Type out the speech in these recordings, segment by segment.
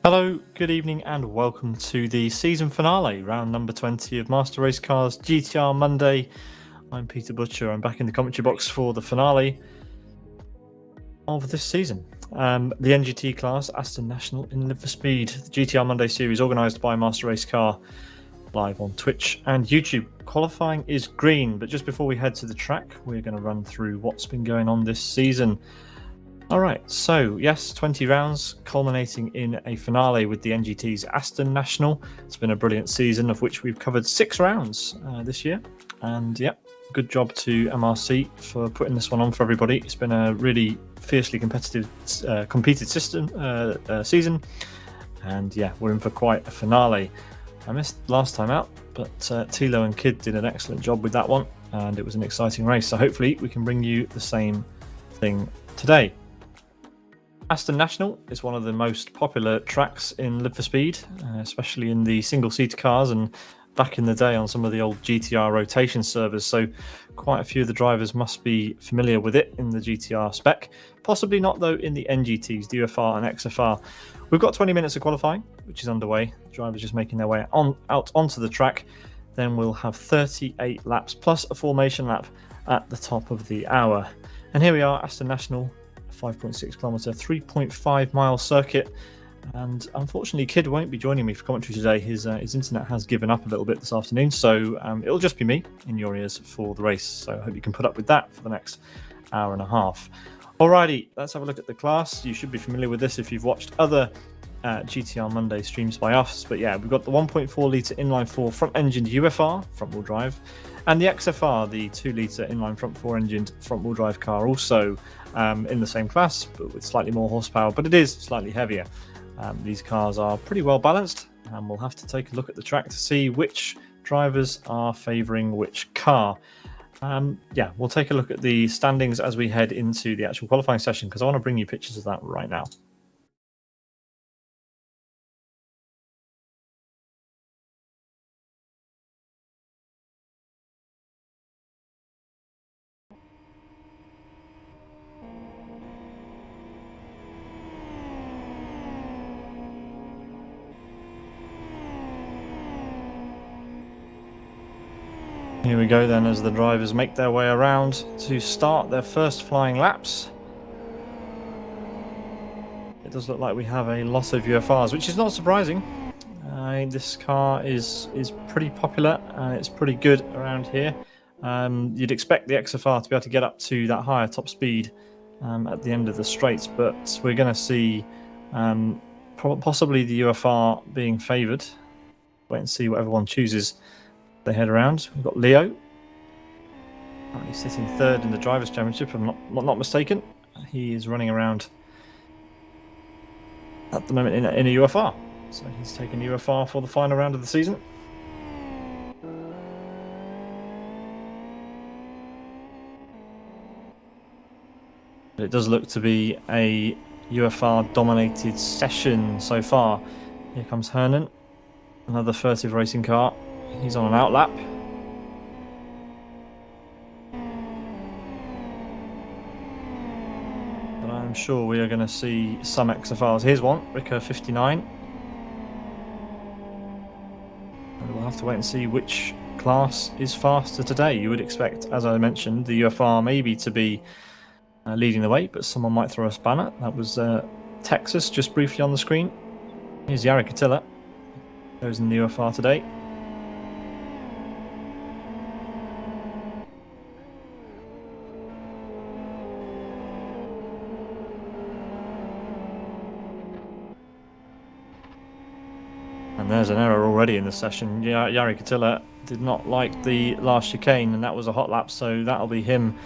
Hello, good evening, and welcome to the season finale, round number 20 of Master Race Cars GTR Monday. I'm Peter Butcher. I'm back in the commentary box for the finale of this season. The NGT class, Aston National in Live for Speed, the GTR Monday series organised by Master Race Car, live on Twitch and YouTube. Qualifying is green, but just before we head to the track, we're going to run through what's been going on this season. All right, so yes, 20 rounds culminating in a finale with the NGT's Aston National. It's been a brilliant season of which we've covered 6 rounds this year. And yeah, good job to MRC for putting this one on for everybody. It's been a really fiercely competitive, competed season. And yeah, we're in for quite a finale. I missed last time out, but Tilo and Kid did an excellent job with that one. And it was an exciting race. So hopefully we can bring you the same thing today. Aston National is one of the most popular tracks in Live for Speed, especially in the single-seater cars and back in the day on some of the old GTR rotation servers. So quite a few of the drivers must be familiar with it in the GTR spec. Possibly not, though, in the NGTs, the UFR and XFR. We've got 20 minutes of qualifying, which is underway. The drivers just making their way out onto the track. Then we'll have 38 laps plus a formation lap at the top of the hour. And here we are, Aston National. 5.6 kilometre, 3.5 mile circuit, and unfortunately Kid won't be joining me for commentary today. His internet has given up a little bit this afternoon, so it'll just be me in your ears for the race. So I hope you can put up with that for the next hour and a half. Alrighty, let's have a look at the class. You should be familiar with this if you've watched other GTR Monday streams by us, but yeah, we've got the 1.4 litre inline-4 front-engined UFR, front-wheel drive, and the XFR, the 2 litre inline front 4-engined front-wheel drive car, also in the same class, but with slightly more horsepower, but it is slightly heavier. These cars are pretty well balanced, and we'll have to take a look at the track to see which drivers are favouring which car. Yeah, we'll take a look at the standings as we head into the actual qualifying session, because I want to bring you pictures of that right now. Here we go then as the drivers make their way around to start their first flying laps. It does look like we have a lot of UFRs, which is not surprising. This car is pretty popular and it's pretty good around here. You'd expect the XFR to be able to get up to that higher top speed at the end of the straights, but we're going to see possibly the UFR being favoured. Wait and see what everyone chooses. They head around. We've got Leo. Currently sitting third in the Drivers' Championship, if I'm not mistaken. He is running around at the moment in a UFR. So he's taken UFR for the final round of the season. It does look to be a UFR-dominated session so far. Here comes Hernan, another furtive racing car. He's on an outlap. But I'm sure we are going to see some XFRs. Here's one, Ricker 59. And we'll have to wait and see which class is faster today. You would expect, as I mentioned, the UFR maybe to be leading the way, but someone might throw a spanner. That was Texas just briefly on the screen. Here's Yari Katila. Goes in the UFR today. And there's an error already in the session. Yari Katila did not like the last chicane, and that was a hot lap, so that'll be him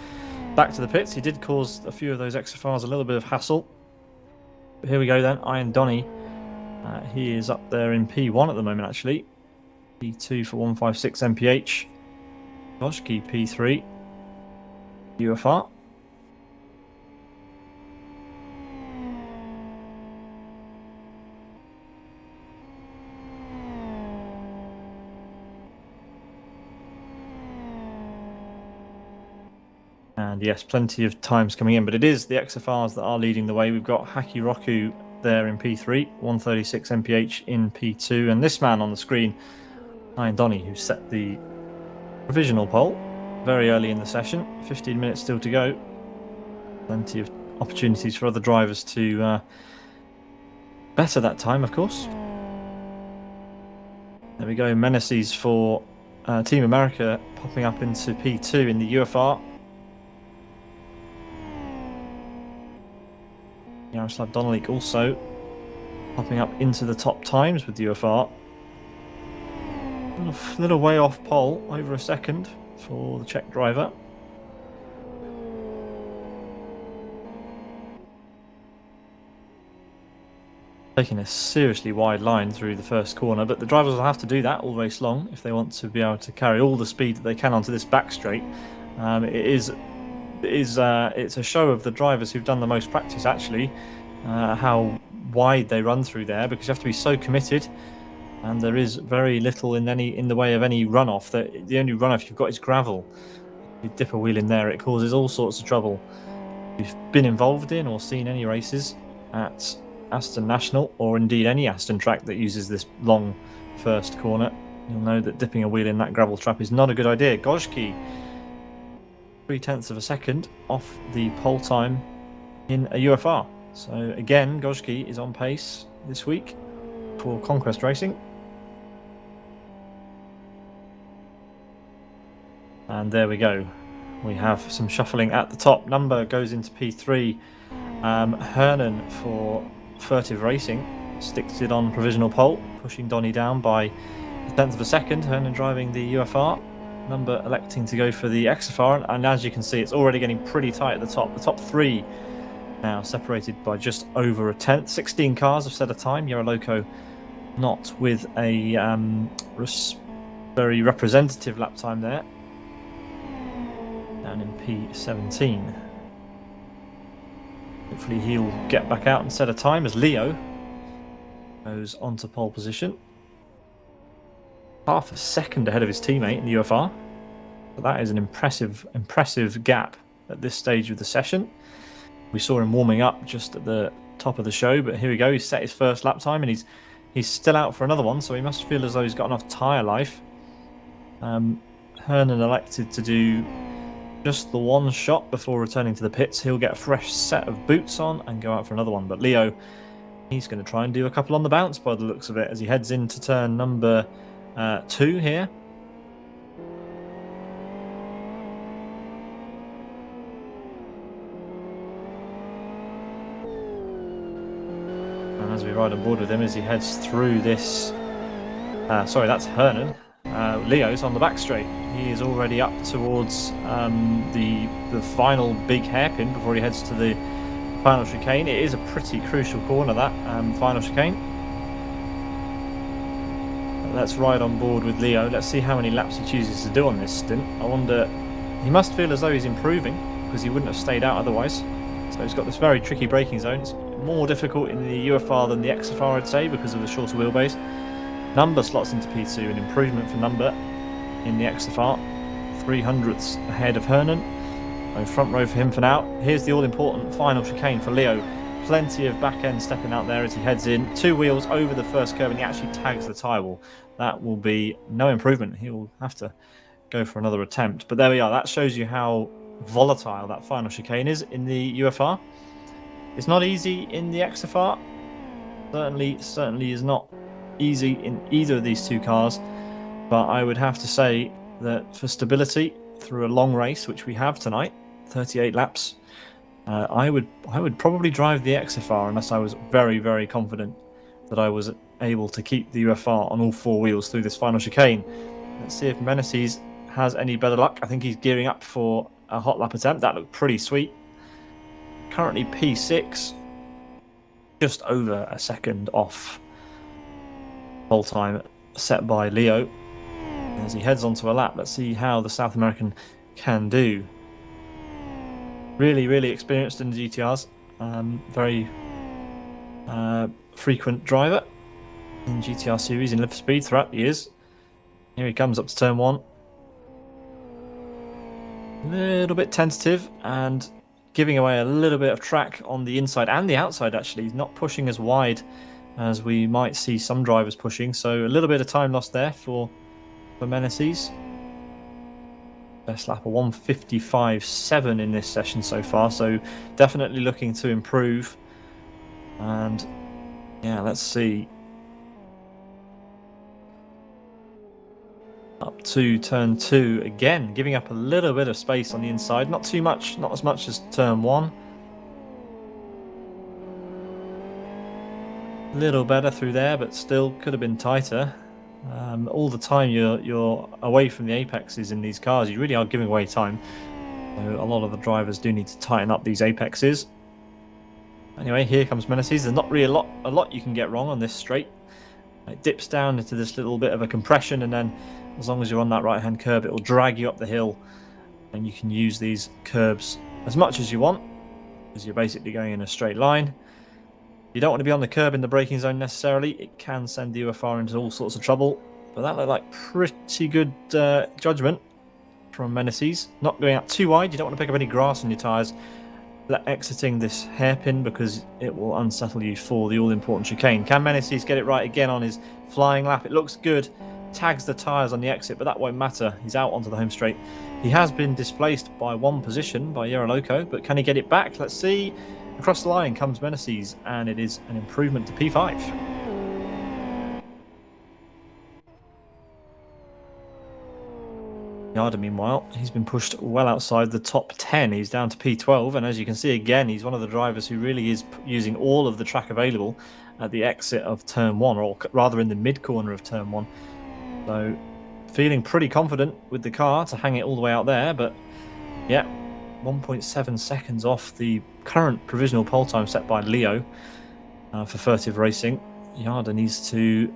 back to the pits. He did cause a few of those XFRs a little bit of hassle. But here we go then, Ian Donny. He is up there in P1 at the moment, actually. P2 for 156 MPH. Goshki P3. UFR. And yes, plenty of times coming in, but it is the XFRs that are leading the way. We've got Haki Roku there in P3, 136 mph in P2, and this man on the screen, Ian Donny, who set the provisional pole very early in the session. 15 minutes still to go. Plenty of opportunities for other drivers to better that time, of course. There we go, Meneses for Team America popping up into P2 in the UFR. Jaroslav Donelik also popping up into the top times with the UFR. A little way off pole, over a second for the Czech driver. Taking a seriously wide line through the first corner, but the drivers will have to do that all race long if they want to be able to carry all the speed that they can onto this back straight. It's a show of the drivers who've done the most practice, actually, how wide they run through there, because you have to be so committed, and there is very little in the way of any runoff. The only runoff you've got is gravel. If you dip a wheel in there, it causes all sorts of trouble. If you've been involved in or seen any races at Aston National, or indeed any Aston track that uses this long first corner, you'll know that dipping a wheel in that gravel trap is not a good idea. Gojki, 0.3 of a second off the pole time in a UFR. So again, Gojki is on pace this week for Conquest Racing. And there we go. We have some shuffling at the top. Number goes into P3. Hernan for Furtive Racing sticks it on provisional pole, pushing Donny down by 1/10 of a second. Hernan driving the UFR. Number electing to go for the XFR, and as you can see, it's already getting pretty tight at the top. The top three now separated by just over a 1/10. 16 cars have set a time. Yaroloco not with a very representative lap time there. Down in P17. Hopefully he'll get back out and set a time as Leo goes onto pole position. Half a second ahead of his teammate in the UFR. But that is an impressive gap at this stage of the session. We saw him warming up just at the top of the show, but here we go. He's set his first lap time, and he's still out for another one, so he must feel as though he's got enough tyre life. Hernan elected to do just the one shot before returning to the pits. He'll get a fresh set of boots on and go out for another one. But Leo, he's going to try and do a couple on the bounce by the looks of it as he heads into turn number 2 here. And as we ride on board with him as he heads through this... sorry, that's Hernan. Leo's on the back straight. He is already up towards the final big hairpin before he heads to the final chicane. It is a pretty crucial corner, that final chicane. Let's ride on board with Leo. Let's see how many laps he chooses to do on this stint. I wonder, he must feel as though he's improving, because he wouldn't have stayed out otherwise. So he's got this very tricky braking zone. It's more difficult in the UFR than the XFR, I'd say, because of the shorter wheelbase. Number slots into P2, an improvement for Number in the XFR. 300ths ahead of Hernan. No front row for him for now. Here's the all-important final chicane for Leo. Plenty of back end stepping out there as he heads in. 2 wheels over the first curve, and he actually tags the tyre wall. That will be no improvement. He will have to go for another attempt. But there we are. That shows you how volatile that final chicane is in the UFR. It's not easy in the XFR. Certainly is not easy in either of these two cars. But I would have to say that for stability through a long race, which we have tonight, 38 laps, I would probably drive the XFR unless I was very, very confident that I was able to keep the UFR on all 4 wheels through this final chicane. Let's see if Meneses has any better luck. I think he's gearing up for a hot lap attempt. That looked pretty sweet. Currently P6, just over a second off pole time set by Leo. As he heads onto a lap, let's see how the South American can do. Really, really experienced in the GTRs. Very frequent driver in GTR series in Live for Speed throughout the years. Here he comes up to turn 1. A little bit tentative and giving away a little bit of track on the inside and the outside, actually. He's not pushing as wide as we might see some drivers pushing. So a little bit of time lost there for Menezes. Best lap of 1:55.7 in this session so far. So definitely looking to improve. And yeah, let's see. Up to turn 2 again, giving up a little bit of space on the inside. Not too much, not as much as turn 1. A little better through there, but still could have been tighter. All the time you're away from the apexes in these cars, you really are giving away time. So a lot of the drivers do need to tighten up these apexes. Anyway, here comes Menezes. There's not really a lot you can get wrong on this straight. It dips down into this little bit of a compression, and then as long as you're on that right-hand curb, it will drag you up the hill, and you can use these curbs as much as you want, because you're basically going in a straight line. You don't want to be on the curb in the braking zone necessarily. It can send the UFR into all sorts of trouble, but that looked like pretty good judgment from Menezes. Not going out too wide. You don't want to pick up any grass on your tyres. Exiting this hairpin, because it will unsettle you for the all-important chicane. Can Menezes get it right again on his flying lap? It looks good. Tags the tyres on the exit, but that won't matter. He's out onto the home straight. He has been displaced by one position by Yeroloco, but can he get it back? Let's see. Across the line comes Menezes, and it is an improvement to P5. Yarda, meanwhile, he's been pushed well outside the top 10. He's down to P12, and as you can see again, he's one of the drivers who really is using all of the track available at the exit of turn 1, or rather in the mid-corner of turn 1. So, feeling pretty confident with the car to hang it all the way out there, but yeah, 1.7 seconds off the current provisional pole time set by Leo for Furtive Racing. Yarda needs to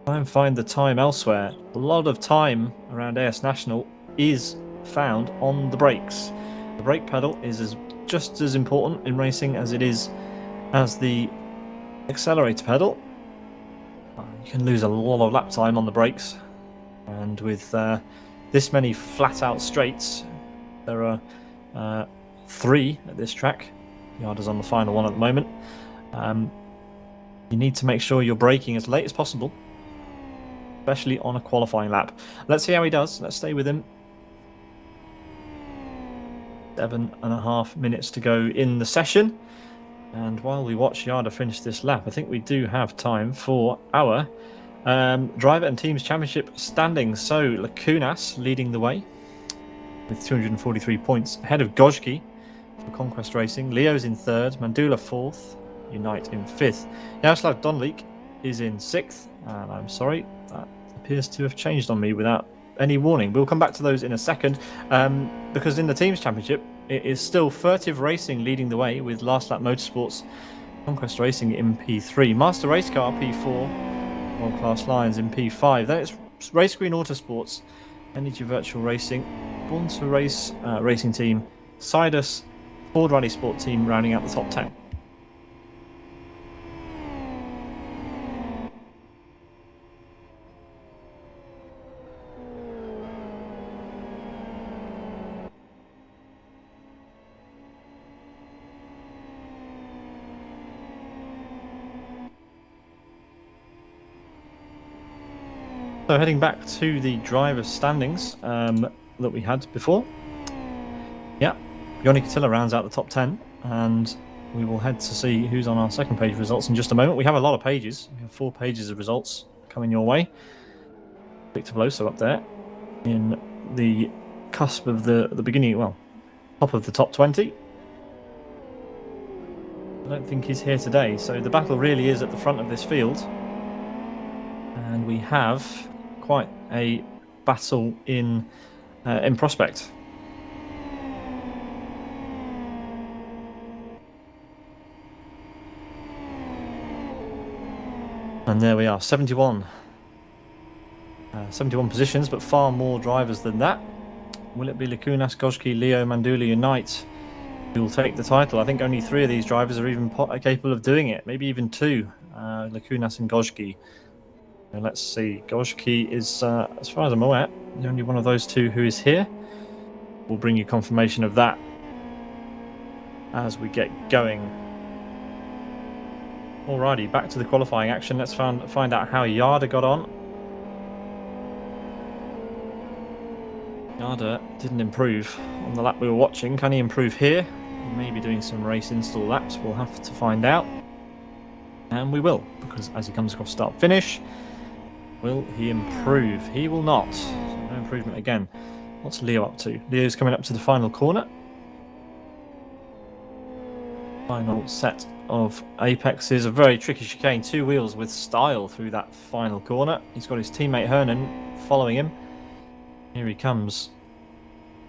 try and find the time elsewhere. A lot of time around AS National is found on the brakes. The brake pedal is just as important in racing as it is as the accelerator pedal. You can lose a lot of lap time on the brakes, and with this many flat out straights, there are 3 at this track. Yarda's on the final one at the moment. You need to make sure you're braking as late as possible, especially on a qualifying lap. Let's see how he does. Let's stay with him. 7.5 minutes to go in the session. And while we watch Yarda finish this lap, I think we do have time for our driver and teams championship standings. So Lacunas leading the way with 243 points, ahead of Gojki for Conquest Racing. Leo's in 3rd, Mandula 4th, Unite in 5th. Jaroslav Donlik is in 6th, and I'm sorry, that appears to have changed on me without any warning. We'll come back to those in a second, because in the teams championship, it is still Furtive Racing leading the way with Last Lap Motorsports, Conquest Racing in P3, Master Race Car P4, World Class Lions in P5. Then it's Race Green Autosports, Energy Virtual Racing, Born to Race Racing Team, Sidus, Ford Rally Sport Team rounding out the top 10. So heading back to the driver's standings that we had before. Yeah, Yoni Katila rounds out the top 10, and we will head to see who's on our second page of results in just a moment. We have a lot of pages. We have 4 pages of results coming your way. Victor Veloso up there in the cusp of the beginning, well, top of the top 20. I don't think he's here today, so the battle really is at the front of this field. And we have quite a battle in prospect. And there we are, 71 positions, but far more drivers than that. Will it be Lacunas, Gojki, Leo, Mandula, Unite who will take the title? I think only 3 of these drivers are even capable of doing it, maybe even 2, Lacunas and Gojki. Let's see, Gojki is, as far as I'm aware, the only one of those 2 who is here. We'll bring you confirmation of that as we get going. Alrighty, back to the qualifying action. Let's find out how Yarda got on. Yarda didn't improve on the lap we were watching. Can he improve here? He may be doing some race install laps. We'll have to find out. And we will, because as he comes across start-finish, will he improve? He will not. So no improvement again. What's Leo up to? Leo's coming up to the final corner. Final set of apexes. A very tricky chicane. 2 wheels with style through that final corner. He's got his teammate Hernan following him. Here he comes.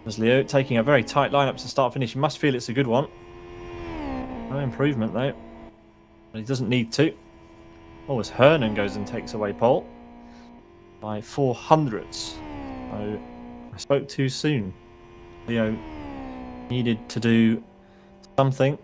There's Leo taking a very tight lineup to start-finish. He must feel it's a good one. No improvement though. But he doesn't need to. Oh, as Hernan goes and takes away pole by 400ths. So I spoke too soon. Leo needed to do something.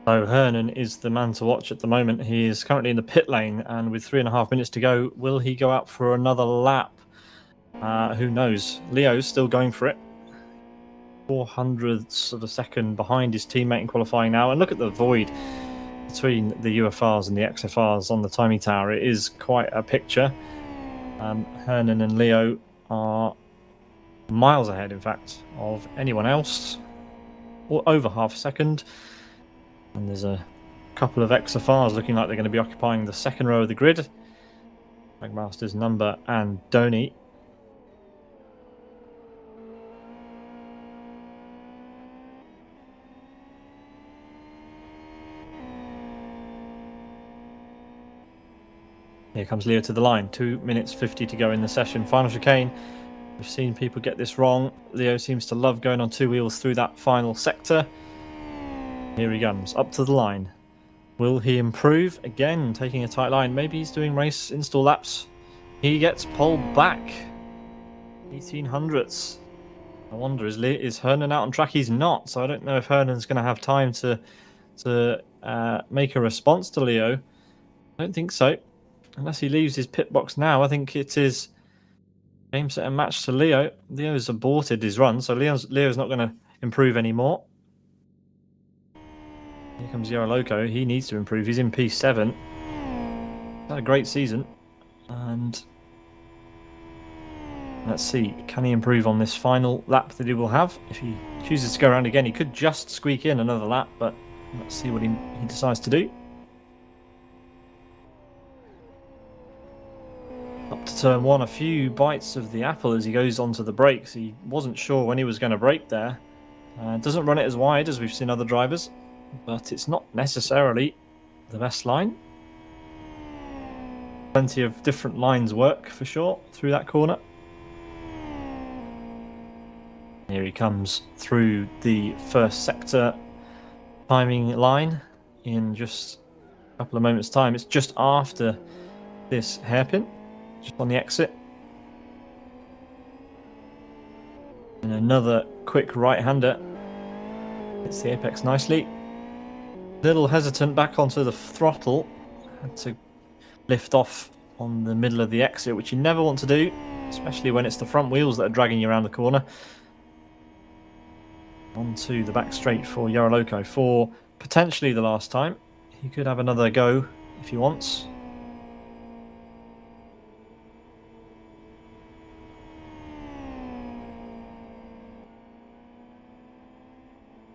So Hernan is the man to watch at the moment. He is currently in the pit lane, and with 3.5 minutes to go, will he go out for another lap? Who knows? Leo's still going for it. 400ths of a second behind his teammate in qualifying now. And look at the void between the UFRs and the XFRs on the timing tower. It is quite a picture. Hernan and Leo are miles ahead, in fact, of anyone else. Or over half a second. And there's a couple of XFRs looking like they're going to be occupying the second row of the grid. Magmaster's Number and Donny. Here comes Leo to the line. 2 minutes 50 to go in the session. Final chicane. We've seen people get this wrong. Leo seems to love going on 2 wheels through that final sector. Here he comes, up to the line. Will he improve? Again, taking a tight line. Maybe he's doing race install laps. He gets pole back. 1800ths. I wonder, is Hernan out on track? He's not, so I don't know if Hernan's going to have time to make a response to Leo. I don't think so. Unless he leaves his pit box now. I think it is game, set and match to Leo. Leo's aborted his run, so Leo's not going to improve anymore. Here comes Yaroloco. He needs to improve. He's in P7. He's had a great season. And let's see, can he improve on this final lap that he will have? If he chooses to go around again, he could just squeak in another lap, but let's see what he decides to do. Up to turn 1, a few bites of the apple as he goes onto the brakes. He wasn't sure when he was going to brake there. Doesn't run it as wide as we've seen other drivers, but it's not necessarily the best line. Plenty of different lines work for sure through that corner. Here he comes through the first sector timing line in just a couple of moments' time. It's just after this hairpin, just on the exit. And another quick right-hander. Hits the apex nicely. Little hesitant back onto the throttle. Had to lift off on the middle of the exit, which you never want to do, especially when it's the front wheels that are dragging you around the corner. Onto the back straight for Yaroloco for potentially the last time. He could have another go if he wants.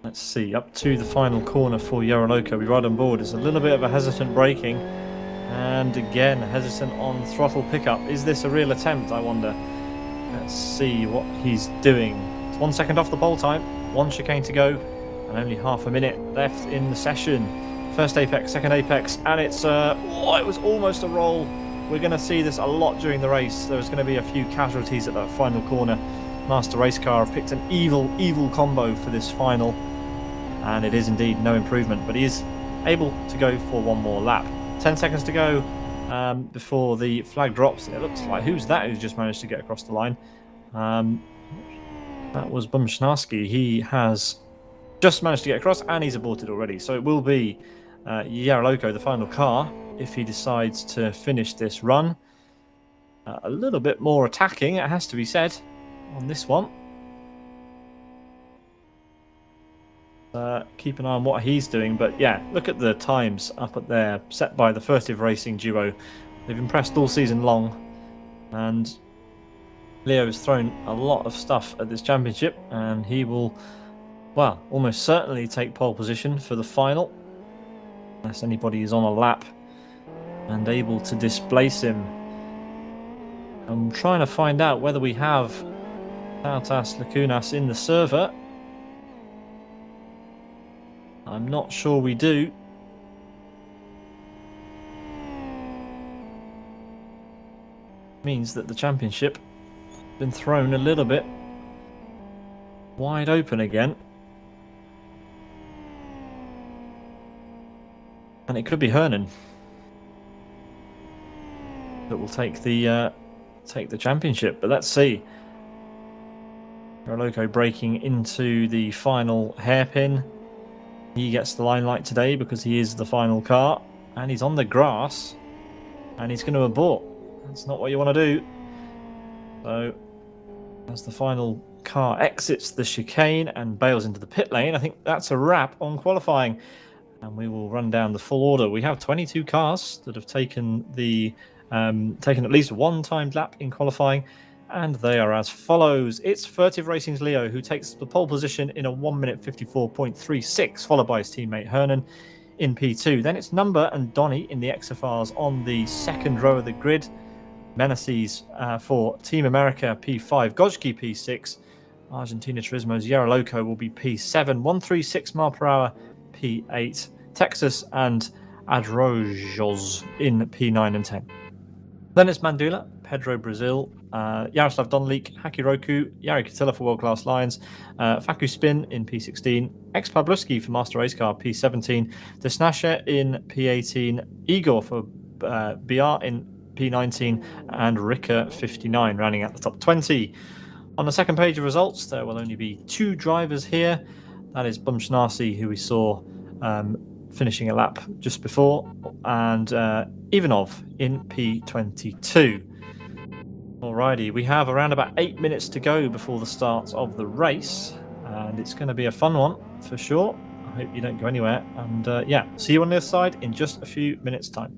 Let's see, up to the final corner for Yaroloco. We ride on board. It's a little bit of a hesitant braking. And again, hesitant on throttle pickup. Is this a real attempt, I wonder? Let's see what he's doing. It's 1 second off the pole time. 1 chicane to go. And only half a minute left in the session. First apex, second apex. And it's it was almost a roll. We're going to see this a lot during the race. There's going to be a few casualties at that final corner. Master Race Car have picked an evil combo for this final, and it is indeed no improvement, but he is able to go for one more lap. 10 seconds to go before the flag drops. It looks like, who's who's just managed to get across the line? That was Bumshnarski. He has just managed to get across, and he's aborted already. So it will be Yaroloko, the final car, if he decides to finish this run. A little bit more attacking, it has to be said, on this one. Keep an eye on what he's doing, but yeah, look at the times up at there, set by the Furtive Racing duo. They've impressed all season long, and Leo has thrown a lot of stuff at this championship, and he will, well, almost certainly take pole position for the final, unless anybody is on a lap and able to displace him. I'm trying to find out whether we have Tautas Lacunas in the server. I'm not sure we do. Means that the championship has been thrown a little bit wide open again. And it could be Hernan that will take the championship, but let's see. Yaroloko breaking into the final hairpin. He gets the limelight today because he is the final car, and he's on the grass, and he's going to abort. That's not what you want to do. So, as the final car exits the chicane and bails into the pit lane, I think that's a wrap on qualifying. And we will run down the full order. We have 22 cars that have taken at least one timed lap in qualifying, and they are as follows. It's Furtive Racing's Leo, who takes the pole position in a 1 minute 54.36, followed by his teammate Hernan in P2. Then it's Number and Donny in the XFRs on the second row of the grid. Meneses for Team America P5, Gojki P6, Argentina Turismo's Yaroloko will be P7, 136 mile per hour P8, Texas and Adrojos in P9 and 10. Then it's Mandula, Pedro Brazil, Yaroslav Donlik, Haki Roku, Yari Katila for World Class Lions, Faku Spin in P16, X Pabluski for Master Race Car P17, Desnasha in P18, Igor for BR in P19, and Rika 59 rounding out the top 20. On the second page of results, there will only be two drivers here. That is Bumshnarsi, who we saw finishing a lap just before, and Ivanov in P22. Alrighty, we have around about 8 minutes to go before the start of the race, and it's going to be a fun one for sure. I hope you don't go anywhere, and yeah, see you on the other side in just a few minutes' time.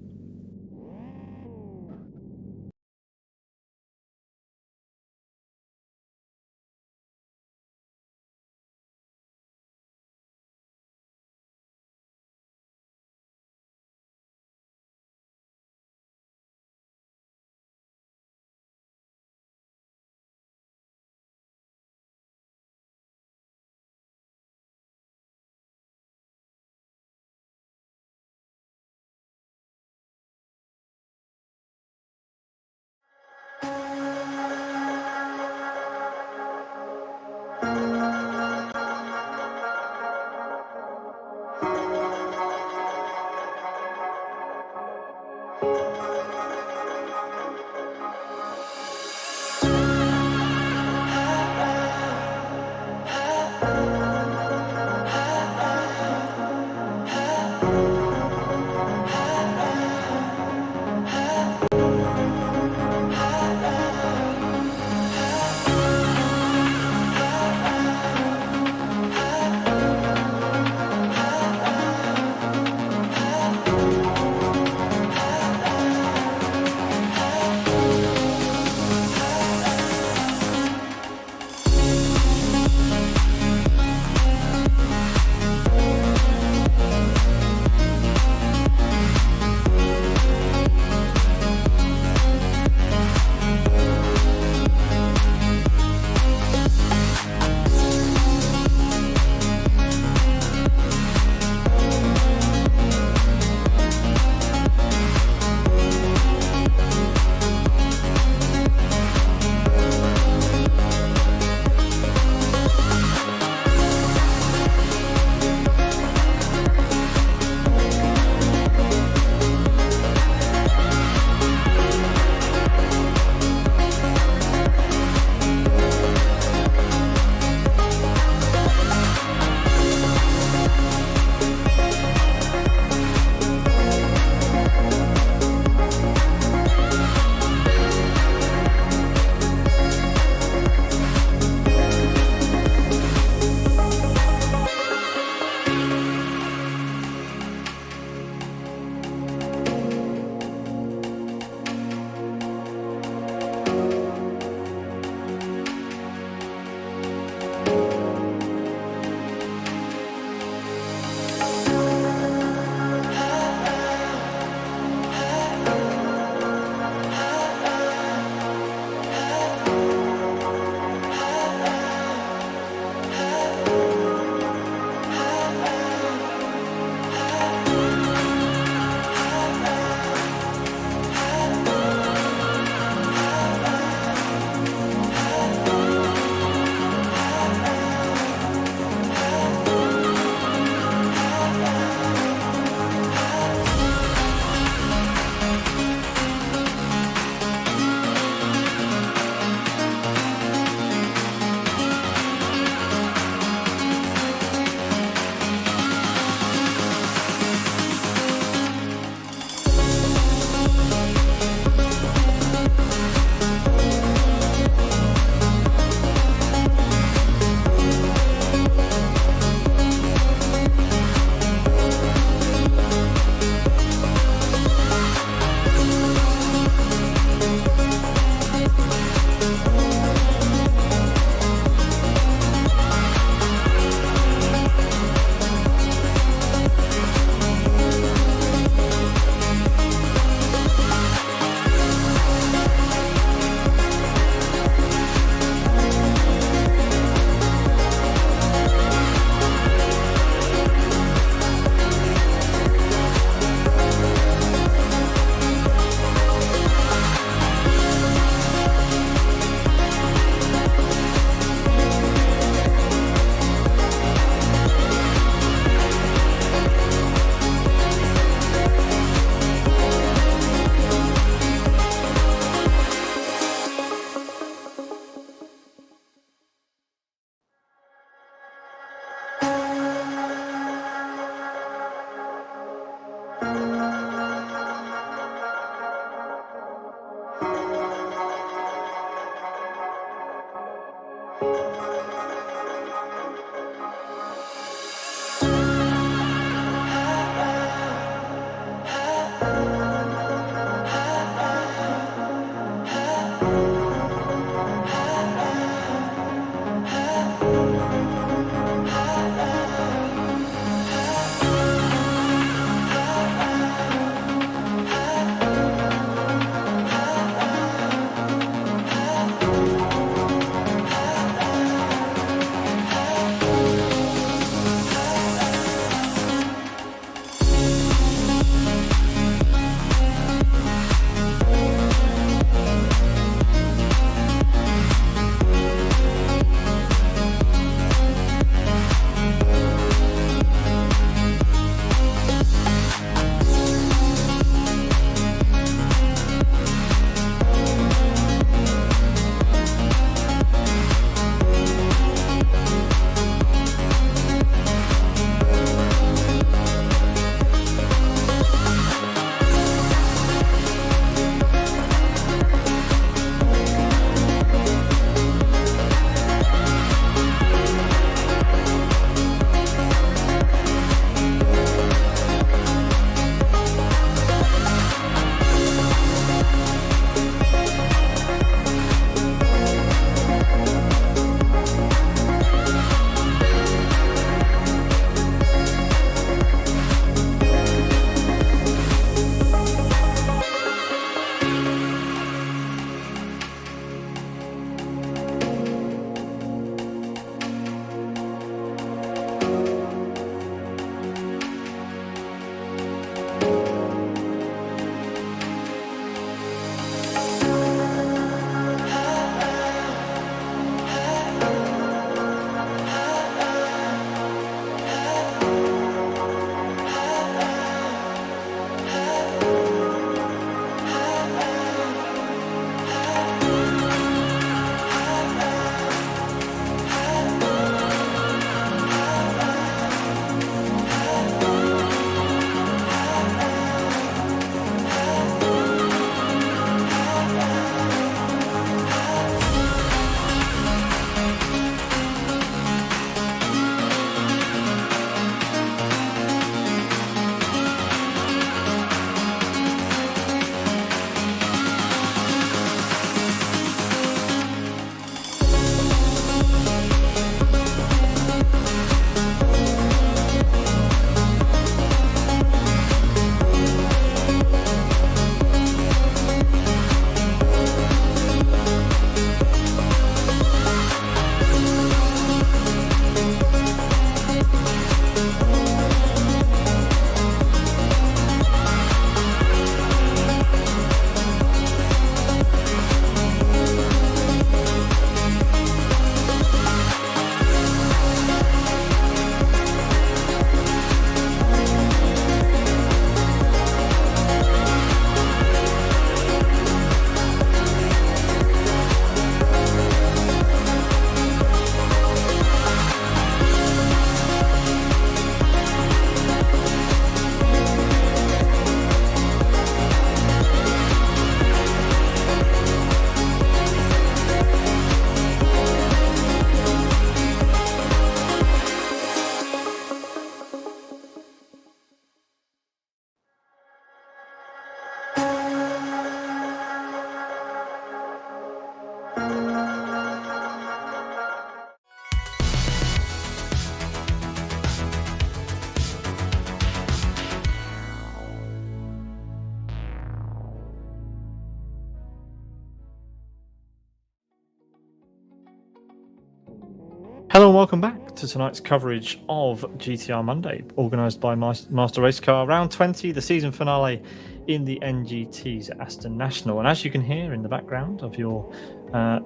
Hello and welcome back to tonight's coverage of GTR Monday, organised by Master Race Car Round 20, the season finale in the NGT's Aston National. And as you can hear in the background of your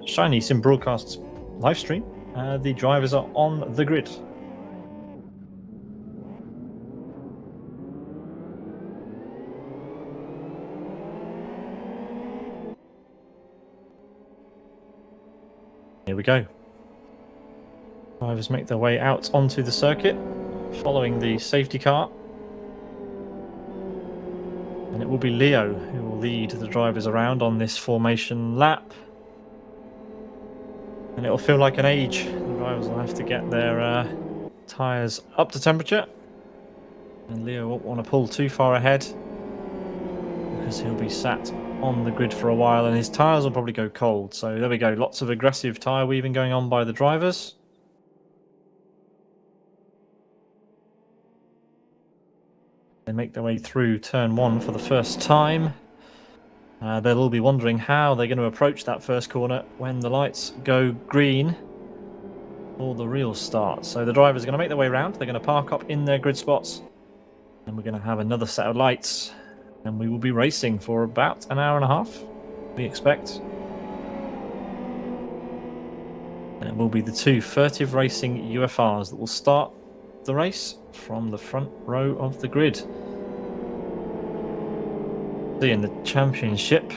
Shiny Sim Broadcasts live stream, the drivers are on the grid. Here we go. Drivers make their way out onto the circuit, following the safety car. And it will be Leo who will lead the drivers around on this formation lap. And it will feel like an age. The drivers will have to get their tyres up to temperature. And Leo won't want to pull too far ahead, because he'll be sat on the grid for a while and his tyres will probably go cold. So there we go, lots of aggressive tyre weaving going on by the drivers. They make their way through turn one for the first time. They'll all be wondering how they're going to approach that first corner when the lights go green for the real start. So the drivers are going to make their way around. They're going to park up in their grid spots. And we're going to have another set of lights. And we will be racing for about an hour and a half, we expect. And it will be the two Furtive Racing UFRs that will start the race from the front row of the grid. In the championship,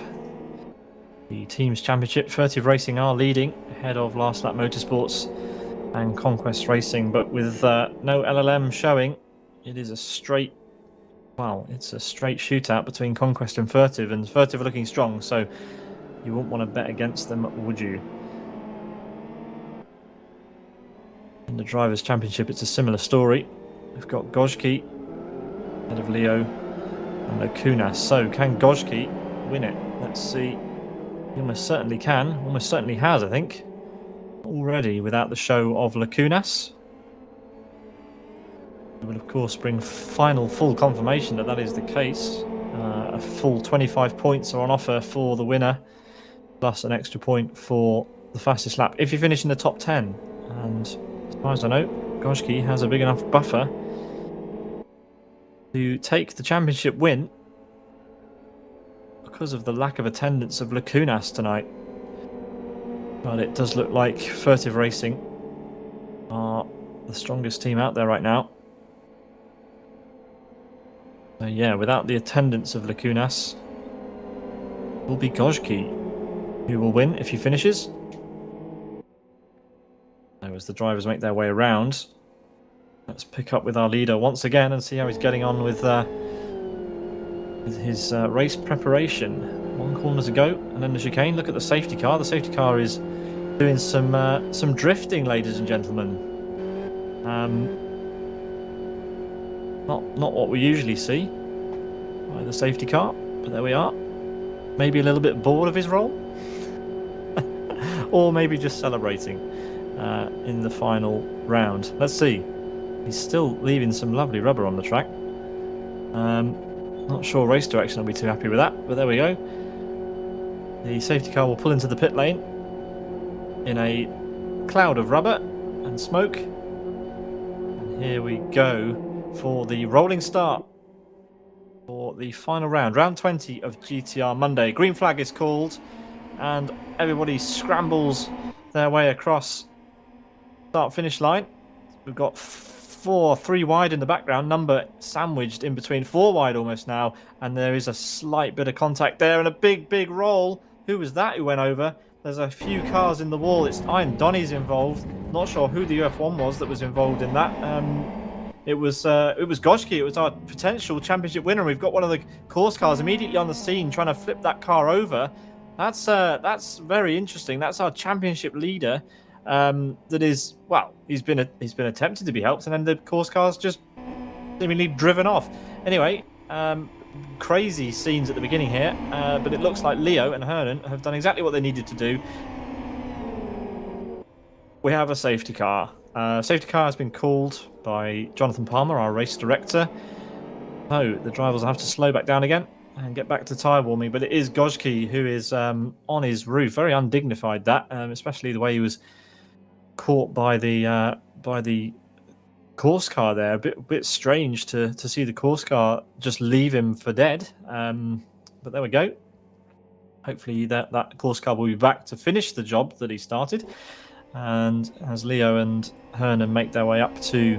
the team's championship, Furtive Racing are leading ahead of Last Lap Motorsports and Conquest Racing, but with no LLM showing, it is a straight, well, it's a straight shootout between Conquest and Furtive are looking strong, so you wouldn't want to bet against them, would you? In the Drivers' Championship, it's a similar story. We've got Gojki ahead of Leo and Lacunas. So can Gojki win it? Let's see. He almost certainly can. Almost certainly has, I think. Already without the show of Lacunas. It will, of course, bring full confirmation that that is the case. A full 25 points are on offer for the winner, plus an extra point for the fastest lap if you finish in the top 10. And as far as I know, Gojki has a big enough buffer to take the championship win because of the lack of attendance of Lacunas tonight. But it does look like Furtive Racing are the strongest team out there right now. So yeah, without the attendance of Lacunas, it will be Gojki who will win if he finishes. Now, as the drivers make their way around, let's pick up with our leader once again and see how he's getting on with his race preparation. 1 corner to go, and then the chicane. Look at the safety car. The safety car is doing some drifting, ladies and gentlemen. Not what we usually see by the safety car, but there we are. Maybe a little bit bored of his role, or maybe just celebrating in the final round. Let's see. He's still leaving some lovely rubber on the track. Not sure race direction will be too happy with that, but there we go. The safety car will pull into the pit lane in a cloud of rubber and smoke. And here we go for the rolling start for the final round, round 20 of GTR Monday. Green flag is called, and everybody scrambles their way across start-finish line. We've got 3 wide in the background, number sandwiched in between, 4 wide almost now, and there is a slight bit of contact there and a big roll. Who was that who went over? There's a few cars in the wall. It's Iron Donny's involved. Not sure who the UF1 was that was involved in that. It was Gojki. It was our potential championship winner. We've got one of the course cars immediately on the scene trying to flip that car over. That's very interesting. That's our championship leader. That is, well, he's been attempted to be helped, and then the course car's just seemingly driven off. Anyway, crazy scenes at the beginning here, but it looks like Leo and Hernan have done exactly what they needed to do. We have a safety car. Safety car has been called by Jonathan Palmer, our race director. So the drivers will have to slow back down again and get back to tyre warming, but it is Gojki who is on his roof. Very undignified, that, especially the way he was caught by the course car there. A bit strange to see the course car just leave him for dead. But there we go. Hopefully that course car will be back to finish the job that he started. And as Leo and Hernan make their way up to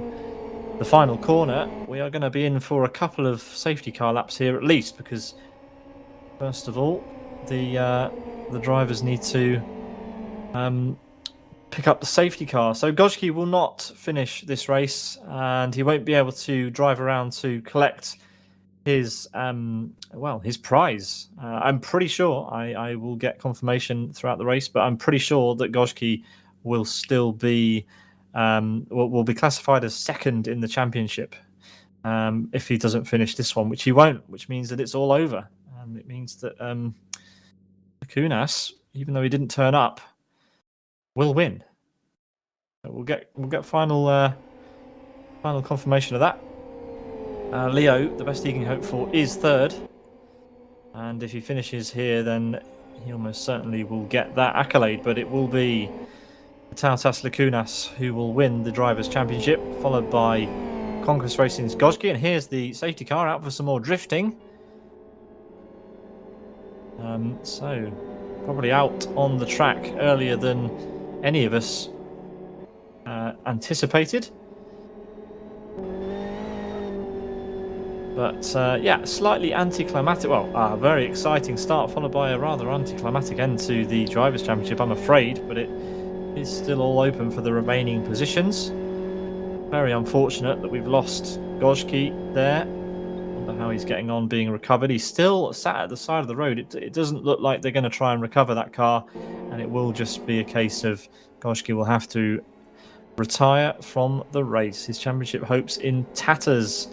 the final corner, we are going to be in for a couple of safety car laps here at least, because first of all, the drivers need to pick up the safety car. So Gojki will not finish this race, and he won't be able to drive around to collect his his prize. I'm pretty sure I will get confirmation throughout the race, but I'm pretty sure that Gojki will still be will be classified as second in the championship if he doesn't finish this one, which he won't, which means that it's all over. It means that Kunas, even though he didn't turn up, will win. So we'll get final confirmation of that. Leo, the best he can hope for is third, and if he finishes here, then he almost certainly will get that accolade. But it will be Tautas Lacunas who will win the Drivers' Championship, followed by Conquest Racing's Gojki. And here's the safety car out for some more drifting. So probably out on the track earlier than any of us anticipated. But yeah, slightly anticlimactic. Well, a very exciting start, followed by a rather anticlimactic end to the Drivers' Championship, I'm afraid. But it is still all open for the remaining positions. Very unfortunate that we've lost Gojki there. Wonder how he's getting on being recovered. He's still sat at the side of the road. It doesn't look like they're going to try and recover that car, and it will just be a case of Gojki will have to retire from the race. His championship hopes in tatters,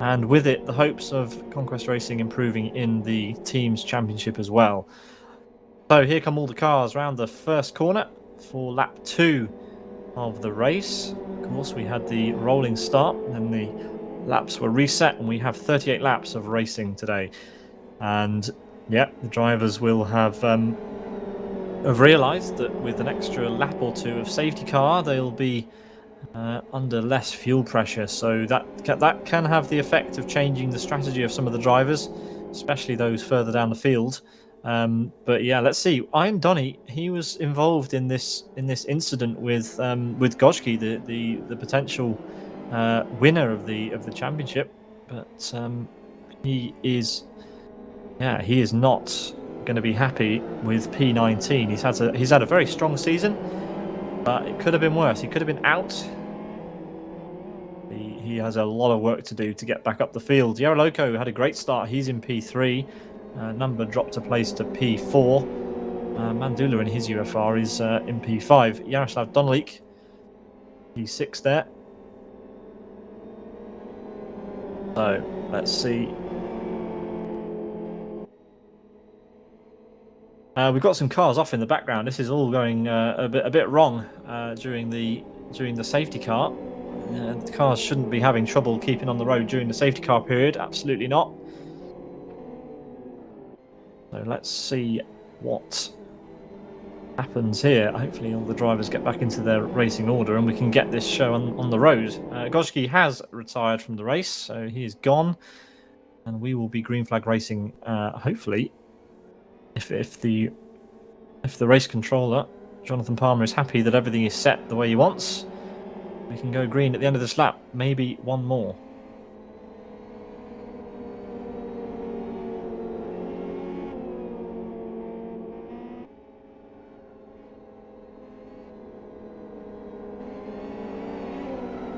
and with it the hopes of Conquest Racing improving in the team's championship as well. So here come all the cars round the first corner for lap 2 of the race. Of course, we had the rolling start, and then the laps were reset, and we have 38 laps of racing today. And yeah, the drivers will have realised that with an extra lap or two of safety car, they'll be under less fuel pressure. So that can have the effect of changing the strategy of some of the drivers, especially those further down the field. But yeah, let's see. Ian Donny, he was involved in this incident with Gojki, the potential winner of the championship, but he is not going to be happy with P19. He's had a very strong season, but it could have been worse. He could have been out. He has a lot of work to do to get back up the field. Yaroloco had a great start. He's in P3. Number dropped a place to P4. Mandula in his UFR is in P5. Yaroslav Donelik, P6 there. So let's see. We've got some cars off in the background. This is all going a bit wrong during the safety car. The cars shouldn't be having trouble keeping on the road during the safety car period. Absolutely not. So let's see what happens here. Hopefully all the drivers get back into their racing order and we can get this show on the road. Gojki has retired from the race, so he is gone. And we will be green flag racing, hopefully, if the race controller, Jonathan Palmer, is happy that everything is set the way he wants. We can go green at the end of this lap, maybe one more.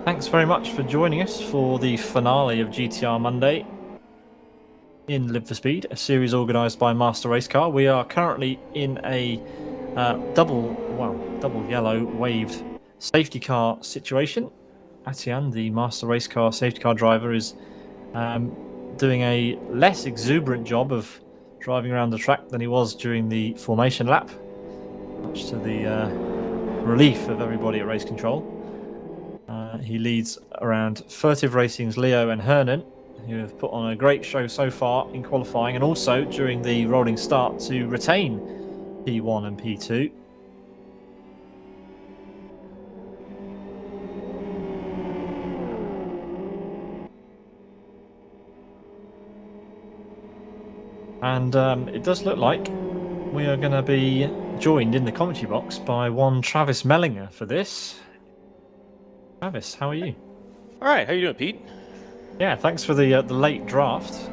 Thanks very much for joining us for the finale of GTR Monday in Live for Speed, a series organised by Master Race Car. We are currently in a double yellow waved safety car situation. Atian, the Master Race Car safety car driver, is doing a less exuberant job of driving around the track than he was during the formation lap, much to the relief of everybody at race control. He leads around Furtive Racing's Leo and Hernan, who have put on a great show so far in qualifying and also during the rolling start to retain P1 and P2. And it does look like we are going to be joined in the commentary box by one Travis Mellinger for this. Travis, how are you? All right, how you doing, Pete? Yeah, thanks for the late draft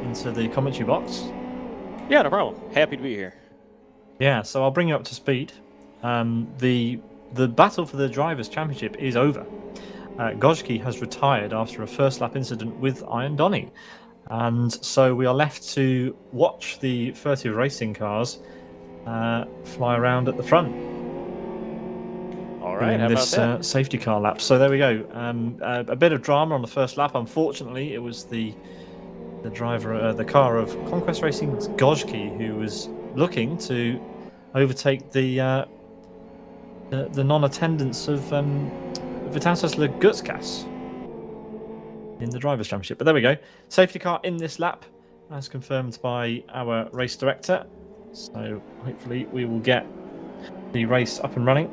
into the commentary box. Yeah, no problem. Happy to be here. Yeah, so I'll bring you up to speed. The battle for the Drivers' Championship is over. Gojki has retired after a first lap incident with Iron Donny. And so we are left to watch the furtive racing cars fly around at the front. All right, how this, about that? Safety car lap. So there we go. A bit of drama on the first lap. Unfortunately, it was the driver, the car of Conquest Racing's Gojki, who was looking to overtake the non-attendance of Vitasis Gutskas in the Drivers' Championship. But there we go. Safety car in this lap, as confirmed by our race director. So hopefully we will get the race up and running.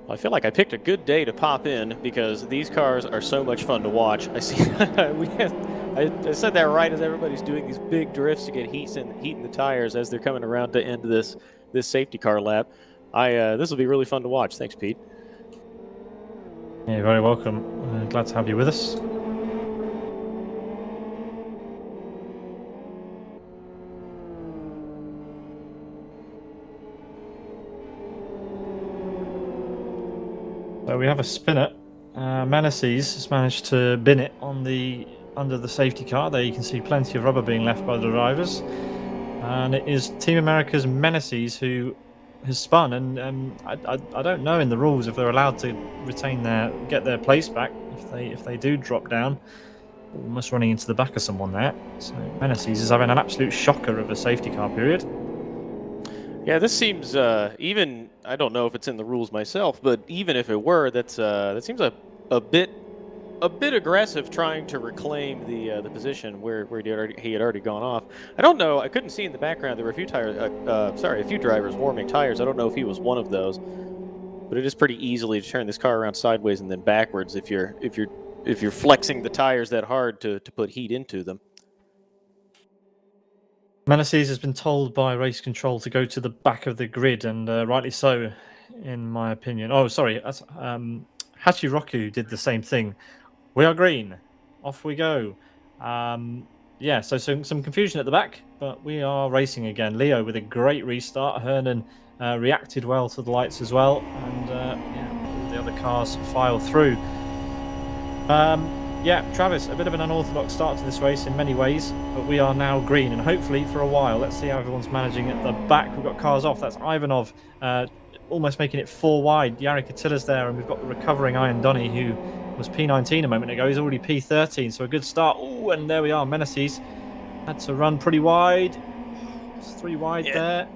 Well, I feel like I picked a good day to pop in because these cars are so much fun to watch. I see. I said that right as everybody's doing these big drifts to get heat in the tires as they're coming around to end this safety car lap. This will be really fun to watch. Thanks, Pete. Yeah, you're very welcome. Glad to have you with us. So we have a spinner. Meneses has managed to bin it under the safety car. There you can see plenty of rubber being left by the drivers. And it is Team America's Meneses who has spun, and I don't know in the rules if they're allowed to get their place back if they do drop down. Almost running into the back of someone there. So Meneses is having an absolute shocker of a safety car period. Yeah, this seems even. I don't know if it's in the rules myself, but even if it were, that seems a bit aggressive, trying to reclaim the position where he had already gone off. I don't know. I couldn't see in the background. There were a few drivers warming tires. I don't know if he was one of those, but it is pretty easily to turn this car around sideways and then backwards if you're flexing the tires that hard to put heat into them. Meneses has been told by race control to go to the back of the grid, and rightly so, in my opinion. Oh, sorry. Hachiroku did the same thing. We are green. Off we go. Yeah, so some confusion at the back, but we are racing again. Leo with a great restart. Hernan reacted well to the lights as well, and all the other cars file through. Yeah, Travis, a bit of an unorthodox start to this race in many ways, but we are now green, and hopefully for a while. Let's see how everyone's managing at the back. We've got cars off. That's Ivanov almost making it 4 wide. Yari Katila's there, and we've got the recovering Iron Donny, who was P19 a moment ago. He's already P13, so a good start. Oh, and there we are. Meneses had to run pretty wide. It's 3 wide there.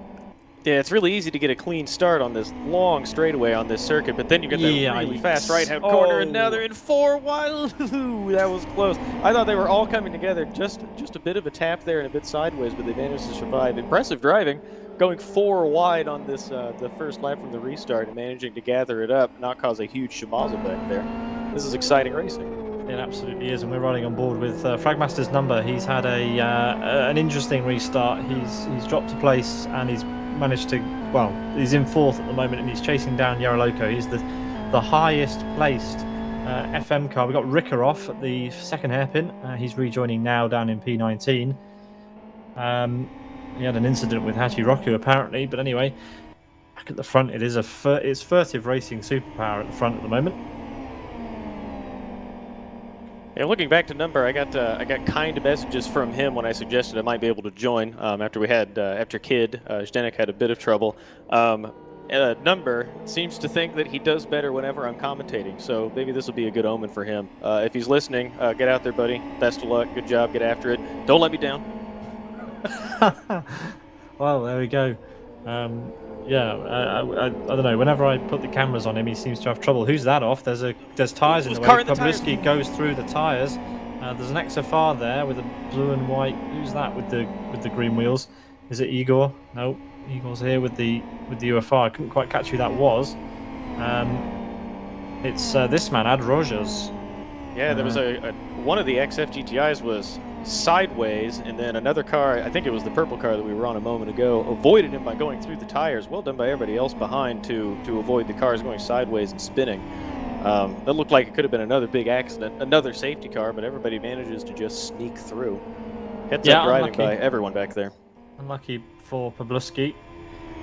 Yeah, it's really easy to get a clean start on this long straightaway on this circuit, but then you get that really fast right-hand corner, and now they're in 4 wide. That was close. I thought they were all coming together. Just a bit of a tap there and a bit sideways, but they managed to survive. Impressive driving, going 4 wide on this the first lap from the restart and managing to gather it up, not cause a huge shamazel back there. This is exciting racing. It absolutely is, and we're riding on board with Fragmaster's number. He's had an interesting restart. He's dropped a place, and he's managed to, well, he's in 4th at the moment, and he's chasing down Yaroloko. He's the highest placed FM car. We've got Ricker off at the 2nd hairpin. He's rejoining now down in P19. He had an incident with Hachiroku apparently, but anyway, back at the front, it's furtive racing superpower at the front at the moment. Yeah, looking back to number, I got kind messages from him when I suggested I might be able to join after Kid Zdeněk had a bit of trouble. Number seems to think that he does better whenever I'm commentating, so maybe this will be a good omen for him. If he's listening, get out there, buddy. Best of luck. Good job. Get after it. Don't let me down. Well, there we go. I don't know. Whenever I put the cameras on him, he seems to have trouble. Who's that off? There's tyres in the way. Pablisky goes through the tyres. There's an XFR there with a blue and white. Who's that with the green wheels? Is it Igor? No, Igor's here with the UFR. I couldn't quite catch who that was. It's this man, Ad Rogers. Yeah, there was one of the XF GTIs was sideways, and then another car, I think it was the purple car that we were on a moment ago, avoided him by going through the tires. Well done by everybody else behind to avoid the cars going sideways and spinning. That looked like it could have been another big accident, another safety car, but everybody manages to just sneak through. Heads up driving by everyone back there. Unlucky for Pabluski.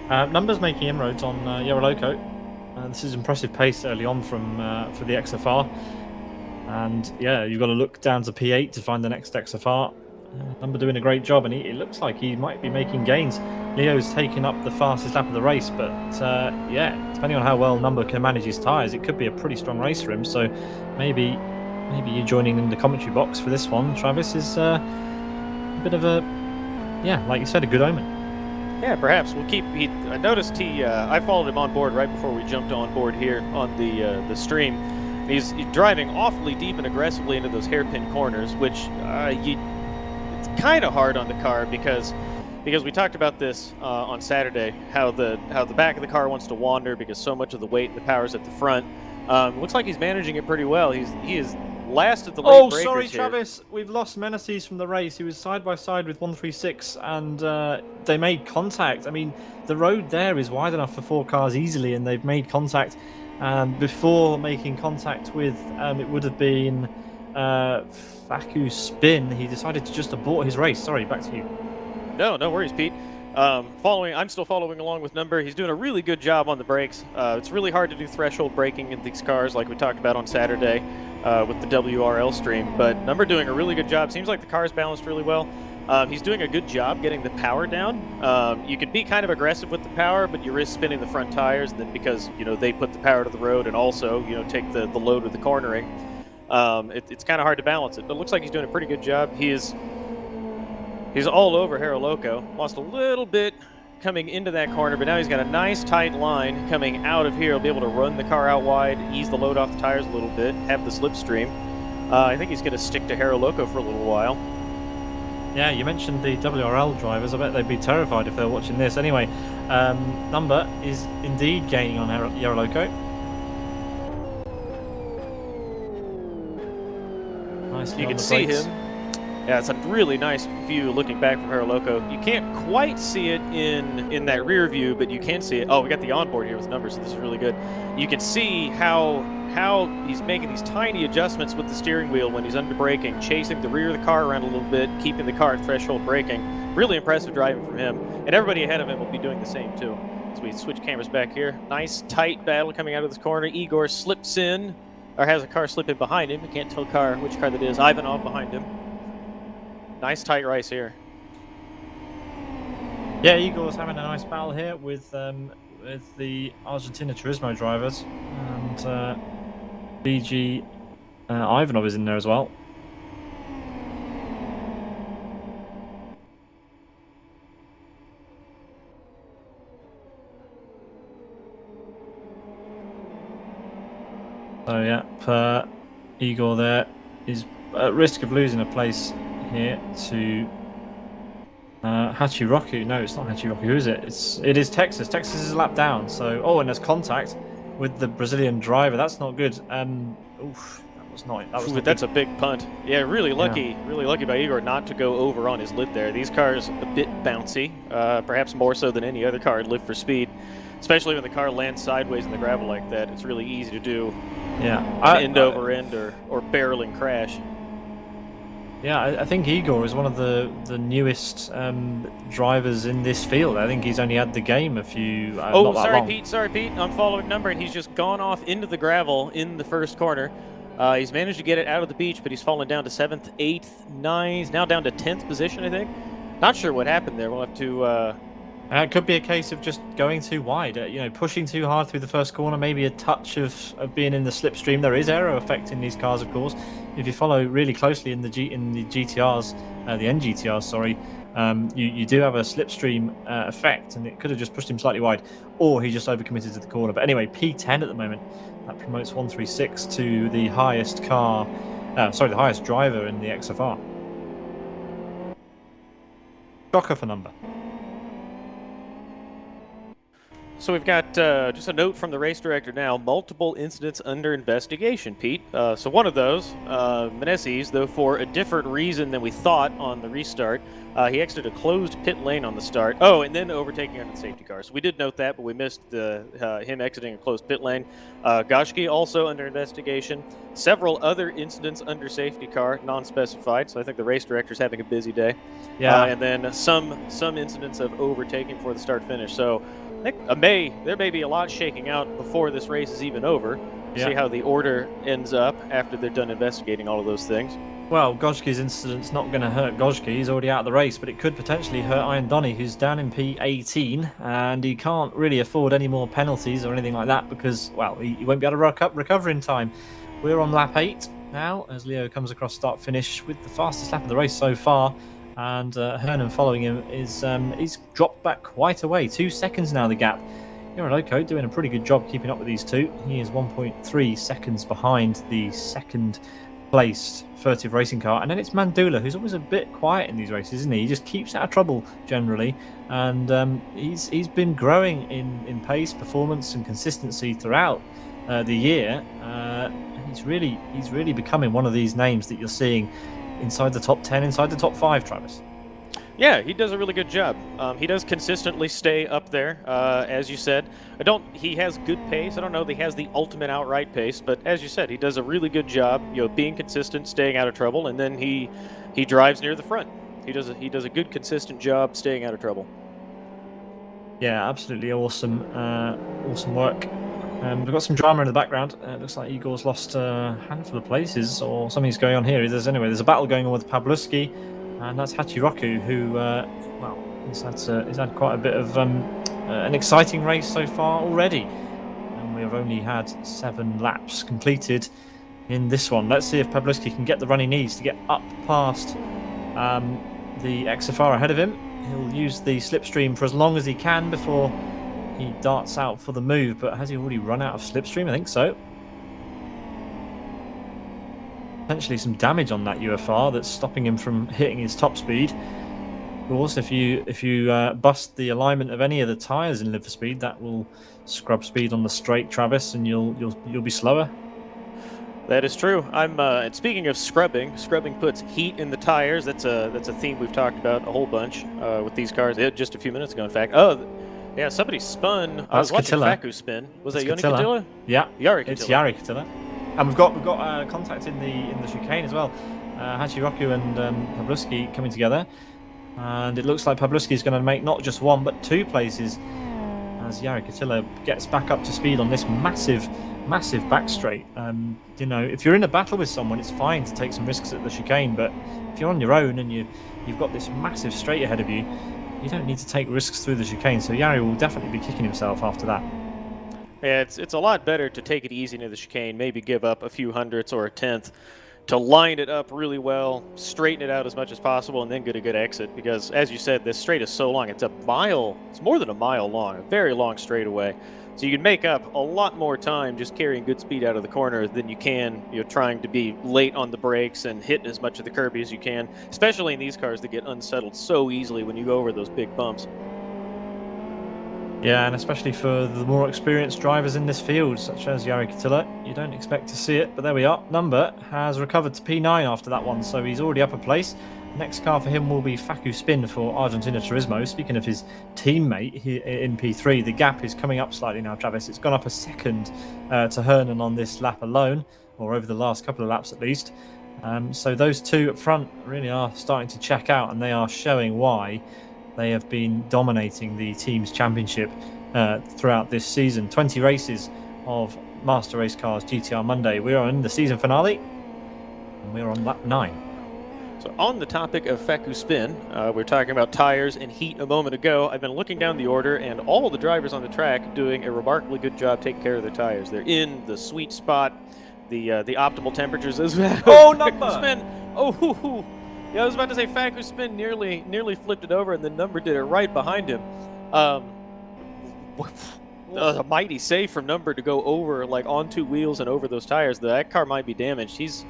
Numbers making inroads on Yaroloco. This is impressive pace early on from for the XFR. And yeah, you've got to look down to P8 to find the next XFR. Number doing a great job, and it looks like he might be making gains. Leo's taking up the fastest lap of the race, but yeah, depending on how well Number can manage his tyres, it could be a pretty strong race for him. So maybe you joining in the commentary box for this one, Travis, is a bit of a, yeah, like you said, a good omen. Yeah, perhaps we'll keep. I noticed I followed him on board right before we jumped on board here on the stream. He's driving awfully deep and aggressively into those hairpin corners, which it's kind of hard on the car because we talked about this on Saturday, how the back of the car wants to wander because so much of the weight and the power's at the front. Looks like he's managing it pretty well. He is last at the late breakers. Oh, sorry, here. Travis. We've lost Meneses from the race. He was side by side with 136, and they made contact. I mean, the road there is wide enough for 4 cars easily, and they've made contact. Before making contact with, it would have been Faku's spin. He decided to just abort his race. Sorry, back to you. No worries, Pete. I'm still following along with Number. He's doing a really good job on the brakes. It's really hard to do threshold braking in these cars like we talked about on Saturday with the WRL stream, but Number doing a really good job. Seems like the car's balanced really well. He's doing a good job getting the power down. You could be kind of aggressive with the power, but you risk spinning the front tires, and then because they put the power to the road and also take the load with the cornering. It's kind of hard to balance it, but it looks like he's doing a pretty good job. He's all over Haraloco. Lost a little bit coming into that corner, but now he's got a nice tight line coming out of here. He'll be able to run the car out wide, ease the load off the tires a little bit, have the slipstream. I think he's going to stick to Haraloco for a little while. Yeah, you mentioned the WRL drivers. I bet they'd be terrified if they were watching this. Anyway, Number is indeed gaining on Yaroloco. Nicely you can see him. Yeah, it's a really nice view looking back from Haraloco. You can't quite see it in that rear view, but you can see it. Oh, we got the onboard here with numbers, so this is really good. You can see how he's making these tiny adjustments with the steering wheel when he's under braking, chasing the rear of the car around a little bit, keeping the car at threshold braking. Really impressive driving from him, and everybody ahead of him will be doing the same too. So we switch cameras back here. Nice tight battle coming out of this corner. Igor slips in, or has a car slip in behind him. You can't tell which car that is. Ivanov behind him. Nice tight race here. Yeah, Igor's having a nice battle here with the Argentina Turismo drivers, and BG Ivanov is in there as well. So yeah, Igor there is at risk of losing a place here to Hachiroku. No, it's not Hachiroku. Who is it? It is Texas. Texas is a lap down. So and there's contact with the Brazilian driver. That's not good. Oof, that's a big punt. Yeah, really lucky by Igor not to go over on his lid there. These cars a bit bouncy, perhaps more so than any other car at Live for Speed, especially when the car lands sideways in the gravel like that. It's really easy to do. Yeah, end over end or barreling crash. Yeah, I think Igor is one of the newest drivers in this field. I think he's only had the game a few. Not that long. Sorry, Pete. I'm following Number, and he's just gone off into the gravel in the first corner. He's managed to get it out of the beach, but he's fallen down to 7th, 8th, 9th. He's now down to 10th position, I think. Not sure what happened there. We'll have to. It could be a case of just going too wide, pushing too hard through the first corner, maybe a touch of being in the slipstream. There is aero effect in these cars, of course. If you follow really closely in the GTRs, the NGTRs, sorry, you do have a slipstream effect, and it could have just pushed him slightly wide, or he just overcommitted to the corner. But anyway, P10 at the moment. That promotes 136 to the highest car, the highest driver in the XFR. Shocker for Number. So we've got just a note from the race director now. Multiple incidents under investigation, Pete. So one of those, Meneses, though for a different reason than we thought on the restart, he exited a closed pit lane on the start. Oh, and then overtaking under the safety car. So we did note that, but we missed him exiting a closed pit lane. Gashki also under investigation. Several other incidents under safety car, non-specified. So I think the race director's having a busy day. Yeah. And then some incidents of overtaking for the start-finish. So I think there may be a lot shaking out before this race is even over. Yeah. See how the order ends up after they're done investigating all of those things. Well, Gojki's incident's not going to hurt Gojki. He's already out of the race, but it could potentially hurt Iron Donny, who's down in P18, and he can't really afford any more penalties or anything like that because, well, he won't be able to recover in time. We're on lap 8 now as Leo comes across start-finish with the fastest lap of the race so far. And Hernan following him is he's dropped back quite a way. 2 seconds now the gap. Yoroloco doing a pretty good job keeping up with these two. He is 1.3 seconds behind the second placed Furtive racing car. And then it's Mandula, who's always a bit quiet in these races, isn't he? He just keeps out of trouble generally. And he's been growing in pace, performance and consistency throughout the year. And he's really becoming one of these names that you're seeing inside the top 10, inside the top 5, Travis. Yeah, he does a really good job. He does consistently stay up there, as you said. He has good pace. I don't know that he has the ultimate outright pace, but as you said, he does a really good job, being consistent, staying out of trouble, and then he drives near the front. He does a good, consistent job staying out of trouble. Yeah, absolutely awesome work. We've got some drama in the background. It looks like Igor's lost a handful of places, or something's going on here. There's a battle going on with Pavlovsky, and that's Hachiroku, who, he's had quite a bit of an exciting race so far already, and we have only had 7 laps completed in this one. Let's see if Pavlovsky can get the run he needs to get up past the Exafar ahead of him. He'll use the slipstream for as long as he can before he darts out for the move, but has he already run out of slipstream? I think so. Potentially some damage on that UFR that's stopping him from hitting his top speed. Of course, if you bust the alignment of any of the tyres in Live for Speed, that will scrub speed on the straight, Travis, and you'll be slower. That is true. And speaking of scrubbing puts heat in the tires. That's a theme we've talked about a whole bunch with these cars. Just a few minutes ago, in fact. Oh. Yeah, somebody spun. I was watching Faku spin. Was that Yoni Katila? Yeah, Yari Katila. It's Yari Katila. And we've got contact in the chicane as well. Hachiroku and Pavlovsky coming together, and it looks like Pavlovsky is going to make not just 1 but 2 places as Yari Katila gets back up to speed on this massive back straight. If you're in a battle with someone, it's fine to take some risks at the chicane, but if you're on your own and you've got this massive straight ahead of you, you don't need to take risks through the chicane, so Yari will definitely be kicking himself after that. Yeah, it's a lot better to take it easy into the chicane, maybe give up a few hundredths or a tenth to line it up really well, straighten it out as much as possible, and then get a good exit, because as you said, this straight is so long. It's more than a mile long, a very long straightaway. So you can make up a lot more time just carrying good speed out of the corner than you can, trying to be late on the brakes and hit as much of the curb as you can, especially in these cars that get unsettled so easily when you go over those big bumps. Yeah, and especially for the more experienced drivers in this field, such as Yari Katila, you don't expect to see it, but there we are. Number has recovered to P9 after that one, so he's already up a place. Next car for him will be Faku Spin for Argentina Turismo. Speaking of his teammate here in P3, the gap is coming up slightly now, Travis. It's gone up a second to Hernan on this lap alone, or over the last couple of laps at least. So those two up front really are starting to check out, and they are showing why they have been dominating the team's championship throughout this season. 20 races of Master Race Cars GTR Monday. We are in the season finale, and we're on lap 9. So on the topic of Faku Spin, we were talking about tires and heat a moment ago. I've been looking down the order, and all the drivers on the track doing a remarkably good job taking care of their tires. They're in the sweet spot, the optimal temperatures as well. Oh, Number! Spin. Oh, yeah, I was about to say Faku Spin nearly flipped it over, and the Number did it right behind him. A mighty save from Number to go over, like on 2 wheels and over those tires. That car might be damaged. He's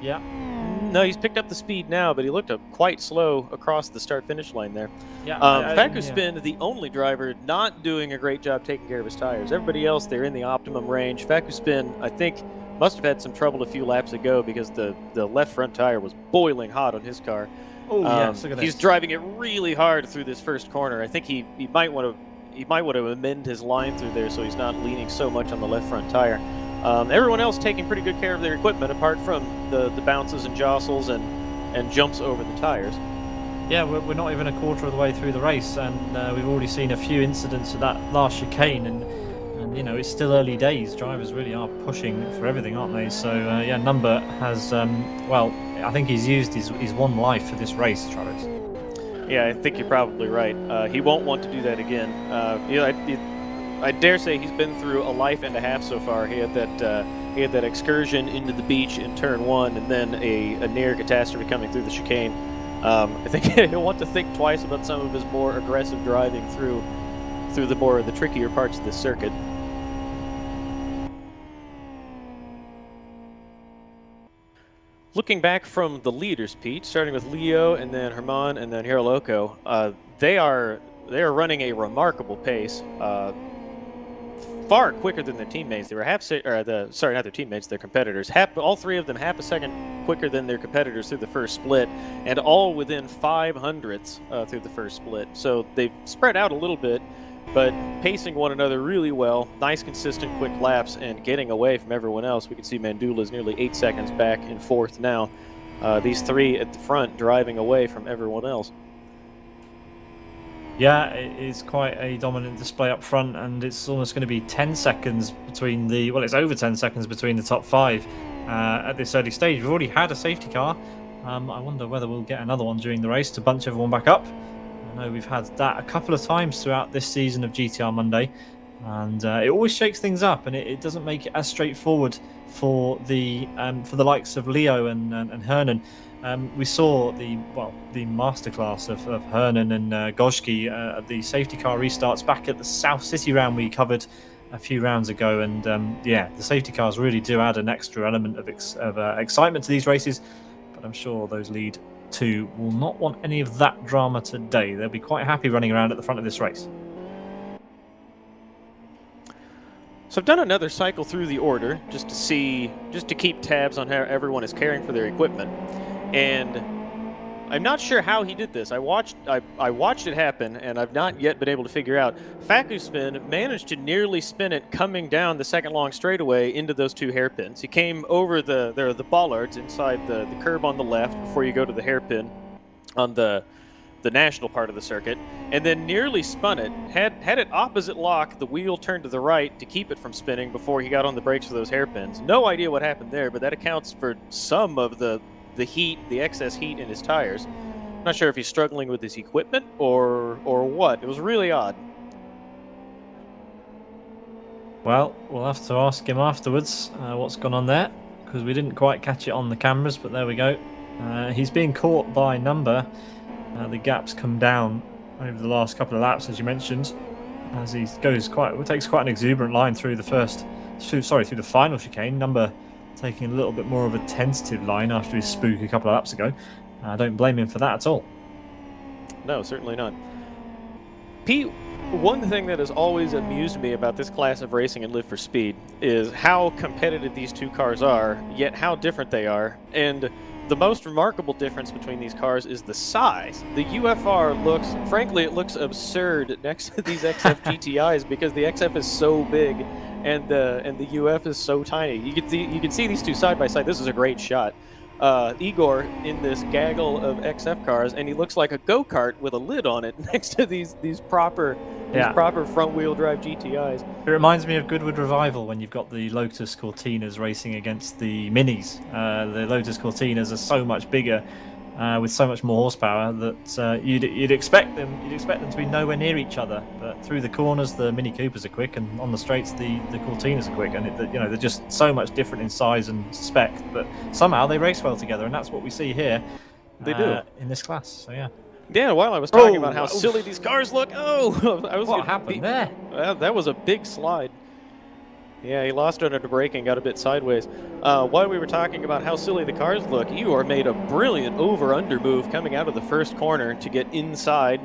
No, he's picked up the speed now, but he looked quite slow across the start-finish line there. Yeah, Facuspin, the only driver not doing a great job taking care of his tires. Everybody else, they're in the optimum range. Facuspin, I think, must have had some trouble a few laps ago because the left front tire was boiling hot on his car. Oh yes, look at he's this. driving it really hard through this first corner. I think he might want to amend his line through there so he's not leaning so much on the left front tire. Everyone else taking pretty good care of their equipment, apart from the bounces and jostles and jumps over the tires. Yeah, we're not even a quarter of the way through the race, and we've already seen a few incidents of that last chicane, and you know, it's still early days. Drivers really are pushing for everything, aren't they? So yeah, Number has well, I think he's used his one life for this race, Travis. Yeah, I think you're probably right. He won't want to do that again. I dare say he's been through a life and a half so far. He had that excursion into the beach in turn 1, and then a near catastrophe coming through the chicane. I think he'll want to think twice about some of his more aggressive driving through the trickier parts of this circuit. Looking back from the leaders, Pete, starting with Leo and then Herman and then Hiroloko, they are running a remarkable pace. Far quicker than their teammates. They were not their teammates, their competitors. All three of them half a second quicker than their competitors through the first split, and all within 0.05 through the first split. So they've spread out a little bit, but pacing one another really well. Nice, consistent, quick laps, and getting away from everyone else. We can see Mandula's nearly 8 seconds back in 4th now. These three at the front driving away from everyone else. Yeah, it is quite a dominant display up front, and it's almost going to be 10 seconds between it's over 10 seconds between the top 5 at this early stage. We've already had a safety car. I wonder whether we'll get another one during the race to bunch everyone back up. I know we've had that a couple of times throughout this season of GTR Monday, and it always shakes things up, and it doesn't make it as straightforward for the likes of Leo and Hernan. We saw the masterclass of Hernan and Gojki at the safety car restarts back at the South City round we covered a few rounds ago, and yeah, the safety cars really do add an extra element of excitement to these races, but I'm sure those lead two will not want any of that drama today. They'll be quite happy running around at the front of this race. So I've done another cycle through the order just to keep tabs on how everyone is caring for their equipment. And I'm not sure how he did this. I watched it happen, and I've not yet been able to figure out. Facuspin managed to nearly spin it coming down the second long straightaway into those two hairpins. He came over the bollards inside the curb on the left before you go to the hairpin on the national part of the circuit, and then nearly spun it. Had it opposite lock, the wheel turned to the right to keep it from spinning before he got on the brakes for those hairpins. No idea what happened there, but that accounts for some of the heat, the excess heat in his tires. Not sure if he's struggling with his equipment or what. It was really odd. Well, we'll have to ask him afterwards what's gone on there, because we didn't quite catch it on the cameras, but there we go. He's being caught by Number. The gaps come down over the last couple of laps, as you mentioned, as he takes quite an exuberant line through the final chicane. Number taking a little bit more of a tentative line after his spook a couple of laps ago. I don't blame him for that at all. No, certainly not. Pete, one thing that has always amused me about this class of racing and Live for Speed is how competitive these two cars are, yet how different they are. And the most remarkable difference between these cars is the size. The UFR looks absurd next to these XF GTIs because the XF is so big and the UF is so tiny. You can see these two side by side. This is a great shot. Igor in this gaggle of XF cars, and he looks like a go-kart with a lid on it next to these proper front-wheel drive GTIs. It reminds me of Goodwood Revival when you've got the Lotus Cortinas racing against the Minis. The Lotus Cortinas are so much bigger, with so much more horsepower that you'd expect them to be nowhere near each other. But through the corners, the Mini Coopers are quick, and on the straights, the Cortinas are quick. And they're just so much different in size and spec, but somehow they race well together, and that's what we see here. They do in this class. So yeah. Yeah, while I was talking about how silly these cars look, what happened there? That was a big slide. Yeah, he lost under the braking, got a bit sideways. While we were talking about how silly the cars look, Igor made a brilliant over-under move coming out of the first corner to get inside.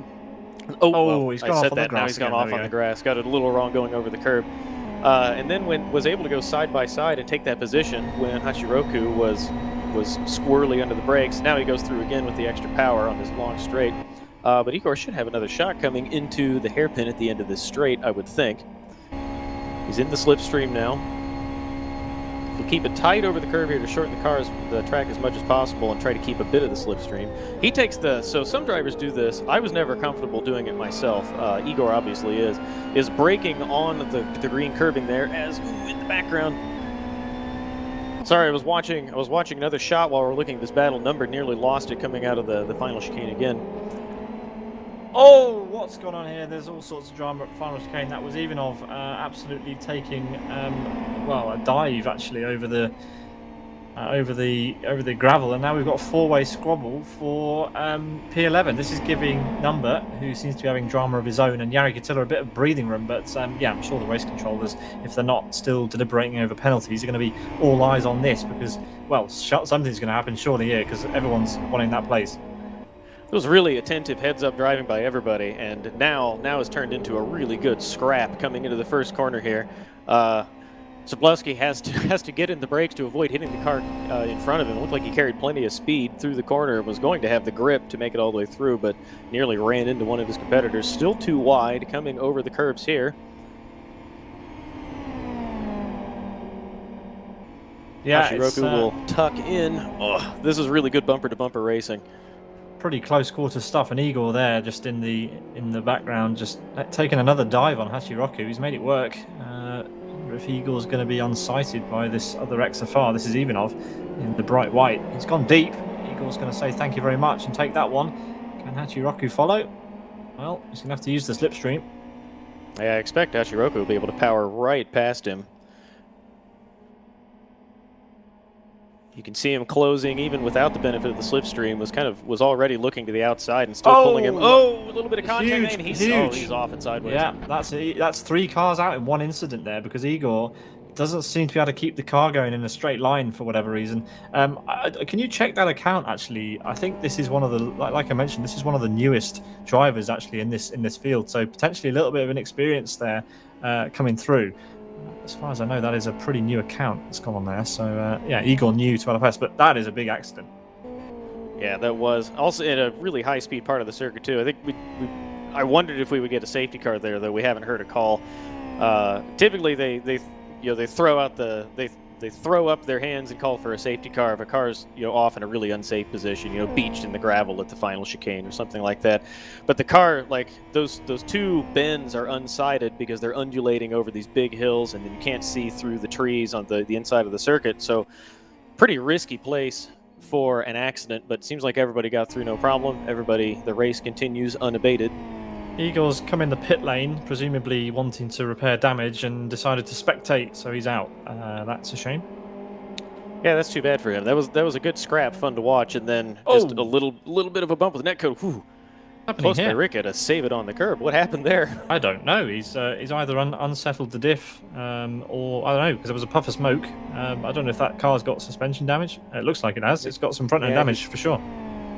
Oh, well, he's I gone off said on the that, now grass he's gone again. off on the grass. Got it a little wrong going over the curb. And then was able to go side by side and take that position when Hachiroku was squirrely under the brakes. Now he goes through again with the extra power on this long straight. But Igor should have another shot coming into the hairpin at the end of this straight, I would think. He's in the slipstream now. He'll keep it tight over the curve here to shorten the track as much as possible and try to keep a bit of the slipstream. He takes so some drivers do this. I was never comfortable doing it myself. Igor obviously is braking on the green curbing there as in the background. Sorry, I was watching another shot while we're looking at this battle. Number nearly lost it coming out of the final chicane again. Oh, what's going on here? There's all sorts of drama at final chicane. That was Ivanov absolutely taking a dive actually over the gravel, and now we've got a four-way squabble for P11. This is giving Number, who seems to be having drama of his own, and Jari Katila a bit of breathing room. But yeah, I'm sure the race controllers, if they're not still deliberating over penalties, are going to be all eyes on this because, well, something's going to happen surely here because everyone's wanting that place. It was really attentive heads-up driving by everybody, and now has turned into a really good scrap coming into the first corner here. Zablowski has to get in the brakes to avoid hitting the car in front of him. It looked like he carried plenty of speed through the corner and was going to have the grip to make it all the way through, but nearly ran into one of his competitors. Still too wide coming over the curbs here. Yeah, Hachiroku will tuck in. Oh, this is really good bumper-to-bumper racing. Pretty close quarter stuff, and Igor there just in the background, just taking another dive on Hachiroku. He's made it work. If Igor's going to be unsighted by this other XFR, this is Ivanov in the bright white. He's gone deep. Igor's going to say thank you very much and take that one. Can Hachiroku follow? Well, he's going to have to use the slipstream. Yeah, I expect Hachiroku will be able to power right past him. You can see him closing even without the benefit of the slipstream. Was already looking to the outside and still pulling him. Oh, a little bit of contact, and he's off and sideways. Yeah, that's 3 cars out in one incident there because Igor doesn't seem to be able to keep the car going in a straight line for whatever reason. Can you check that account? Actually, I think this is one of the like I mentioned, this is one of the newest drivers actually in this field. So potentially a little bit of an experience there coming through. As far as I know, that is a pretty new account that's gone on there. So, yeah, Igor new to LFS, but that is a big accident. Yeah, that was also in a really high-speed part of the circuit, too. I think I wondered if we would get a safety car there, though we haven't heard a call. Typically, they throw out they throw up their hands and call for a safety car if a car's off in a really unsafe position, beached in the gravel at the final chicane or something like that. But the car, like those 2 bends are unsighted because they're undulating over these big hills, and then you can't see through the trees on the inside of the circuit. So pretty risky place for an accident, but it seems like everybody got through no problem. The race continues unabated. Igor's come in the pit lane, presumably wanting to repair damage, and decided to spectate, so he's out. That's a shame. Yeah, that's too bad for him. That was a good scrap, fun to watch, and then just a little bit of a bump with netcode. Whew. Close by Ricca to save it on the curb. What happened there? I don't know. He's either unsettled the diff, or I don't know, because there was a puff of smoke. I don't know if that car's got suspension damage. It looks like it has. It's got some front end damage for sure.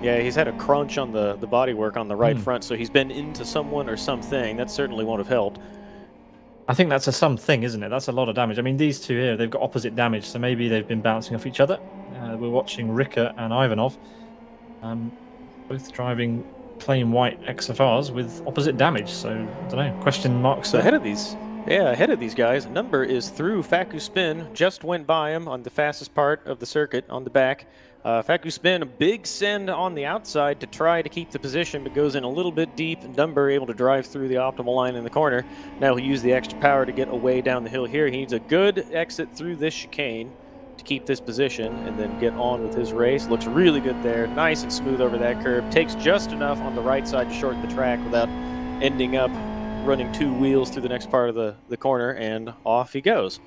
Yeah, he's had a crunch on the bodywork on the right front, so he's been into someone or something. That certainly won't have helped. I think that's a something, isn't it? That's a lot of damage. I mean, these two here, they've got opposite damage, so maybe they've been bouncing off each other. We're watching Ricca and Ivanov, both driving plain white XFRs with opposite damage. So, I don't know, question marks. So ahead of these guys, Number is through Faku Spin, just went by him on the fastest part of the circuit on the back. Faku Spin, a big send on the outside to try to keep the position, but goes in a little bit deep. Number able to drive through the optimal line in the corner. Now he'll use the extra power to get away down the hill here. He needs a good exit through this chicane to keep this position and then get on with his race. Looks really good there. Nice and smooth over that curb. Takes just enough on the right side to shorten the track without ending up running 2 wheels through the next part of the corner, and off he goes.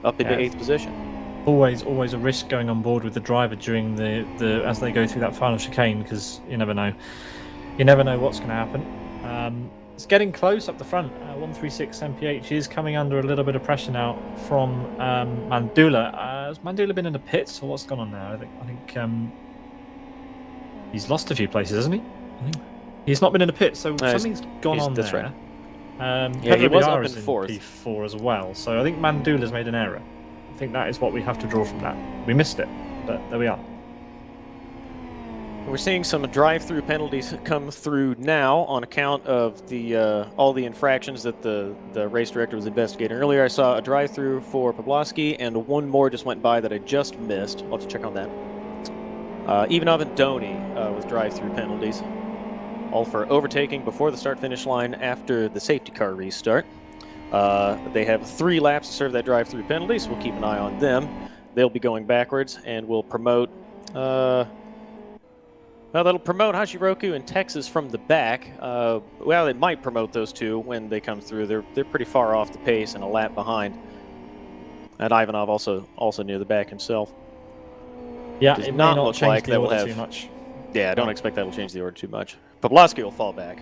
Up into 8th position. Always a risk going on board with the driver during the as they go through that final chicane, because you never know what's going to happen. It's getting close up the front. 136 MPH is coming under a little bit of pressure now from Mandula. Has Mandula been in the pits, or what's gone on there? I think he's lost a few places, hasn't he? I think he's not been in the pits, so something's gone on that's there. Right. Yeah, he was up in fourth. P4 as well, so I think Mandula's made an error. I think that is what we have to draw from that. We missed it, but there we are. We're seeing some drive-through penalties come through now on account of the all the infractions that the race director was investigating earlier. I saw a drive-through for Pawlowski, and one more just went by that I just missed. I'll have to check on that. Ivanov and Doney with drive-through penalties, all for overtaking before the start-finish line after the safety car restart. They have 3 laps to serve that drive-through penalty, so we'll keep an eye on them. They'll be going backwards, and we'll promote... Well, that'll promote Hashiroku and Texas from the back. Well, it might promote those two when they come through. They're pretty far off the pace and a lap behind. And Ivanov also near the back himself. Yeah, Does it not may not look change like the that will order have too much. Yeah, I don't expect that will change the order too much. Pawlowski will fall back.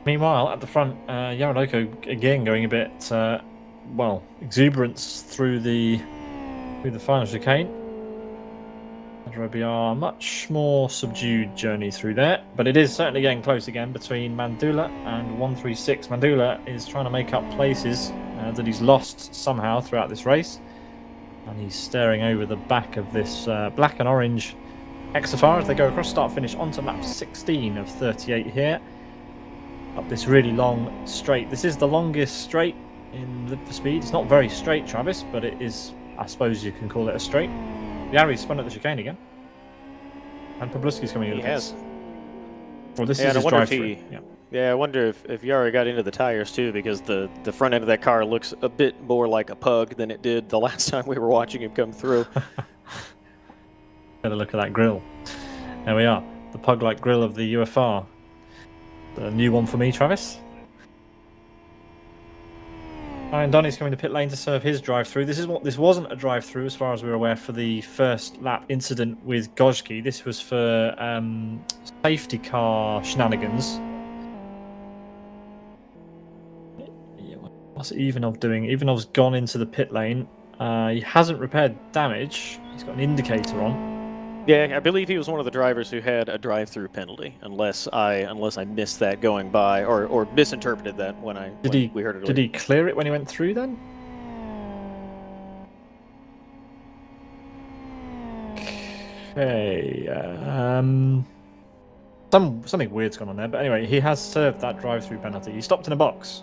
Meanwhile, at the front, Yaroloko again going a bit, well, exuberance through the final chicane. BR, much more subdued journey through there, but it is certainly getting close again between Mandula and 136. Mandula is trying to make up places that he's lost somehow throughout this race, and he's staring over the back of this black and orange XFR as they go across start finish onto lap 16 of 38 here, up this really long straight. This is the longest straight in Live for Speed. It's not very straight, Travis, but it is, I suppose you can call it a straight. Yari's spun at the chicane again. And Pawlowski's coming in. He has. Well, this is his drive-through. Yeah, I wonder if Yari got into the tires too, because the front end of that car looks a bit more like a pug than it did the last time we were watching him come through. Better look at that grille. There we are. The pug-like grille of the UFR. The new one for me, Travis. Ryan Donnie's coming to pit lane to serve his drive-through. This wasn't a drive-through as far as we're aware for the first lap incident with Gojki. This was for safety car shenanigans. What's Ivanov doing? Ivanov's gone into the pit lane. He hasn't repaired damage. He's got an indicator on. Yeah, I believe he was one of the drivers who had a drive-through penalty, unless I missed that going by or misinterpreted that when we heard it. Did he clear it when he went through then? Okay. Something weird's gone on there, but anyway, he has served that drive-through penalty. He stopped in a box,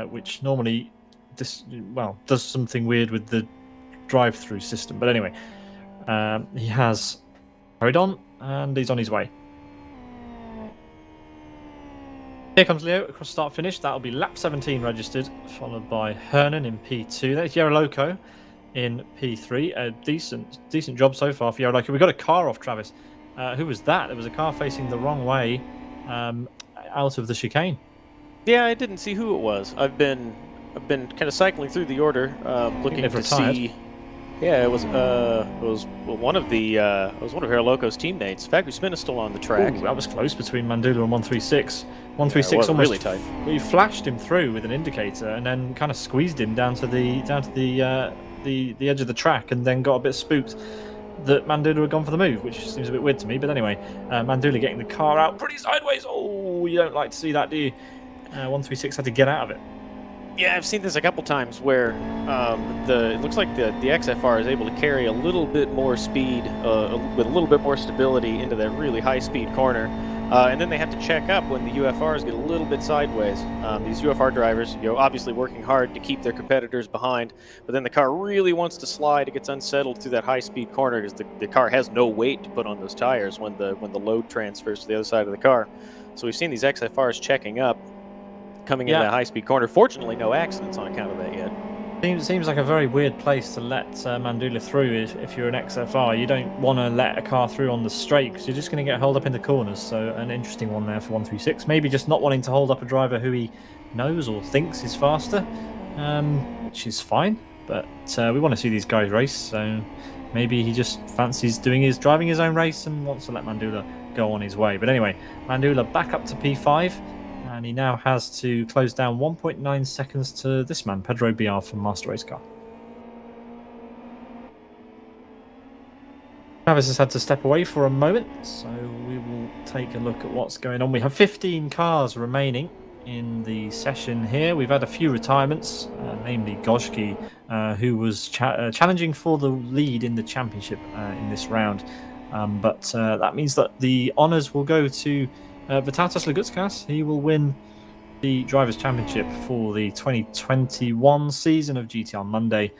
which normally does something weird with the drive-through system. But anyway, he has carried on, and he's on his way. Here comes Leo across start finish. That'll be lap 17 registered, followed by Hernan in P2. There's Yaroloko in P3. A decent job so far for Yaroloko. We got a car off, Travis. Who was that? There was a car facing the wrong way out of the chicane. Yeah, I didn't see who it was. I've been kind of cycling through the order, looking to see. Yeah, it was one of Yaroloko's teammates. Fagu Spin is still on the track. Ooh, that was close between Mandula and 136. 136 almost really tight. He flashed him through with an indicator and then kind of squeezed him down to the edge of the track, and then got a bit spooked that Mandula had gone for the move, which seems a bit weird to me. But anyway, Mandula getting the car out pretty sideways. Oh, you don't like to see that, do you? 136 had to get out of it. Yeah, I've seen this a couple times where it looks like the XFR is able to carry a little bit more speed with a little bit more stability into that really high-speed corner, and then they have to check up when the UFRs get a little bit sideways. These UFR drivers, obviously working hard to keep their competitors behind, but then the car really wants to slide. It gets unsettled through that high-speed corner because the car has no weight to put on those tires when the load transfers to the other side of the car. So we've seen these XFRs checking up, coming into that high-speed corner. Fortunately, no accidents on account of that yet. Seems like a very weird place to let Mandula through if you're an XFR. You don't want to let a car through on the straight because you're just going to get held up in the corners. So an interesting one there for 136. Maybe just not wanting to hold up a driver who he knows or thinks is faster, which is fine. But we want to see these guys race, so maybe he just fancies driving his own race and wants to let Mandula go on his way. But anyway, Mandula back up to P5, and he now has to close down 1.9 seconds to this man, Pedro Biar from Master Race Car. Travis has had to step away for a moment, so we will take a look at what's going on. We have 15 cars remaining in the session here. We've had a few retirements, namely Gojki, who was challenging for the lead in the championship in this round. But that means that the honours will go to Vitatas Lagutskas. He will win the Drivers' Championship for the 2021 season of GTR Monday,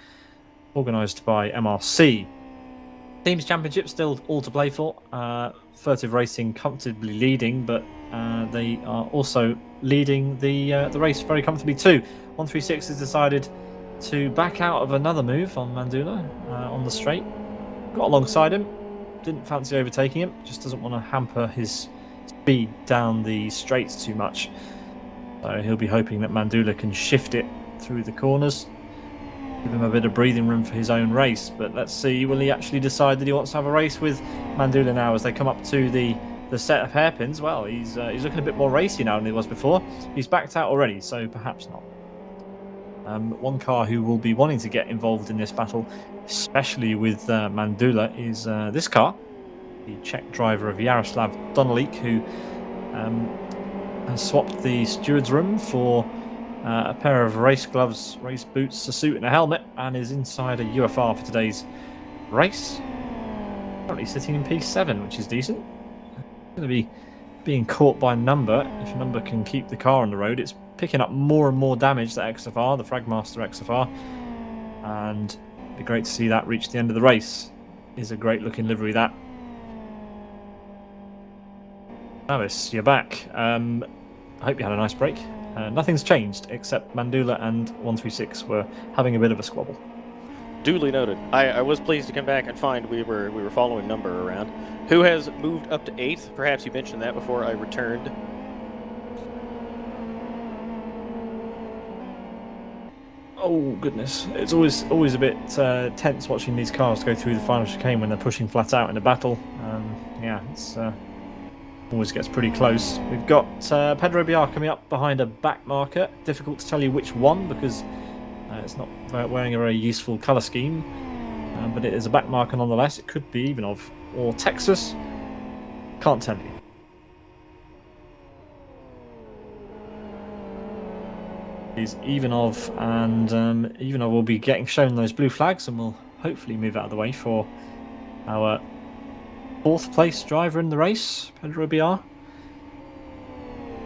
organised by MRC. Teams Championship still all to play for. Furtive Racing comfortably leading, but they are also leading the race very comfortably too. 136 has decided to back out of another move on Mandula on the straight. Got alongside him, didn't fancy overtaking him, just doesn't want to hamper his speed down the straights too much. So he'll be hoping that Mandula can shift it through the corners, give him a bit of breathing room for his own race. But let's see, will he actually decide that he wants to have a race with Mandula now as they come up to the set of hairpins? Well, he's looking a bit more racy now than he was before. He's backed out already, so perhaps not. One car who will be wanting to get involved in this battle, especially with Mandula, is this car, the Czech driver of Jaroslav Donolik, who has swapped the steward's room for a pair of race gloves, race boots, a suit and a helmet, and is inside a UFR for today's race. Currently sitting in P7, which is decent. Going to be being caught by Number. If Number can keep the car on the road, it's picking up more and more damage, that XFR, the Fragmaster XFR, and it'd be great to see that reach the end of the race. Is a great looking livery, that. Travis, you're back. I hope you had a nice break. Nothing's changed except Mandula and 136 were having a bit of a squabble. Duly noted. I was pleased to come back and find we were following Number around, who has moved up to 8th. Perhaps you mentioned that before I returned. Oh goodness, it's always a bit tense watching these cars go through the final chicane when they're pushing flat out in a battle. Yeah, it's always gets pretty close. We've got Pedro Biar coming up behind a back marker. Difficult to tell you which one because it's not wearing a very useful colour scheme, but it is a back marker nonetheless. It could be Ivanov or Texas. Can't tell you. Is Ivanov, and Ivanov will be getting shown those blue flags, and will hopefully move out of the way for our 4th place driver in the race, Pedro Biar.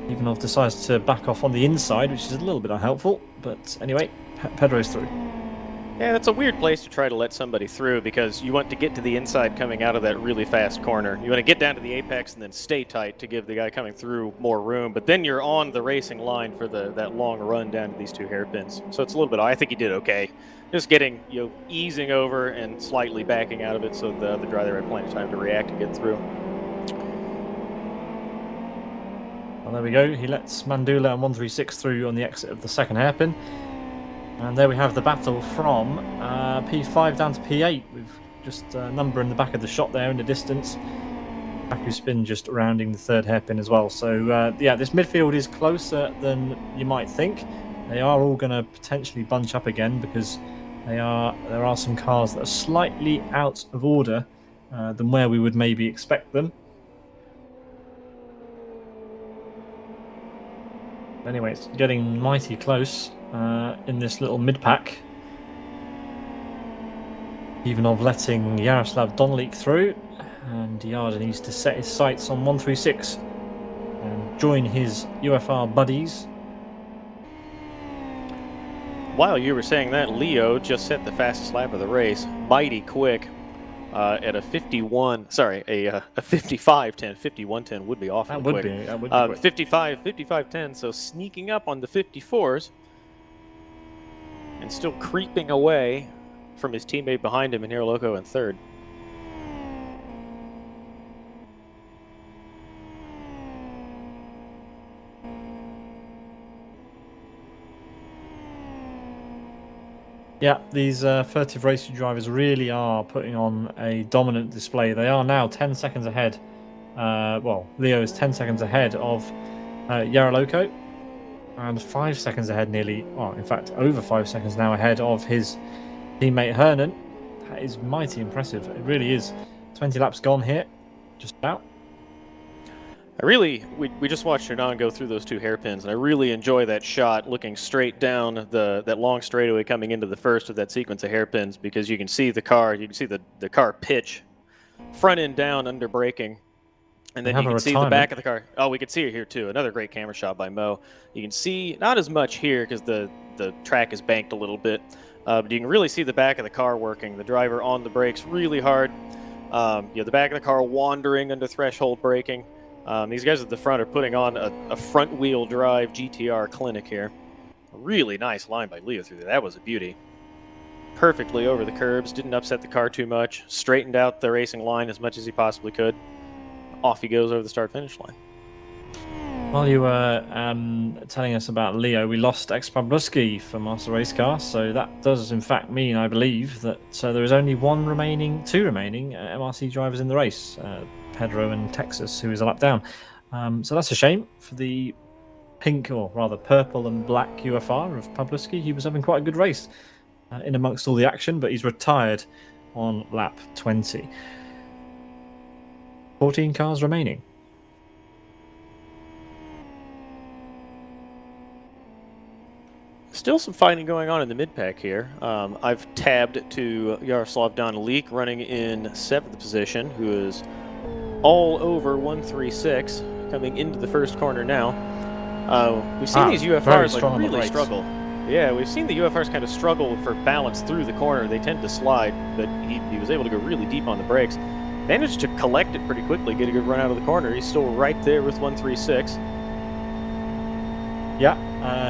Ivanov decides to back off on the inside, which is a little bit unhelpful, but anyway, Pedro's through. Yeah, that's a weird place to try to let somebody through because you want to get to the inside coming out of that really fast corner. You want to get down to the apex and then stay tight to give the guy coming through more room, but then you're on the racing line for that long run down to these 2 hairpins. So it's a little bit, I think he did okay. Just getting, easing over and slightly backing out of it so the other driver had plenty of time to react and get through. Well, there we go. He lets Mandula and 136 through on the exit of the 2nd hairpin. And there we have the battle from P5 down to P8. We've just Number in the back of the shot there in the distance. Baku Spin just rounding the 3rd hairpin as well. So, yeah, this midfield is closer than you might think. They are all going to potentially bunch up again because there are some cars that are slightly out of order than where we would maybe expect them. Anyway, it's getting mighty close in this little mid-pack. Ivanov letting Jaroslav Donolik through, and Yarda needs to set his sights on 136 and join his UFR buddies. While you were saying that, Leo just set the fastest lap of the race, mighty quick, at a 51. Sorry, a 55:10. 51:10 would be awful. That would be quick. 55:10. So sneaking up on the 54s, and still creeping away from his teammate behind him in Hero Loco in 3rd. Yeah, these furtive racing drivers really are putting on a dominant display. They are now 10 seconds ahead. Well, Leo is 10 seconds ahead of Yaraloco, and 5 seconds ahead nearly, well, in fact, over 5 seconds now ahead of his teammate Hernan. That is mighty impressive. It really is. 20 laps gone here, just about. We just watched Hernan go through those two hairpins, and I really enjoy that shot looking straight down that long straightaway coming into the first of that sequence of hairpins, because you can see the car, you can see the car pitch front end down under braking, and then you can see the back of the car. Oh, we can see it here too. Another great camera shot by Mo. You can see not as much here because the track is banked a little bit, but you can really see the back of the car working. The driver on the brakes really hard. The back of the car wandering under threshold braking. These guys at the front are putting on a front-wheel drive GTR clinic here. A really nice line by Leo through there. That was a beauty. Perfectly over the curbs, didn't upset the car too much, straightened out the racing line as much as he possibly could. Off he goes over the start-finish line. While you were telling us about Leo, we lost Pabluski for Master Race Car, so that does in fact mean, I believe, that there is only two remaining MRC drivers in the race, Pedro and Texas, who is a lap down. So that's a shame for the pink, or rather purple and black UFR of Pabluski. He was having quite a good race in amongst all the action, but he's retired on lap 20. 14 cars remaining. Still some fighting going on in the mid-pack here. I've tabbed to Yaroslav Donalik running in 7th position, who is all over 136 coming into the first corner now. We've seen these UFRs like really struggle. Yeah, we've seen the UFRs kind of struggle for balance through the corner. They tend to slide, but he was able to go really deep on the brakes. Managed to collect it pretty quickly, get a good run out of the corner. He's still right there with 136. Yeah,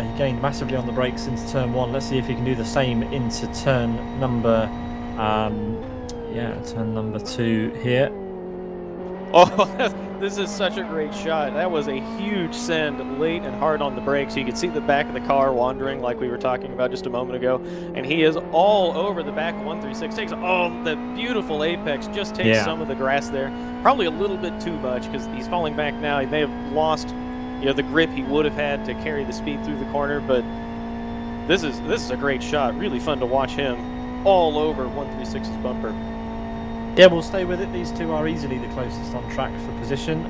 he gained massively on the brakes into turn 1. Let's see if he can do the same into turn number, turn number 2 here. Oh, this is such a great shot. That was a huge send late and hard on the brakes. You could see the back of the car wandering like we were talking about just a moment ago. And he is all over the back of 136. Takes the beautiful apex, just takes some of the grass there. Probably a little bit too much because he's falling back now. He may have lost the grip he would have had to carry the speed through the corner, but this is a great shot. Really fun to watch him all over 136's bumper. Yeah, we'll stay with it. These two are easily the closest on track for position.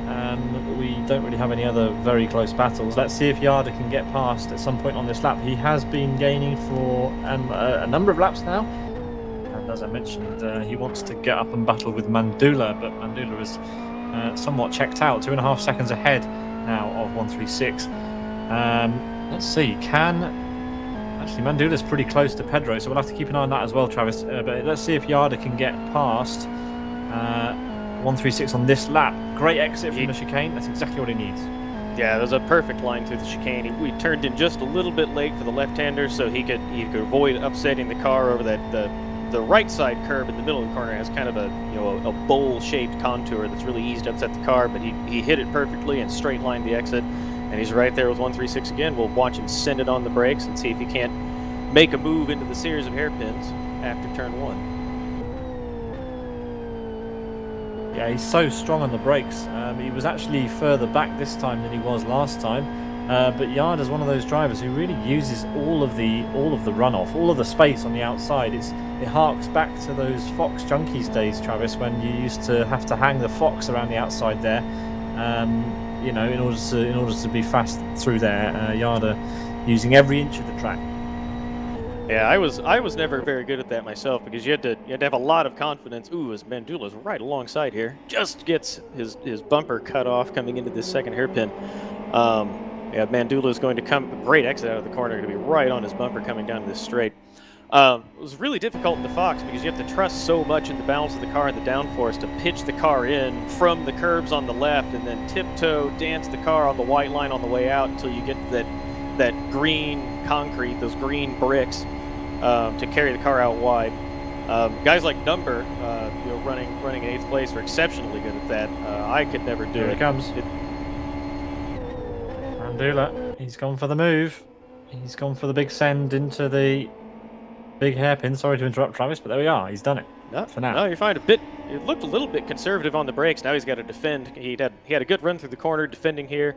We don't really have any other very close battles. Let's see if Yarda can get past at some point on this lap. He has been gaining for a number of laps now. And as I mentioned, he wants to get up and battle with Mandula, but Mandula is somewhat checked out. 2.5 seconds ahead now of 136. Let's see, actually Mandula's pretty close to Pedro, so we'll have to keep an eye on that as well, Travis. But let's see if Yarda can get past 136 on this lap. Great exit from the chicane. That's exactly what he needs. Yeah, there's a perfect line through the chicane. We turned in just a little bit late for the left-hander, so he could avoid upsetting the car over that the right side curb in the middle of the corner. Has kind of a bowl-shaped contour that's really easy to upset the car, but he hit it perfectly and straight-lined the exit. And he's right there with 136 again. We'll watch him send it on the brakes and see if he can't make a move into the series of hairpins after turn 1. Yeah, he's so strong on the brakes. He was actually further back this time than he was last time. But Yarda's one of those drivers who really uses all of the runoff, all of the space on the outside. It harks back to those Fox Junkies days, Travis, when you used to have to hang the Fox around the outside there. In order to be fast through there, Yarda using every inch of the track. Yeah, I was never very good at that myself because you had to have a lot of confidence. Ooh, as Mandula's right alongside here, just gets his bumper cut off coming into this second hairpin. Mandula is going to come, great exit out of the corner, going to be right on his bumper coming down this straight. It was really difficult in the Fox because you have to trust so much in the balance of the car and the downforce to pitch the car in from the curbs on the left and then tiptoe dance the car on the white line on the way out until you get that green concrete, those green bricks, to carry the car out wide. Guys like Number, running in 8th place, are exceptionally good at that. I could never do it. Here it comes. Mandula, he's gone for the move. He's gone for the big send into the Big hairpin. Sorry to interrupt, Travis, but there we are. He's done it. No, for now. No, you're fine. It looked a little bit conservative on the brakes. Now he's got to defend. He had a good run through the corner, defending here.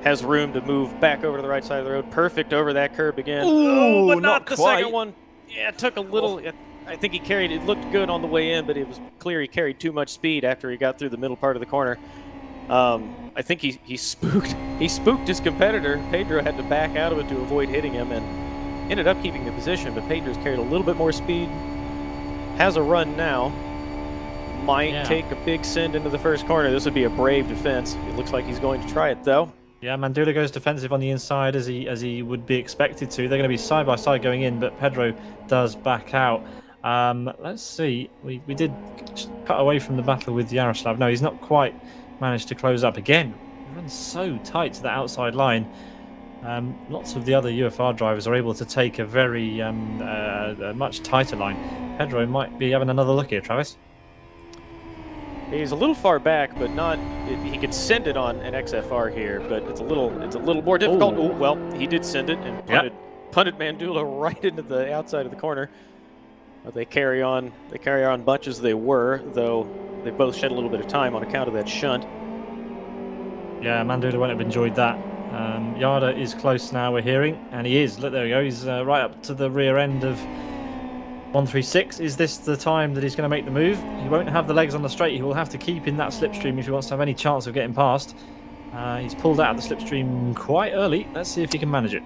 Has room to move back over to the right side of the road. Perfect over that curb again. Ooh, but not the quite. second one. Yeah, it took a little. I think he carried. It looked good on the way in, but it was clear he carried too much speed after he got through the middle part of the corner. I think he spooked his competitor. Pedro had to back out of it to avoid hitting him, and ended up keeping the position. But Pedro's carried a little bit more speed. Has a run now. Might take a big send into the first corner. This would be a brave defense. It looks like he's going to try it though. Yeah, Mandula goes defensive on the inside as he would be expected to. They're going to be side by side going in, but Pedro does back out. Let's see. We did cut away from the battle with Yaroslav. No, he's not quite managed to close up again. He runs so tight to the outside line. Lots of the other UFR drivers are able to take a very a much tighter line. Pedro might be having another look here, Travis. He's a little far back, but not. He could send it on an XFR here, but it's a little more difficult. Oh, well, he did send it and punted Mandula right into the outside of the corner. But they carry on much as they were, though they both shed a little bit of time on account of that shunt. Yeah, Mandula won't have enjoyed that. Yarda is close now, we're hearing, and he is. Look, there we go. He's right up to the rear end of 136. Is this the time that he's going to make the move? He won't have the legs on the straight. He will have to keep in that slipstream if he wants to have any chance of getting past. He's pulled out of the slipstream quite early. Let's see if he can manage it.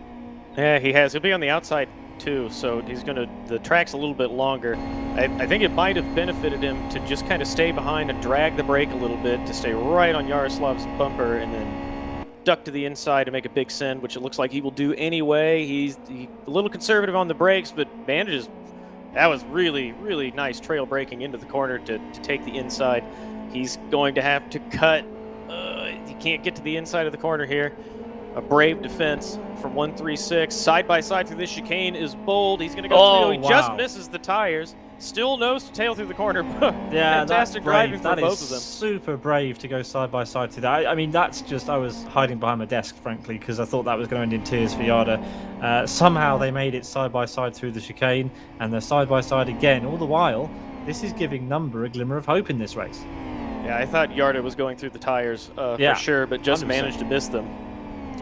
Yeah, he has. He'll be on the outside too, so he's going to. The track's a little bit longer. I think it might have benefited him to just kind of stay behind and drag the brake a little bit to stay right on Yaroslav's bumper and then duck to the inside to make a big send, which it looks like he will do anyway. He's a little conservative on the brakes, but manages. That was really, really nice trail braking into the corner to take the inside. He's going to have to cut. He can't get to the inside of the corner here. A brave defense from 136. Side by side through this chicane is bold. He's going to go through. He just misses the tires. Still nose to tail through the corner. Yeah, fantastic driving from both of them. Super brave to go side by side to that. I mean, that's just, I was hiding behind my desk, frankly, because I thought that was going to end in tears for Yarda. Somehow they made it side by side through the chicane, and they're side by side again. All the while, this is giving Number a glimmer of hope in this race. Yeah, I thought Yarda was going through the tires for sure, but just 100%. Managed to miss them.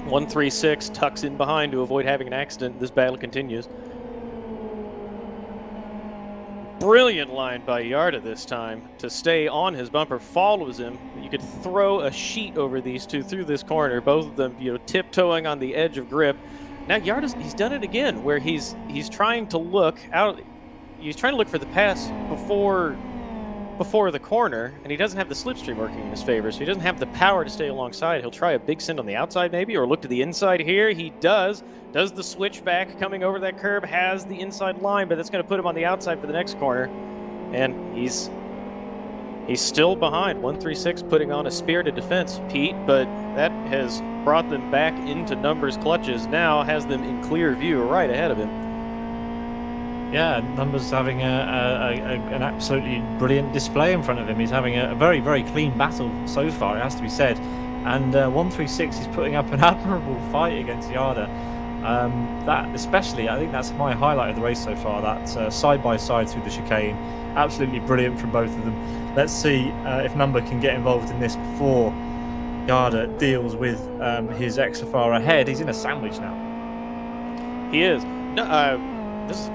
136 tucks in behind to avoid having an accident. This battle continues. Brilliant line by Yarda this time to stay on his bumper, follows him. You could throw a sheet over these two through this corner, both of them, tiptoeing on the edge of grip. Now he's done it again, where he's trying to look out. He's trying to look for the pass before the corner, and he doesn't have the slipstream working in his favor, so he doesn't have the power to stay alongside. He'll try a big send on the outside maybe, or look to the inside here. He does the switchback coming over that curb, has the inside line, but that's going to put him on the outside for the next corner, and he's still behind. 136 putting on a spirited defense, Pete, but that has brought them back into Number's clutches. Now has them in clear view right ahead of him. Yeah, Number's having an absolutely brilliant display in front of him. He's having a very, very clean battle so far, it has to be said. And 136 is putting up an admirable fight against Yarda. That especially, I think that's my highlight of the race so far, that side-by-side through the chicane. Absolutely brilliant from both of them. Let's see if Number can get involved in this before Yarda deals with his XFR ahead. He's in a sandwich now. He is. No, this is...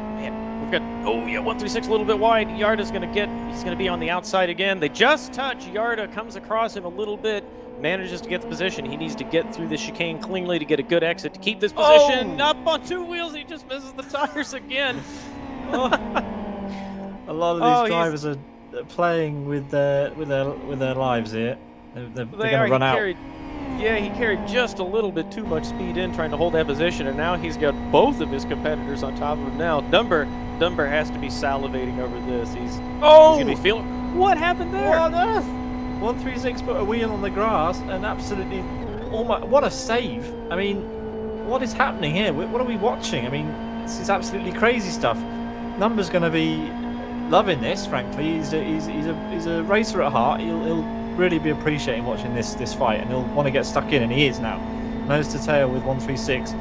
We've got, 136 a little bit wide. Yarda's going to he's going to be on the outside again. They just touch. Yarda comes across him a little bit, manages to get the position. He needs to get through the chicane cleanly to get a good exit to keep this position. Up on two wheels, he just misses the tires again. A lot of these drivers are playing with their lives here. They're going to run out. Yeah, he carried just a little bit too much speed in trying to hold that position, and now he's got both of his competitors on top of him now. Number has to be salivating over this. He's going to be feeling... What happened there? What on earth? 136 put a wheel on the grass and absolutely... what a save. I mean, what is happening here? What are we watching? I mean, this is absolutely crazy stuff. Number's going to be loving this, frankly. He's a racer at heart. He'll really be appreciating watching this fight, and he'll want to get stuck in, and he is now. Nose to tail with 136.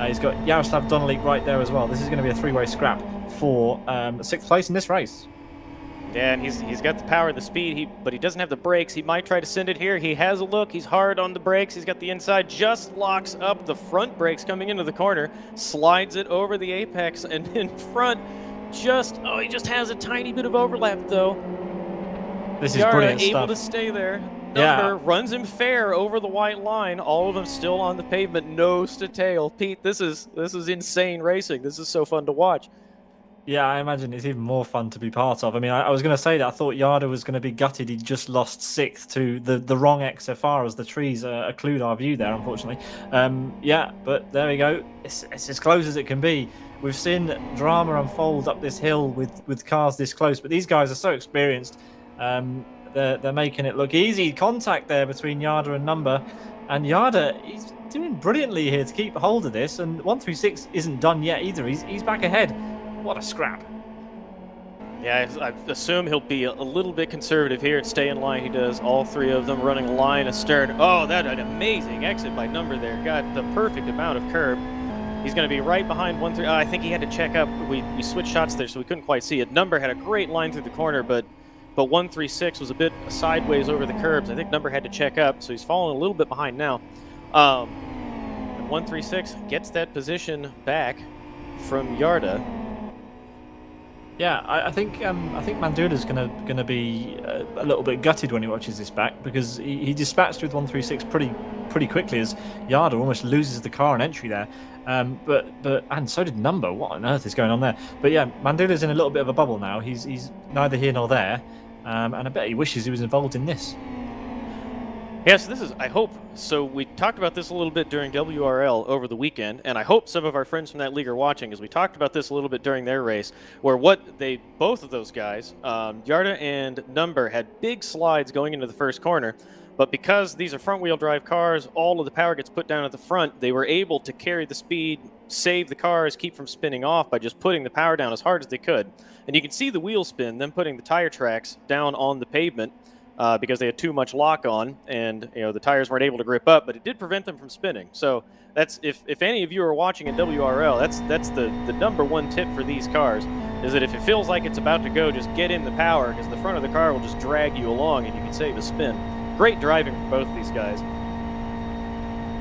He's got Yaroslav Donelik right there as well. This is going to be a three-way scrap for 6th place in this race. Yeah, and he's got the power, the speed, but he doesn't have the brakes. He might try to send it here. He has a look. He's hard on the brakes. He's got the inside, just locks up the front brakes coming into the corner, slides it over the apex, and in front, he just has a tiny bit of overlap, though. This is brilliant stuff. Able to stay there. Number runs him fair over the white line. All of them still on the pavement, nose to tail. Pete, this is insane racing. This is so fun to watch. Yeah, I imagine it's even more fun to be part of. I mean, I was going to say that I thought Yarda was going to be gutted. He just lost 6th to the wrong XFR, as the trees occlude our view there, unfortunately. Yeah, but there we go. It's as close as it can be. We've seen drama unfold up this hill with cars this close, but these guys are so experienced. They're making it look easy. Contact there between Yarda and Number. And Yarda, he's doing brilliantly here to keep hold of this. And 136 isn't done yet either. He's back ahead. What a scrap. Yeah, I assume he'll be a little bit conservative here and stay in line. He does. All 3 of them running a line astern. Oh, that an amazing exit by Number there. Got the perfect amount of curb. He's going to be right behind 1-3. I think he had to check up. We switched shots there, so we couldn't quite see it. Number had a great line through the corner, but 136 was a bit sideways over the curbs. I think Number had to check up, so he's falling a little bit behind now. And 136 gets that position back from Yarda. Yeah, I think Mandula's gonna be a little bit gutted when he watches this back, because he dispatched with 136 pretty quickly as Yarda almost loses the car on entry there. But and so did Number. What on earth is going on there? But yeah, Mandula's in a little bit of a bubble now. He's neither here nor there, and I bet he wishes he was involved in this. Yes, this is, I hope, so we talked about this a little bit during WRL over the weekend, and I hope some of our friends from that league are watching, as we talked about this a little bit during their race, where both of those guys, Yarda and Number, had big slides going into the first corner, but because these are front-wheel drive cars, all of the power gets put down at the front, they were able to carry the speed, save the cars, keep from spinning off by just putting the power down as hard as they could. And you can see the wheel spin, them putting the tire tracks down on the pavement, because they had too much lock on, and the tires weren't able to grip up, but it did prevent them from spinning. So that's if any of you are watching at WRL, that's the number one tip for these cars, is that if it feels like it's about to go, just get in the power, because the front of the car will just drag you along and you can save a spin. Great driving for both of these guys.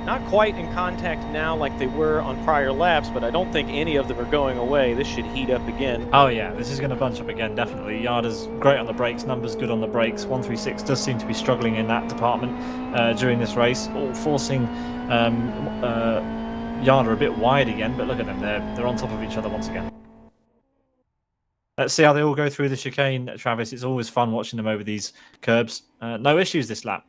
Not quite in contact now like they were on prior laps, but I don't think any of them are going away. This should heat up again. Oh yeah, this is going to bunch up again, definitely. Yarda's great on the brakes, Number's good on the brakes. 136 does seem to be struggling in that department during this race, all forcing Yarda a bit wide again, but look at them, they're on top of each other once again. Let's see how they all go through the chicane, Travis. It's always fun watching them over these curbs. No issues this lap.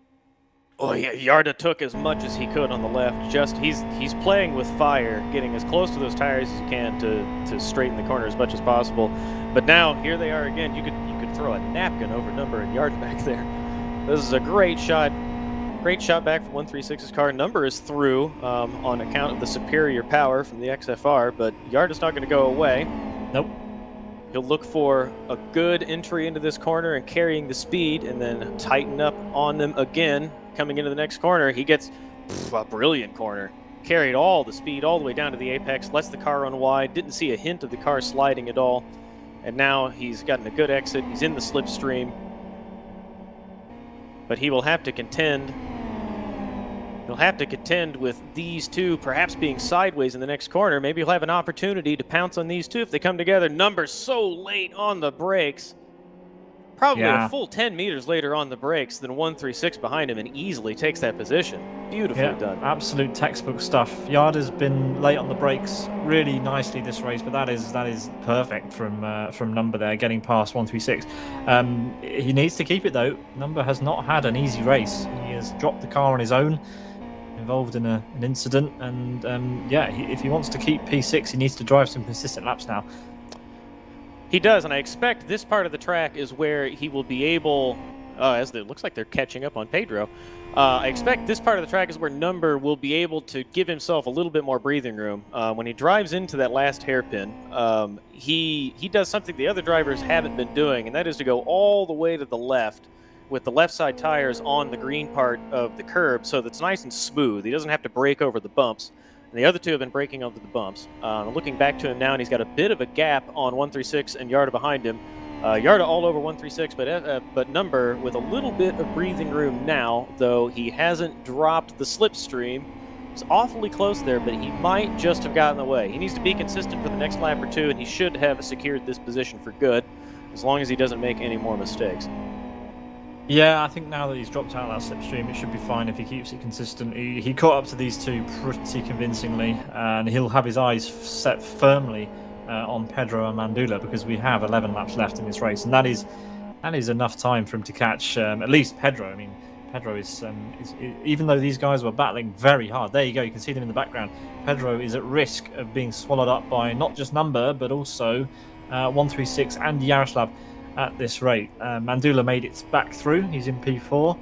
Oh yeah, Yarda took as much as he could on the left. He's playing with fire, getting as close to those tires as he can to straighten the corner as much as possible. But now here they are again. You could throw a napkin over Number and Yarda back there. This is a great shot. Great shot back from 136's car. Number is through on account of the superior power from the XFR, but Yarda's not going to go away. Nope. He'll look for a good entry into this corner and carrying the speed, and then tighten up on them again. Coming into the next corner, he gets a brilliant corner. Carried all the speed all the way down to the apex, lets the car run wide, didn't see a hint of the car sliding at all. And now he's gotten a good exit. He's in the slipstream. But he will have to contend. He'll have to contend with these two perhaps being sideways in the next corner. Maybe he'll have an opportunity to pounce on these two if they come together. Number so late on the brakes. Probably a full 10 meters later on the brakes than 136 behind him, and easily takes that position. Beautifully done. Absolute textbook stuff. Yarda's been late on the brakes really nicely this race, but that is perfect from Number there, getting past 136. He needs to keep it though. Number has not had an easy race. He has dropped the car on his own, involved in an incident, and if he wants to keep P6, he needs to drive some consistent laps now. He does, and I expect this part of the track is where he will be able, as it looks like they're catching up on Pedro, I expect this part of the track is where Number will be able to give himself a little bit more breathing room. When he drives into that last hairpin, he does something the other drivers haven't been doing, and that is to go all the way to the left with the left side tires on the green part of the curb, so that's nice and smooth. He doesn't have to brake over the bumps. and the other two have been breaking onto the bumps. Looking back to him now, and he's got a bit of a gap on 136 and Yarda behind him. Yarda all over 136, but Number with a little bit of breathing room now, though he hasn't dropped the slipstream. It's awfully close there, but he might just have gotten away. He needs to be consistent for the next lap or two, and he should have secured this position for good, as long as he doesn't make any more mistakes. Yeah, I think now that he's dropped out of that slipstream, it should be fine if he keeps it consistent. He caught up to these two pretty convincingly, and he'll have his eyes set firmly on Pedro and Mandula, because we have 11 laps left in this race, and that is enough time for him to catch at least Pedro. I mean, Pedro is even though these guys were battling very hard. There you go, you can see them in the background. Pedro is at risk of being swallowed up by not just Number, but also 136 and Yaroslav at this rate. Mandula made it back through. He's in P4,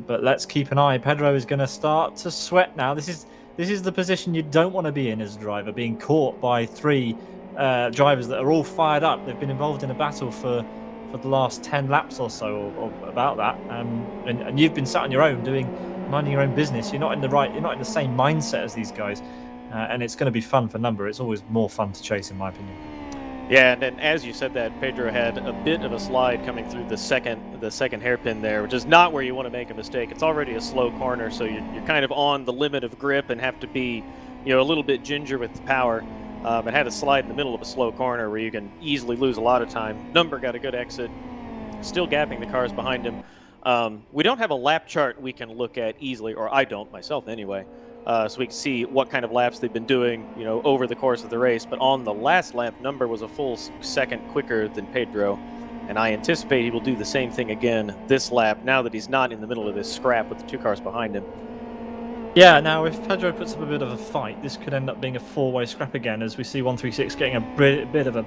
but let's keep an eye. Pedro is going to start to sweat now. This is the position you don't want to be in as a driver, being caught by three drivers that are all fired up. They've been involved in a battle for the last 10 laps or so, or about that, and you've been sat on your own minding your own business. You're not in the same mindset as these guys, and it's going to be fun for Number. It's always more fun to chase, in my opinion. Yeah, and as you said that, Pedro had a bit of a slide coming through the second hairpin there, which is not where you want to make a mistake. It's already a slow corner, so you're kind of on the limit of grip and have to be, a little bit ginger with the power. It had a slide in the middle of a slow corner where you can easily lose a lot of time. Number got a good exit, still gapping the cars behind him. We don't have a lap chart we can look at easily, or I don't myself anyway, so we can see what kind of laps they've been doing, over the course of the race. But on the last lap, Number was a full second quicker than Pedro, and I anticipate he will do the same thing again this lap, now that he's not in the middle of this scrap with the two cars behind him. Yeah, now if Pedro puts up a bit of a fight, this could end up being a four-way scrap again, as we see 136 getting a bit of a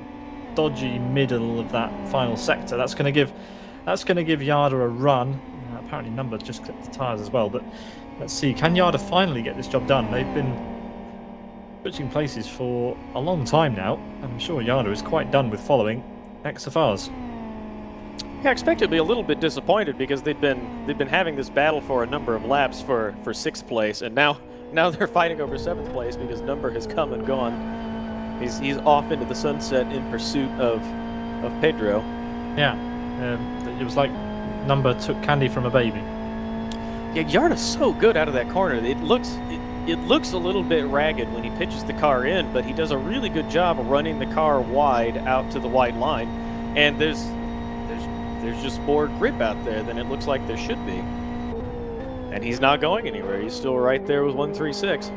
dodgy middle of that final sector. That's going to give Yarda a run. Apparently Number just clipped the tyres as well, but let's see, can Yarda finally get this job done? They've been switching places for a long time now, and I'm sure Yarda is quite done with following XFRs. Yeah, I expect to be a little bit disappointed, because they've been having this battle for a number of laps for 6th place, and now they're fighting over 7th place because Number has come and gone. He's off into the sunset in pursuit of Pedro. Yeah, it was like Number took candy from a baby. Yeah, Yarda's so good out of that corner. It looks a little bit ragged when he pitches the car in, but he does a really good job of running the car wide out to the white line, and there's just more grip out there than it looks like there should be. And he's not going anywhere. He's still right there with 136.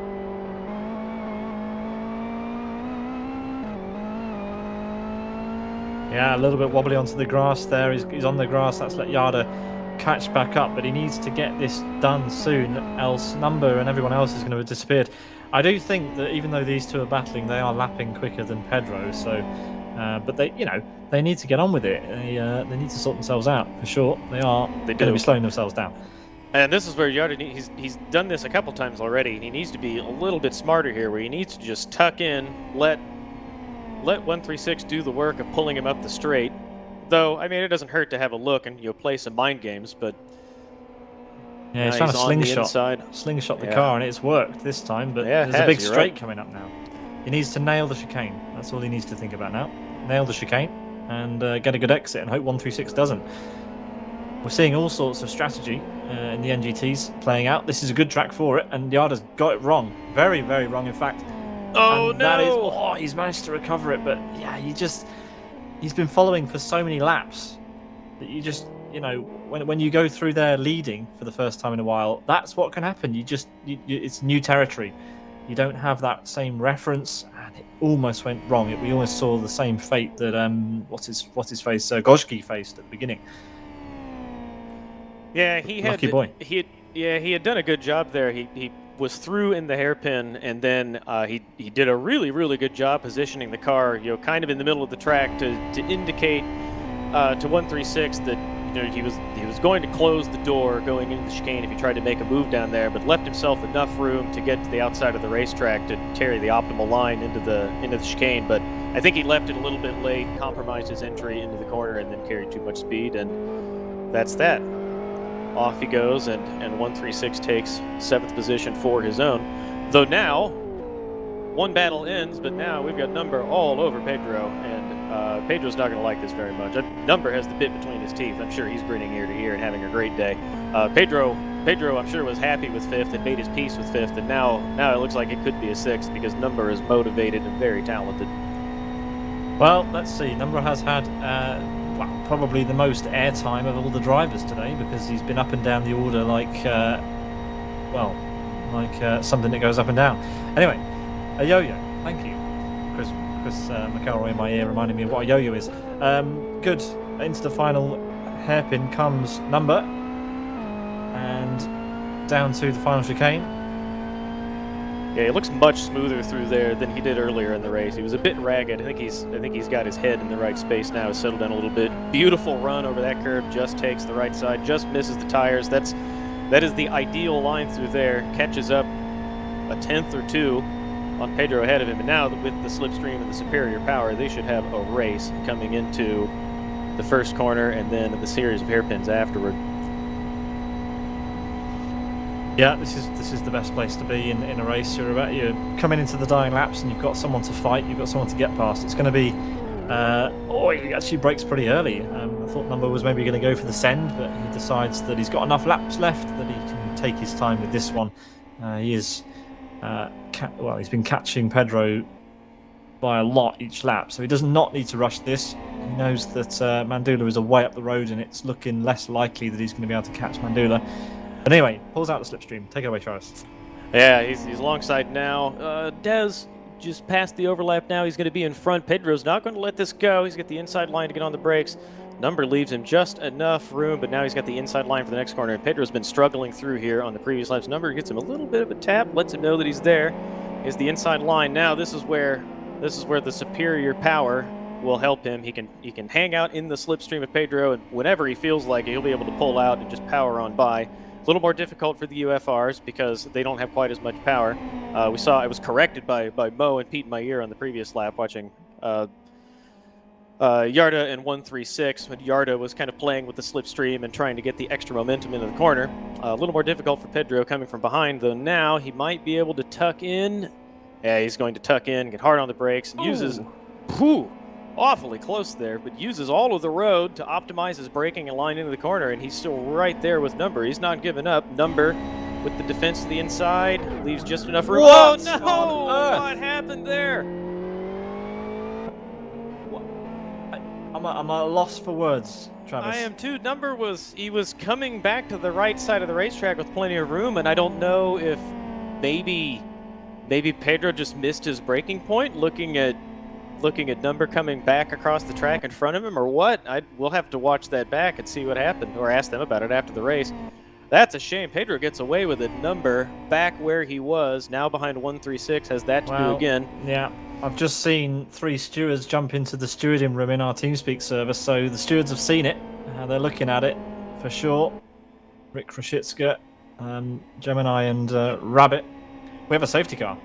Yeah, a little bit wobbly onto the grass there. He's on the grass. That's let Yarda catch back up, but he needs to get this done soon, else Number and everyone else is going to have disappeared. I do think that even though these two are battling, they are lapping quicker than Pedro, so but they need to get on with it. They need to sort themselves out for sure. They're going to be slowing themselves down. And this is where Yarda, he's done this a couple times already, and he needs to be a little bit smarter here, where he needs to just tuck in, let 136 do the work of pulling him up the straight. Though, I mean, it doesn't hurt to have a look and play some mind games, but yeah, he's trying to slingshot the car, and it's worked this time, but there's a big straight coming up now. He needs to nail the chicane. That's all he needs to think about now. Nail the chicane and get a good exit, and hope 136 doesn't. We're seeing all sorts of strategy in the NGTs playing out. This is a good track for it, and Yarda's got it wrong. Very, very wrong, in fact. Oh, and no! He's managed to recover it, but yeah, he's been following for so many laps that you just, when you go through there leading for the first time in a while, that's what can happen. It's new territory. You don't have that same reference, and it almost went wrong. We almost saw the same fate that what's his face, Goshki faced at the beginning. Yeah, lucky boy. He had done a good job there. He was through in the hairpin, and then he did a really, really good job positioning the car, kind of in the middle of the track to indicate to 136 that he was going to close the door going into the chicane if he tried to make a move down there, but left himself enough room to get to the outside of the racetrack to carry the optimal line into the chicane. But I think he left it a little bit late, compromised his entry into the corner, and then carried too much speed, and that's that. Off he goes, and 136 takes 7th position for his own. Though now one battle ends, but now we've got Number all over Pedro, and Pedro's not going to like this very much. Number has the bit between his teeth. I'm sure he's grinning ear to ear and having a great day. Pedro, I'm sure, was happy with 5th and made his peace with 5th, and now it looks like it could be a 6th because Number is motivated and very talented. Well, let's see. Number has had probably the most airtime of all the drivers today because he's been up and down the order like something that goes up and down. Anyway, a yo-yo. Thank you, Chris McElroy in my ear reminding me of what a yo-yo is. Good. Into the final hairpin comes Number, and down to the final chicane. Yeah, he looks much smoother through there than he did earlier in the race. He was a bit ragged. I think he's got his head in the right space now. He's settled down a little bit. Beautiful run over that curve. Just takes the right side. Just misses the tires. That is the ideal line through there. Catches up a 10th or 2 on Pedro ahead of him. And now with the slipstream and the superior power, they should have a race coming into the first corner and then the series of hairpins afterward. Yeah, this is the best place to be in a race. You're coming into the dying laps and you've got someone to fight, you've got someone to get past. It's going to be... he actually brakes pretty early. I thought Number was maybe going to go for the send, but he decides that he's got enough laps left that he can take his time with this one. He's been catching Pedro by a lot each lap, so he does not need to rush this. He knows that Mandula is a way up the road and it's looking less likely that he's going to be able to catch Mandula. But anyway, pulls out the slipstream. Take it away, Travis. Yeah, he's alongside now. Dez just past the overlap now. He's going to be in front. Pedro's not going to let this go. He's got the inside line to get on the brakes. Number leaves him just enough room, but now he's got the inside line for the next corner. And Pedro's been struggling through here on the previous laps. Number gets him a little bit of a tap, lets him know that he's there. Is the inside line. Now this is where the superior power will help him. He can hang out in the slipstream of Pedro, and whenever he feels like it, he'll be able to pull out and just power on by. A little more difficult for the UFRs because they don't have quite as much power. We saw it was corrected by Mo and Pete in my ear on the previous lap watching Yarda and 136 when Yarda was kind of playing with the slipstream and trying to get the extra momentum into the corner. A little more difficult for Pedro coming from behind, though now he might be able to tuck in. Yeah, he's going to tuck in, get hard on the brakes, uses... awfully close there, but uses all of the road to optimize his braking and line into the corner, and he's still right there with Number. He's not giving up. Number with the defense to the inside, leaves just enough room. What? Oh, no! What happened there? I'm at a loss for words, Travis. I am too. Number was coming back to the right side of the racetrack with plenty of room, and I don't know if maybe Pedro just missed his braking point, looking at Number coming back across the track in front of him, or what? We'll have to watch that back and see what happened, or ask them about it after the race. That's a shame. Pedro gets away with it. Number back where he was, now behind 136, has that to do again. Yeah, I've just seen 3 stewards jump into the stewarding room in our TeamSpeak service, so the stewards have seen it. They're looking at it for sure. Rick Krashitska, Gemini, and Rabbit. We have a safety car.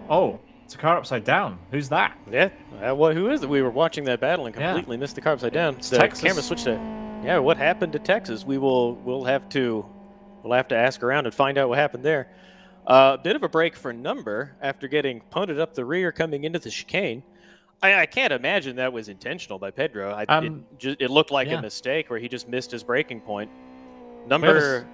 Oh. It's a car upside down. Who's that? Yeah, who is it? We were watching that battle and completely missed the car upside down. It's the Texas. Camera switched to. Yeah, what happened to Texas? We'll have to ask around and find out what happened there. A bit of a break for Number after getting punted up the rear coming into the chicane. I can't imagine that was intentional by Pedro. It looked like a mistake where he just missed his braking point. Number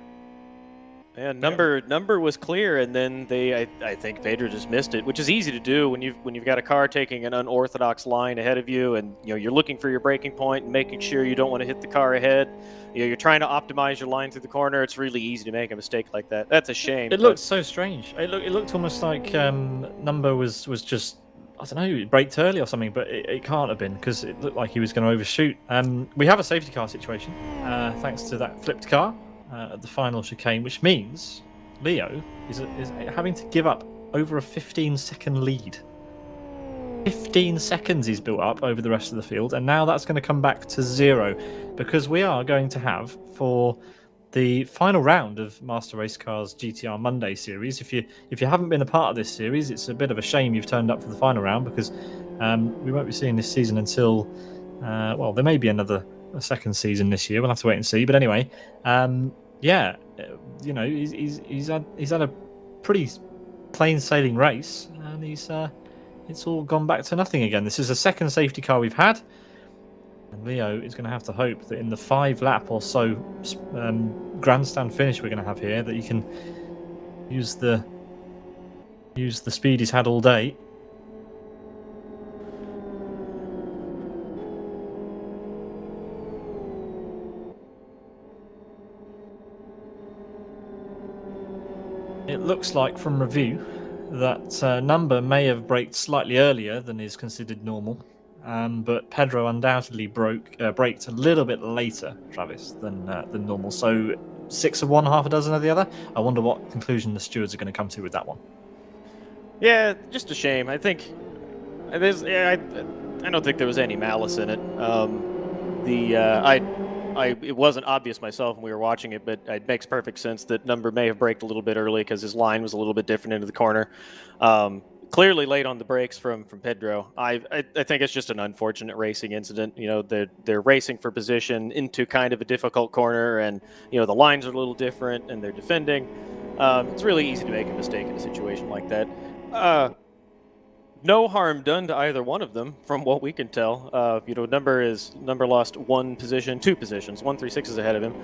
was clear, and then I think Pedro just missed it, which is easy to do when you've got a car taking an unorthodox line ahead of you, and you're looking for your braking point and making sure you don't want to hit the car ahead. You're trying to optimize your line through the corner. It's really easy to make a mistake like that. That's a shame. It looked so strange. It looked almost like Number was just, I don't know, braked early or something, but it can't have been because it looked like he was going to overshoot. We have a safety car situation thanks to that flipped car at the final chicane, which means Leo is having to give up over a 15-second lead. 15 seconds he's built up over the rest of the field, and now that's going to come back to 0 because we are going to have, for the final round of Master Race Cars GTR Monday series, if you haven't been a part of this series, it's a bit of a shame you've turned up for the final round because we won't be seeing this season until there may be a second season this year. We'll have to wait and see. But anyway, he's had a pretty plain sailing race, and it's all gone back to nothing again. This is the second safety car we've had, and Leo is going to have to hope that in the 5-lap or so grandstand finish we're going to have here, that he can use the speed he's had all day. It looks like from review that Number may have braked slightly earlier than is considered normal, but Pedro undoubtedly braked a little bit later, Travis, than normal. So 6 of one, half a dozen of the other. I wonder what conclusion the stewards are going to come to with that one. Yeah, just a shame. I think there's. I don't think there was any malice in it. It wasn't obvious myself when we were watching it, but it makes perfect sense that Number may have braked a little bit early because his line was a little bit different into the corner. Clearly late on the brakes from Pedro. I think it's just an unfortunate racing incident. You know, they're racing for position into kind of a difficult corner, and you know the lines are a little different, and they're defending. It's really easy to make a mistake in a situation like that. No harm done to either one of them, from what we can tell. You know, Number lost 2 positions. 136 is ahead of him.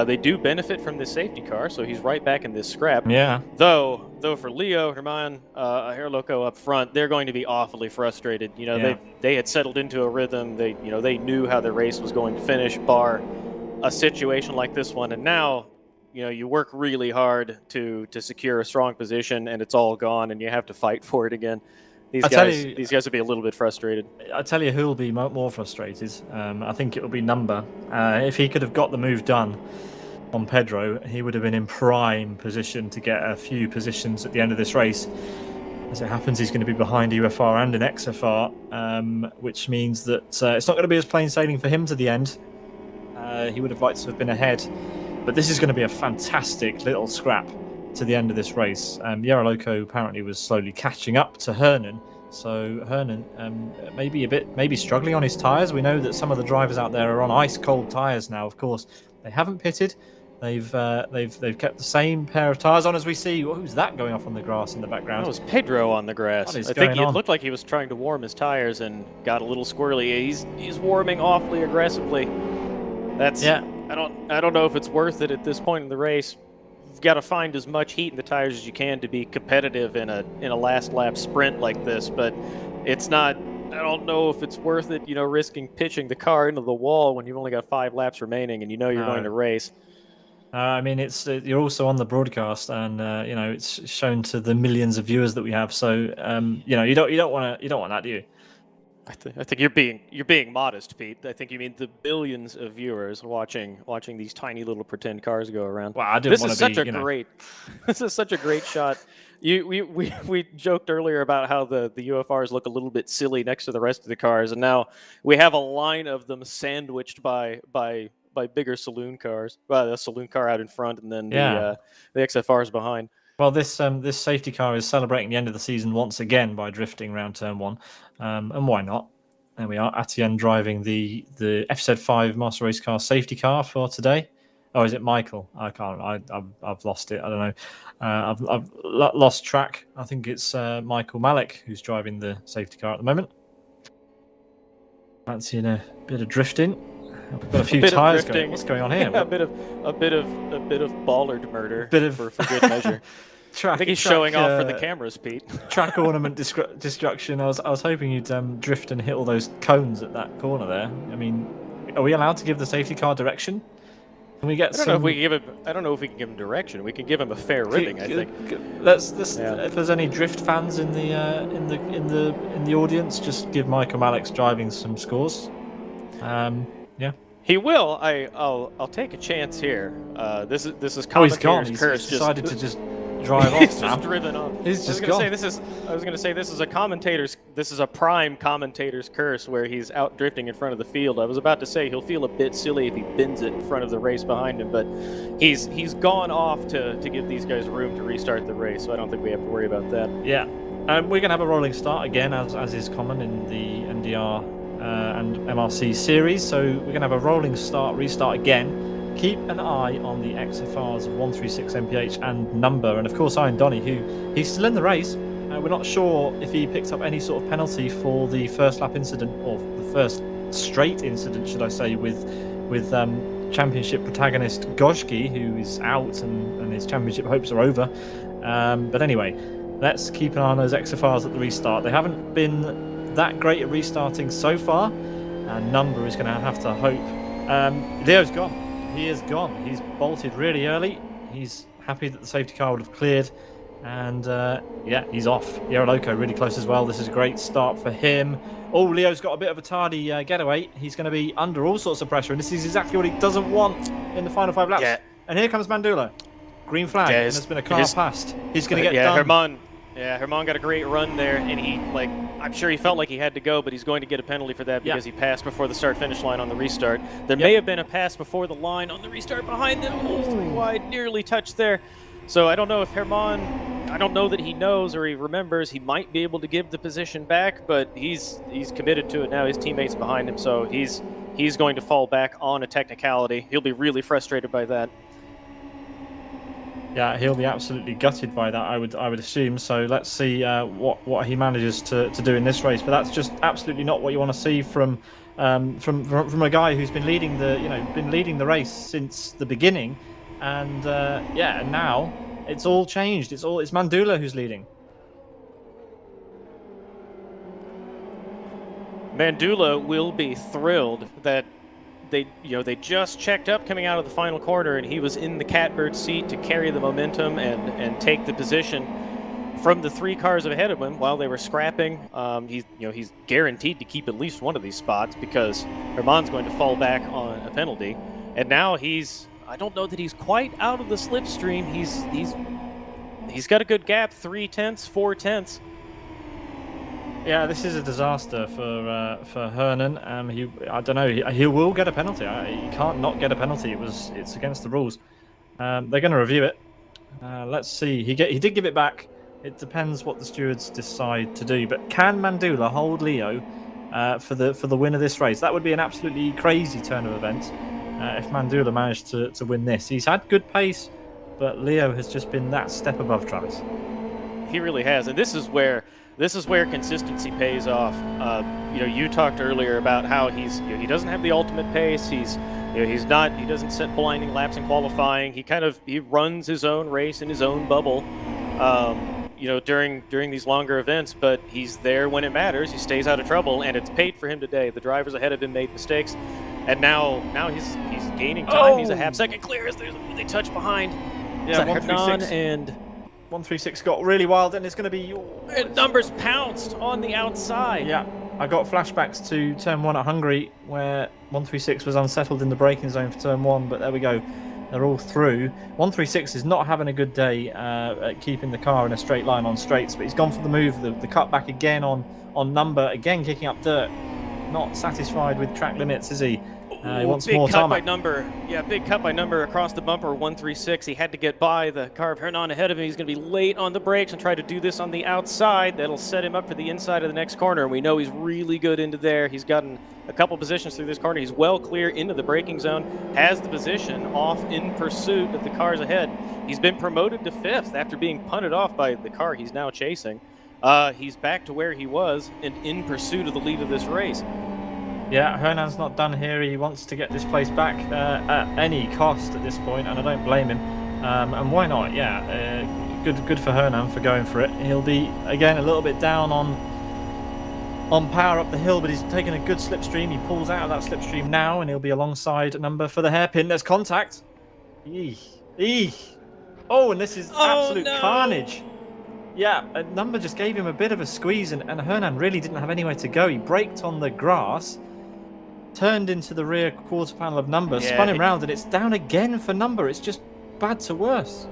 They do benefit from this safety car, so he's right back in this scrap. Yeah. Though for Leo, Herman, Herloco up front, they're going to be awfully frustrated. You know, they had settled into a rhythm. They knew how the race was going to finish, bar a situation like this one, and now. You know, you work really hard to secure a strong position, and it's all gone, and you have to fight for it again. These guys will be a little bit frustrated. I tell you who will be more frustrated. I think it will be Number. If he could have got the move done on Pedro, he would have been in prime position to get a few positions at the end of this race. As it happens, he's going to be behind UFR and an XFR, which means that it's not going to be as plain sailing for him to the end. He would have liked to have been ahead. But this is going to be a fantastic little scrap to the end of this race. Yaroloco apparently was slowly catching up to Hernan, so Hernan maybe struggling on his tyres. We know that some of the drivers out there are on ice cold tyres now. Of course, they haven't pitted. They've kept the same pair of tyres on as we see. Who's that going off on the grass in the background? That was Pedro on the grass. I think it looked like he was trying to warm his tyres and got a little squirrely. He's warming awfully aggressively. I don't know if it's worth it at this point in the race. You've got to find as much heat in the tires as you can to be competitive in a last lap sprint like this, but it's not. I don't know if it's worth it, risking pitching the car into the wall when you've only got 5 laps remaining and you're going to race. I mean, it's you're also on the broadcast, and it's shown to the millions of viewers that we have. So you don't want that, do you? I think you're being modest, Pete. I think you mean the billions of viewers watching these tiny little pretend cars go around. Well, I didn't want to be. This is such a great shot. We joked earlier about how the UFRs look a little bit silly next to the rest of the cars, and now we have a line of them sandwiched by bigger saloon cars. Well, the saloon car out in front, and then the XFRs behind. Well, this safety car is celebrating the end of the season once again by drifting around turn 1, and why not? There we are, Etienne driving the FZ5 Master Race Car safety car for today. Oh, is it Michael? I can't. I've lost it. I don't know. I've lost track. I think it's Michael Malik who's driving the safety car at the moment. Fancying a bit of drifting. We've got a few tyres going. What's going on here? Yeah, a bit of bollard murder. For good measure. I think he's showing off for the cameras, Pete. Track ornament destruction. I was hoping you'd drift and hit all those cones at that corner there. I mean, are we allowed to give the safety car direction? Can we get? I don't know if we can give him direction. We can give him a fair ribbing. I think. If there's any drift fans in the audience, just give Michael Malik's driving some scores. Yeah. He will. I'll take a chance here. This is commentator's curse. He's decided to just drive off. He's just driven off. He's just gone. I was going to say this is a prime commentator's curse where he's out drifting in front of the field. I was about to say he'll feel a bit silly if he bends it in front of the race behind him, but he's gone off to give these guys room to restart the race, so I don't think we have to worry about that. Yeah. We're going to have a rolling start again, as is common in the NDR and MRC series, so we're going to have a rolling start, restart again. keep an eye on the XFRs of 136 MPH and Number, and of course Iron Donny, who he's still in the race. We're not sure if he picked up any sort of penalty for the first lap incident, or the first straight incident, should I say, with championship protagonist Gojki, who is out and his championship hopes are over. But anyway, let's keep an eye on those XFRs at the restart. They haven't been that great at restarting so far, and Number is going to have to hope. Leo's gone. He is gone. He's bolted really early. He's happy that the safety car would have cleared. And yeah, he's off. Loco really close as well. This is a great start for him. Oh, Leo's got a bit of a tardy getaway. He's going to be under all sorts of pressure, and this is exactly what he doesn't want in the final 5 laps. Yeah. And here comes Mandula. Green flag, and there's been a car passed. He's going to get done. Herman got a great run there, and I'm sure he felt like he had to go, but he's going to get a penalty for that because he passed before the start-finish line on the restart. There may have been a pass before the line on the restart behind them. Oh, 3 wide, nearly touched there. So I don't know if Herman, I don't know that he knows or he remembers. He might be able to give the position back, but he's committed to it now. His teammates behind him, so he's going to fall back on a technicality. He'll be really frustrated by that. Yeah, he'll be absolutely gutted by that, I would assume. So let's see what he manages to do in this race. But that's just absolutely not what you want to see from a guy who's been leading the race since the beginning. And now it's all changed. It's Mandula who's leading. Mandula will be thrilled that they just checked up coming out of the final corner, and he was in the catbird seat to carry the momentum and take the position from the 3 cars ahead of him while they were scrapping. He's guaranteed to keep at least one of these spots because Herman's going to fall back on a penalty, and now I don't know that he's quite out of the slipstream. He's got a good gap, 3/10, 4/10. Yeah, this is a disaster for Hernan. I don't know. He will get a penalty. He can't not get a penalty. It's against the rules. They're going to review it. Let's see. He did give it back. It depends what the stewards decide to do. But can Mandula hold Leo for the win of this race? That would be an absolutely crazy turn of events. If Mandula managed to win this. He's had good pace, but Leo has just been that step above Travis. He really has, and this is where consistency pays off. You talked earlier about how he doesn't have the ultimate pace. He doesn't set blinding laps in qualifying. He runs his own race in his own bubble. During these longer events, but he's there when it matters. He stays out of trouble, and it's paid for him today. The drivers ahead of him made mistakes, and now he's gaining time. He's a half-second clear as they touch behind. Yeah, 136 and 136 got really wild, and it's going to be Numbers pounced on the outside. Yeah, I got flashbacks to turn 1 at Hungary where 136 was unsettled in the braking zone for turn 1, but there we go. They're all through. 136 is not having a good day at keeping the car in a straight line on straights, but he's gone for the move, the cut back again on Number, again kicking up dirt. Not satisfied with track limits, is he? He wants more big cut tarmac. by Number. Yeah, big cut by Number across the bumper, 136. He had to get by the car of Hernan ahead of him. He's going to be late on the brakes and try to do this on the outside. That'll set him up for the inside of the next corner. We know he's really good into there. He's gotten a couple positions through this corner. He's well clear into the braking zone, has the position off in pursuit of the cars ahead. He's been promoted to 5th after being punted off by the car he's now chasing. He's back to where he was and in pursuit of the lead of this race. Yeah, Hernan's not done here. He wants to get this place back at any cost at this point, and I don't blame him. And why not? Yeah, good for Hernan for going for it. He'll be again a little bit down on power up the hill, but he's taken a good slipstream. He pulls out of that slipstream now, and he'll be alongside Number for the hairpin. There's contact. Oh, and this is absolute carnage. Yeah, Number just gave him a bit of a squeeze, and Hernan really didn't have anywhere to go. He braked on the grass, turned into the rear quarter panel of Number, spun him round, and it's down again for Number. It's just bad to worse.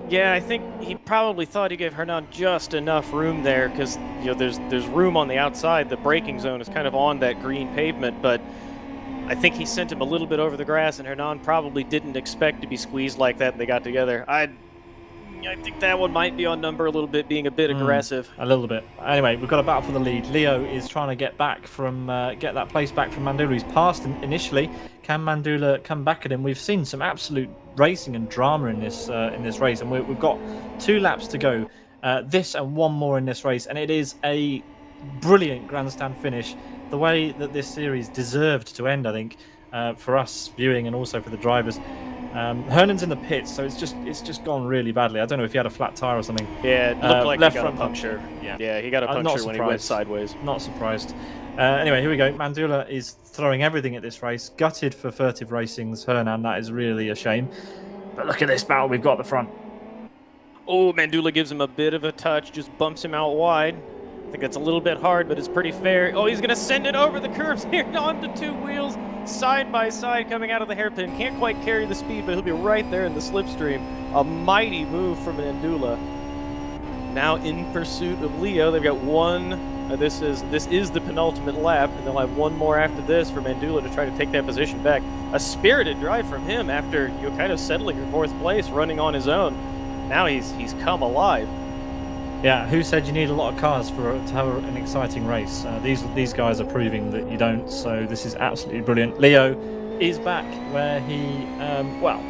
Yeah, I think he probably thought he gave Hernan just enough room there because there's room on the outside. The braking zone is kind of on that green pavement, but I think he sent him a little bit over the grass, and Hernan probably didn't expect to be squeezed like that, and they got together. I think that one might be on number a little bit, being a bit aggressive. A little bit. Anyway, we've got a battle for the lead. Leo is trying to get back from get that place back from Mandula. He's passed initially. Can Mandula come back at him? We've seen some absolute racing and drama in this race, and we've got 2 laps to go. This and one more in this race, and it is a brilliant grandstand finish. The way that this series deserved to end, I think, for us viewing and also for the drivers. Hernan's in the pits, so it's just gone really badly. I don't know if he had a flat tire or something. Yeah, it looked like left he got a front puncture. Yeah, he got a puncture when he went sideways. Not surprised. Anyway, here we go. Mandula is throwing everything at this race. Gutted for Furtive Racing's Hernan. That is really a shame. But look at this battle we've got at the front. Oh, Mandula gives him a bit of a touch, just bumps him out wide. I think that's a little bit hard, but it's pretty fair. Oh, he's going to send it over the curves here onto 2 wheels, side by side, coming out of the hairpin. Can't quite carry the speed, but he'll be right there in the slipstream. A mighty move from Mandula. Now in pursuit of Leo. They've got one. This is the penultimate lap, and they'll have one more after this for Mandula to try to take that position back. A spirited drive from him after kind of settling for 4th place, running on his own. Now he's come alive. Yeah, who said you need a lot of cars to have an exciting race? These guys are proving that you don't, so this is absolutely brilliant. Leo is back where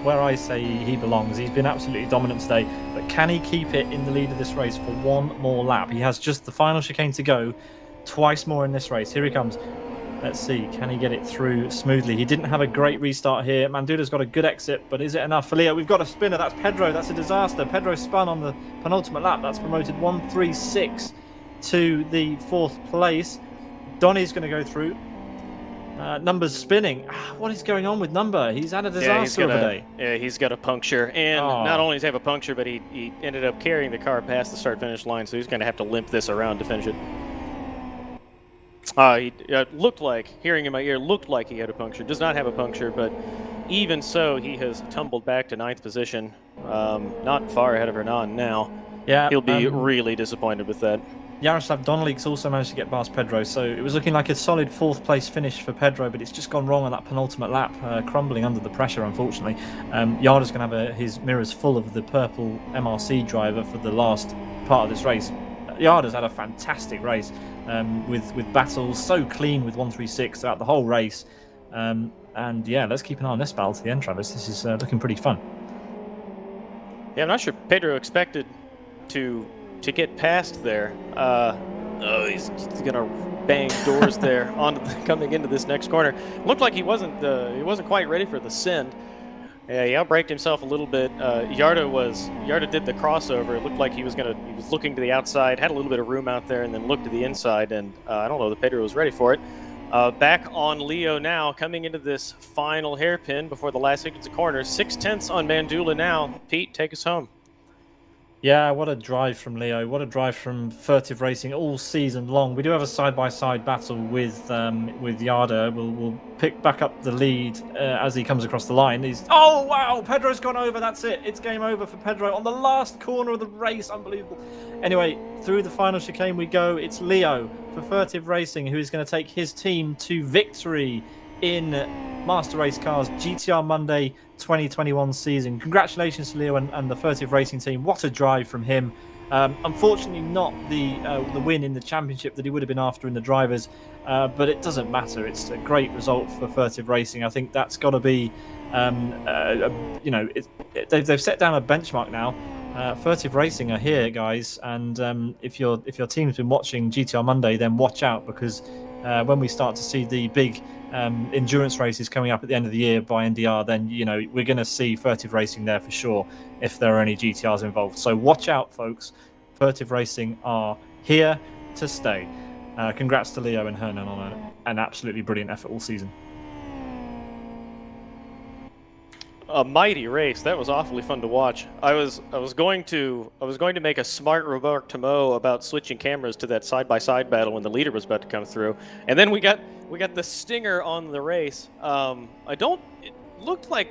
where I say he belongs. He's been absolutely dominant today, but can he keep it in the lead of this race for one more lap? He has just the final chicane to go, twice more in this race. Here he comes. Let's see, can he get it through smoothly? He didn't have a great restart here. Mandula's got a good exit, but is it enough for Leo? We've got a spinner. That's Pedro. That's a disaster. Pedro spun on the penultimate lap. That's promoted 136 to the 4th place. Donny's going to go through. Number's spinning. What is going on with Number? He's had a disaster of a day. Yeah, he's got a puncture. And not only does he have a puncture, but he ended up carrying the car past the start-finish line, so he's going to have to limp this around to finish it. He looked like, hearing in my ear, looked like he had a puncture. Does not have a puncture, but even so, he has tumbled back to 9th position. Not far ahead of Hernan now. Yeah, he'll be really disappointed with that. Yaroslav Donelik's also managed to get past Pedro, so it was looking like a solid 4th place finish for Pedro, but it's just gone wrong on that penultimate lap, crumbling under the pressure, unfortunately. Yarda's going to have his mirrors full of the purple MRC driver for the last part of this race. Yarda's had a fantastic race with battles, so clean with 136 throughout the whole race. And yeah, let's keep an eye on this battle to the end, Travis. This is looking pretty fun. Yeah, I'm not sure Pedro expected to get past there. He's gonna bang doors there coming into this next corner. Looked like he wasn't quite ready for the send. Yeah, he outbraked himself a little bit. Yarda did the crossover. It looked like he was looking to the outside, had a little bit of room out there, and then looked to the inside. And I don't know that Pedro was ready for it. Back on Leo now, coming into this final hairpin before the last sequence of corners. 6/10 on Mandula now. Pete, take us home. Yeah, what a drive from Leo. What a drive from Furtive Racing all season long. We do have a side-by-side battle with Yarda. We'll pick back up the lead as he comes across the line. Oh, wow! Pedro's gone over. That's it. It's game over for Pedro on the last corner of the race. Unbelievable. Anyway, through the final chicane we go. It's Leo for Furtive Racing who is going to take his team to victory in Master Race Cars GTR Monday 2021 season. Congratulations to Leo and the Furtive Racing team. What a drive from him. Unfortunately not the win in the championship that he would have been after in the drivers, but it doesn't matter. It's a great result for Furtive Racing. I think that's got to be they've set down a benchmark now. Furtive Racing are here, guys, and if your team's been watching GTR Monday, then watch out, because when we start to see the big endurance races coming up at the end of the year by NDR, then we're going to see Furtive Racing there for sure if there are any GTRs involved. So watch out, folks. Furtive Racing are here to stay. Congrats to Leo and Hernan on an absolutely brilliant effort all season. A mighty race. That was awfully fun to watch. I was going to make a smart remark to Mo about switching cameras to that side-by-side battle when the leader was about to come through, and then we got the stinger on the race. It looked like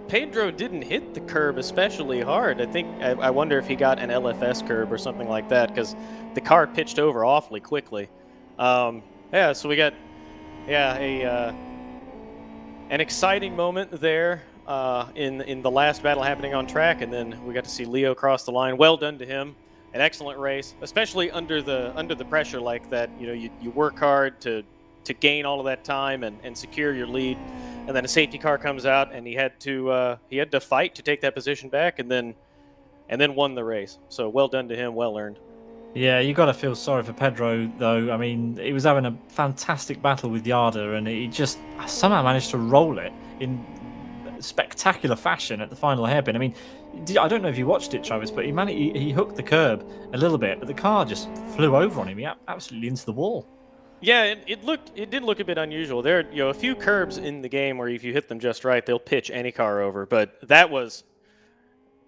Pedro didn't hit the curb especially hard. I wonder if he got an LFS curb or something like that, because the car pitched over awfully quickly. So we got an exciting moment there. in the last battle happening on track, and then we got to see Leo cross the line. Well done to him. An excellent race, especially under the pressure like that. You work hard to gain all of that time and secure your lead, and then a safety car comes out, and he had to fight to take that position back, and then won the race. So well done to him, well earned. Yeah, you got to feel sorry for Pedro, though. I mean, he was having a fantastic battle with Yada, and he just somehow managed to roll it in spectacular fashion at the final hairpin. I mean, I don't know if you watched it, Travis, but he hooked the curb a little bit, but the car just flew over on him. He absolutely into the wall. Yeah, it did look a bit unusual. There are a few curbs in the game where if you hit them just right, they'll pitch any car over. But that was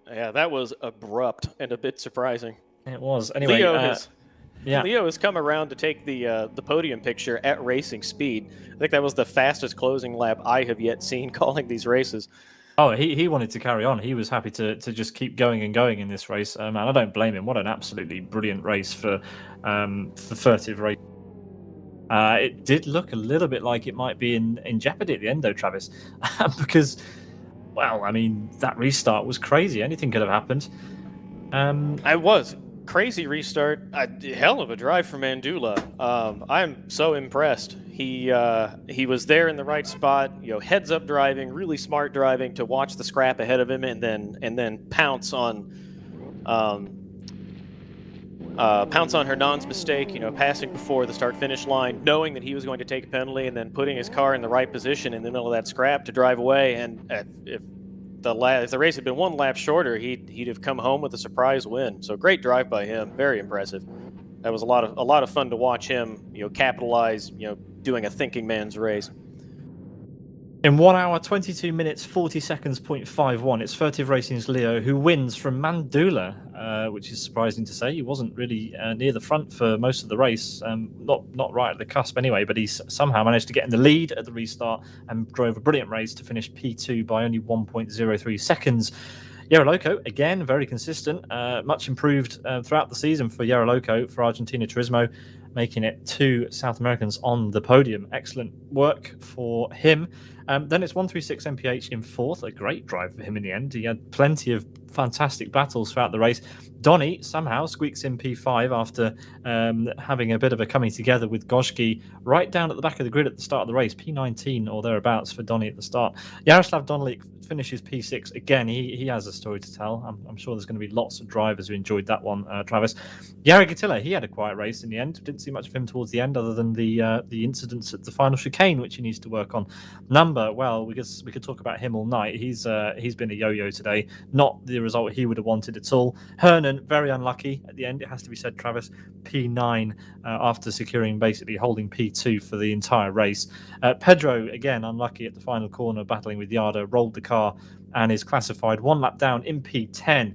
abrupt and a bit surprising. It was. Anyway, Leo has come around to take the podium picture at racing speed. I think that was the fastest closing lap I have yet seen calling these races. Oh, he wanted to carry on. He was happy to just keep going and going in this race, and I don't blame him. What an absolutely brilliant race for Furtive race. It did look a little bit like it might be in jeopardy at the end, though, Travis, because, well, I mean, that restart was crazy. Anything could have happened. I was. Crazy restart. Hell of a drive from Mandula. I'm so impressed. He was there in the right spot. Heads up driving, really smart driving to watch the scrap ahead of him, and then pounce on Hernan's mistake. Passing before the start finish line, knowing that he was going to take a penalty, and then putting his car in the right position in the middle of that scrap to drive away. And if the race had been one lap shorter, he'd have come home with a surprise win. So great drive by him, very impressive. That was a lot of fun to watch him, capitalize, doing a thinking man's race. In 1 hour, 22 minutes, 40 seconds, 0.51, it's Furtive Racing's Leo who wins from Mandula, which is surprising to say. He wasn't really near the front for most of the race, not right at the cusp anyway, but he somehow managed to get in the lead at the restart and drove a brilliant race to finish P2 by only 1.03 seconds. Loco, again, very consistent, much improved throughout the season for Loco, for Argentina Turismo, making it 2 South Americans on the podium. Excellent work for him. Then it's 136 MPH in 4th, a great drive for him in the end. He had plenty of fantastic battles throughout the race. Donny somehow squeaks in P5 after having a bit of a coming together with Gojki right down at the back of the grid at the start of the race, P19 or thereabouts for Donny at the start. Jaroslav Donelik finishes P6. Again, he has a story to tell. I'm sure there's going to be lots of drivers who enjoyed that one, Travis. Jari Gatilla, he had a quiet race in the end. Didn't see much of him towards the end other than the incidents at the final chicane, which he needs to work on. Number, well, we could talk about him all night. He's been a yo-yo today. Not the result he would have wanted at all. Hernan, very unlucky at the end, it has to be said, Travis. P9 after securing, basically holding P2 for the entire race. Pedro, again, unlucky at the final corner, battling with Yada, rolled the car and is classified 1 lap down in P10.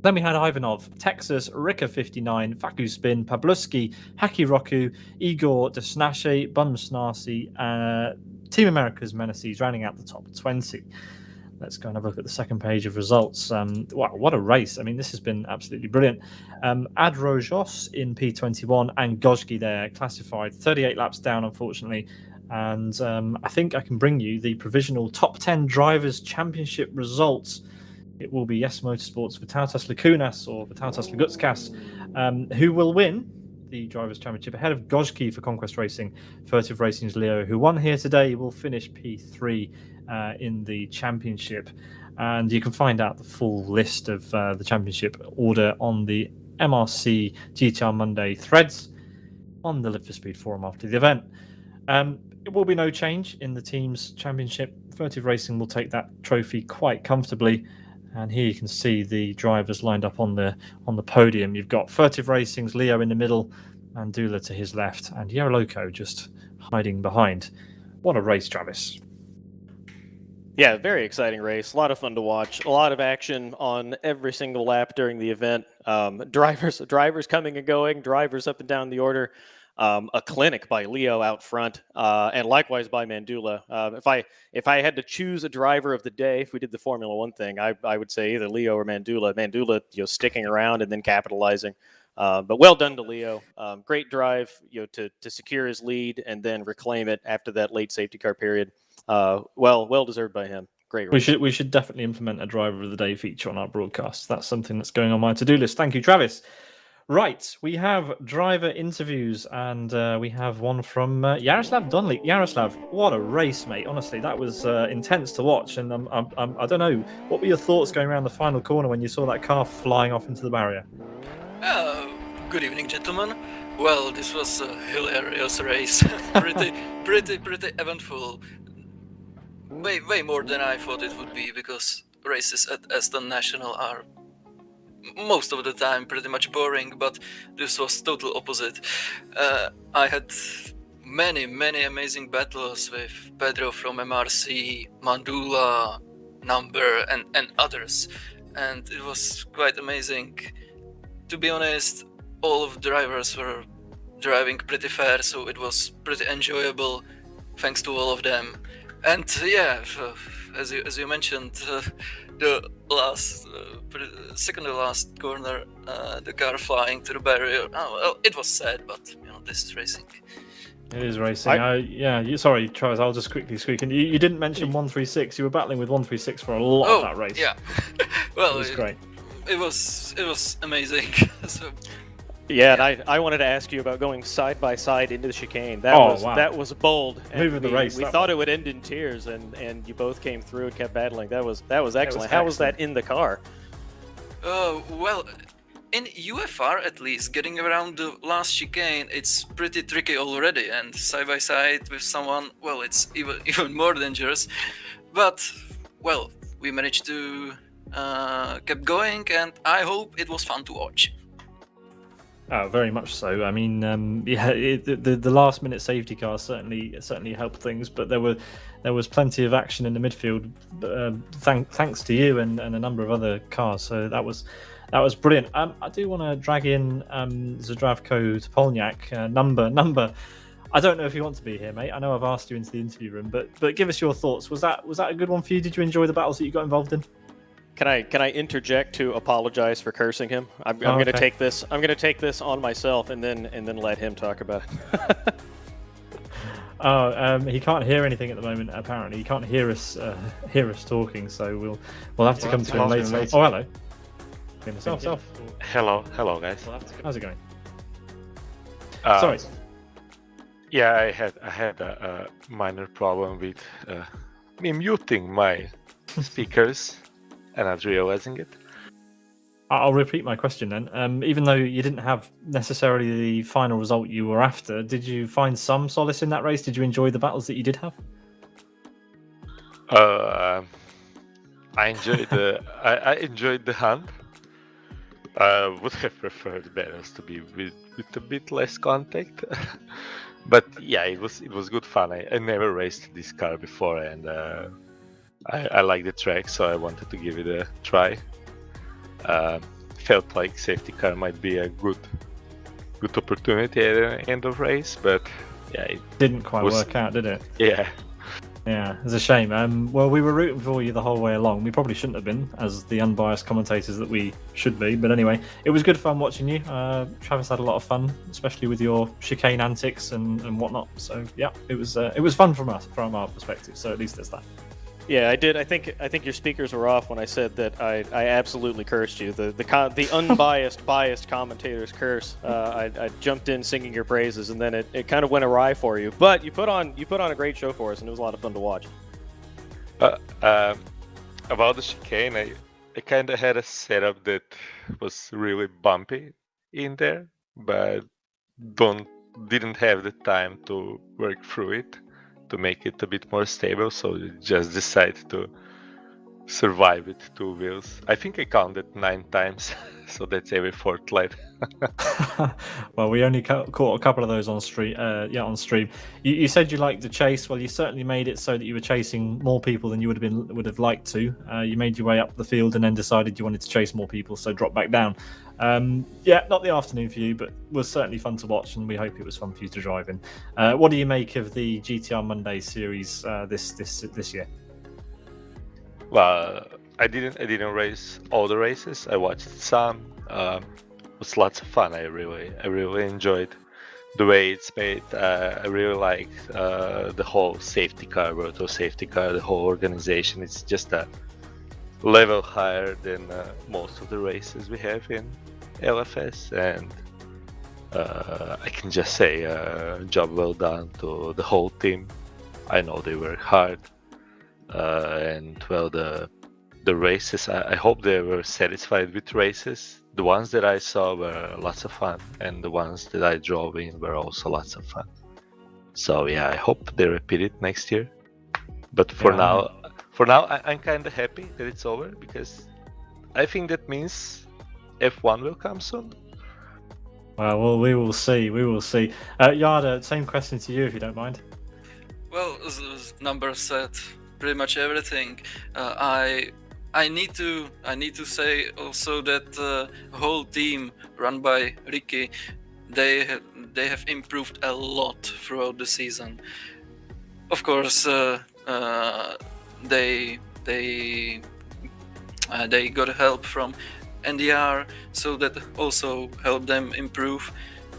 Then we had Ivanov, Texas, Rika 59, Faku Spin, Pabluski, Haki Roku, Igor Desnache, Bun Snarcy, Team America's Menaces rounding out the top 20. Let's go and have a look at the second page of results. Wow, what a race. I mean, this has been absolutely brilliant. Adrojos in P21 and Gojki there, classified 38 laps down, unfortunately. And I think I can bring you the provisional top 10 Drivers' Championship results. It will be Yes Motorsports Vitautas Lakunas or Vitautas Lagutskas, who will win the Drivers' Championship ahead of Gojki for Conquest Racing. Furtive Racing's Leo, who won here today, will finish P3 in the championship. And you can find out the full list of the championship order on the MRC GTR Monday threads on the Live for Speed forum after the event. It will be no change in the team's championship. Furtive Racing will take that trophy quite comfortably. And here you can see the drivers lined up on the podium. You've got Furtive Racing's Leo in the middle, Mandula to his left, and Loco just hiding behind. What a race, Travis. Yeah, very exciting race. A lot of fun to watch. A lot of action on every single lap during the event. Drivers coming and going, drivers up and down the order. A clinic by Leo out front, and likewise by Mandula. If I had to choose a driver of the day, if we did the Formula One thing, I would say either Leo or Mandula. Mandula, sticking around and then capitalizing. But well done to Leo. Great drive, to secure his lead and then reclaim it after that late safety car period. Well deserved by him. Great We race. should definitely implement a driver of the day feature on our broadcast. That's something that's going on my to-do list. Thank you, Travis. Right, we have driver interviews, and we have one from Yaroslav Donnelly. Yaroslav, what a race, mate! Honestly, that was intense to watch. And I don't know, what were your thoughts going around the final corner when you saw that car flying off into the barrier? Good evening, gentlemen. Well, this was a hilarious race. pretty eventful. Way more than I thought it would be, because races at Aston National are most of the time pretty much boring, but this was total opposite. I had many amazing battles with Pedro from MRC, Mandula, Number, and others, and it was quite amazing. To be honest, all of the drivers were driving pretty fair, so it was pretty enjoyable, thanks to all of them. And yeah, as you mentioned, the last, second to last corner, the car flying to the barrier. Oh, well, it was sad, but this is racing. It is racing. Sorry, Travis, I'll just quickly squeak in. You didn't mention 136. You were battling with 136 for a lot of that race. Yeah. Well, it was great. It was amazing. So, yeah, and I wanted to ask you about going side by side into the chicane. That was bold. Moving the race. We thought it would end in tears, and you both came through and kept battling. That was excellent. How was that in the car? Well, in UFR at least, getting around the last chicane, it's pretty tricky already, and side by side with someone, well, it's even more dangerous. But well, we managed to keep going, and I hope it was fun to watch. Oh, very much so. I mean, the last minute safety car certainly helped things, but there was plenty of action in the midfield, thanks to you and a number of other cars. So that was brilliant. I do want to drag in Zdravko Topolniak, number. I don't know if you want to be here, mate. I know I've asked you into the interview room, but give us your thoughts. Was that a good one for you? Did you enjoy the battles that you got involved in? Can I interject to apologize for cursing him? I'm going to take this. I'm going to take this on myself and then let him talk about it. He can't hear anything at the moment. Apparently, he can't hear us talking. So we'll have to come to him later. Oh, hello. Hello, guys. How's it going? Sorry. Yeah, I had a minor problem with me muting my speakers. And not realizing it. I'll repeat my question then. Even though you didn't have necessarily the final result you were after, did you find some solace in that race? Did you enjoy the battles that you did have? I enjoyed I enjoyed the hunt. Would have preferred battles to be with a bit less contact, but yeah, it was good fun. I never raced this car before, and I like the track, so I wanted to give it a try. Felt like safety car might be a good opportunity at the end of race, but yeah, it didn't quite work out, did it? Yeah, it's a shame. Well, we were rooting for you the whole way along. We probably shouldn't have been, as the unbiased commentators that we should be. But anyway, it was good fun watching you. Travis had a lot of fun, especially with your chicane antics and whatnot. So yeah, it was fun from our perspective. So at least there's that. Yeah, I did. I think your speakers were off when I said that I absolutely cursed you. The unbiased, biased commentator's curse. I jumped in singing your praises, and then it kind of went awry for you. But you put on a great show for us, and it was a lot of fun to watch. About the chicane, I kind of had a setup that was really bumpy in there, but didn't have the time to work through it to make it a bit more stable, so just decided to survive with two wheels. I think I counted 9 times, so that's every fourth lap. Well, we only caught a couple of those on stream. On stream. You said you liked the chase. Well, you certainly made it so that you were chasing more people than you would have liked to. You made your way up the field and then decided you wanted to chase more people, so drop back down. Not the afternoon for you, but was certainly fun to watch, and we hope it was fun for you to drive in. What do you make of the GTR Monday series this year? Well, I didn't race all the races. I watched some. It was lots of fun. I really enjoyed the way it's made. I really like the whole safety car, Virtual Safety Car, the whole organization. It's just a level higher than most of the races we have in LFS, and I can just say job well done to the whole team. I know they work hard, and well, the races, I hope they were satisfied with races. The ones that I saw were lots of fun, and the ones that I drove in were also lots of fun. So yeah, I hope they repeat it next year. But for now, I'm kind of happy that it's over, because I think that means F1 will come soon. Well, we will see. We will see. Yada, same question to you, if you don't mind. Well, as Number said pretty much everything. I need to say also that the whole team run by Ricky, they have improved a lot throughout the season. Of course, they got help from NDR, so that also helped them improve.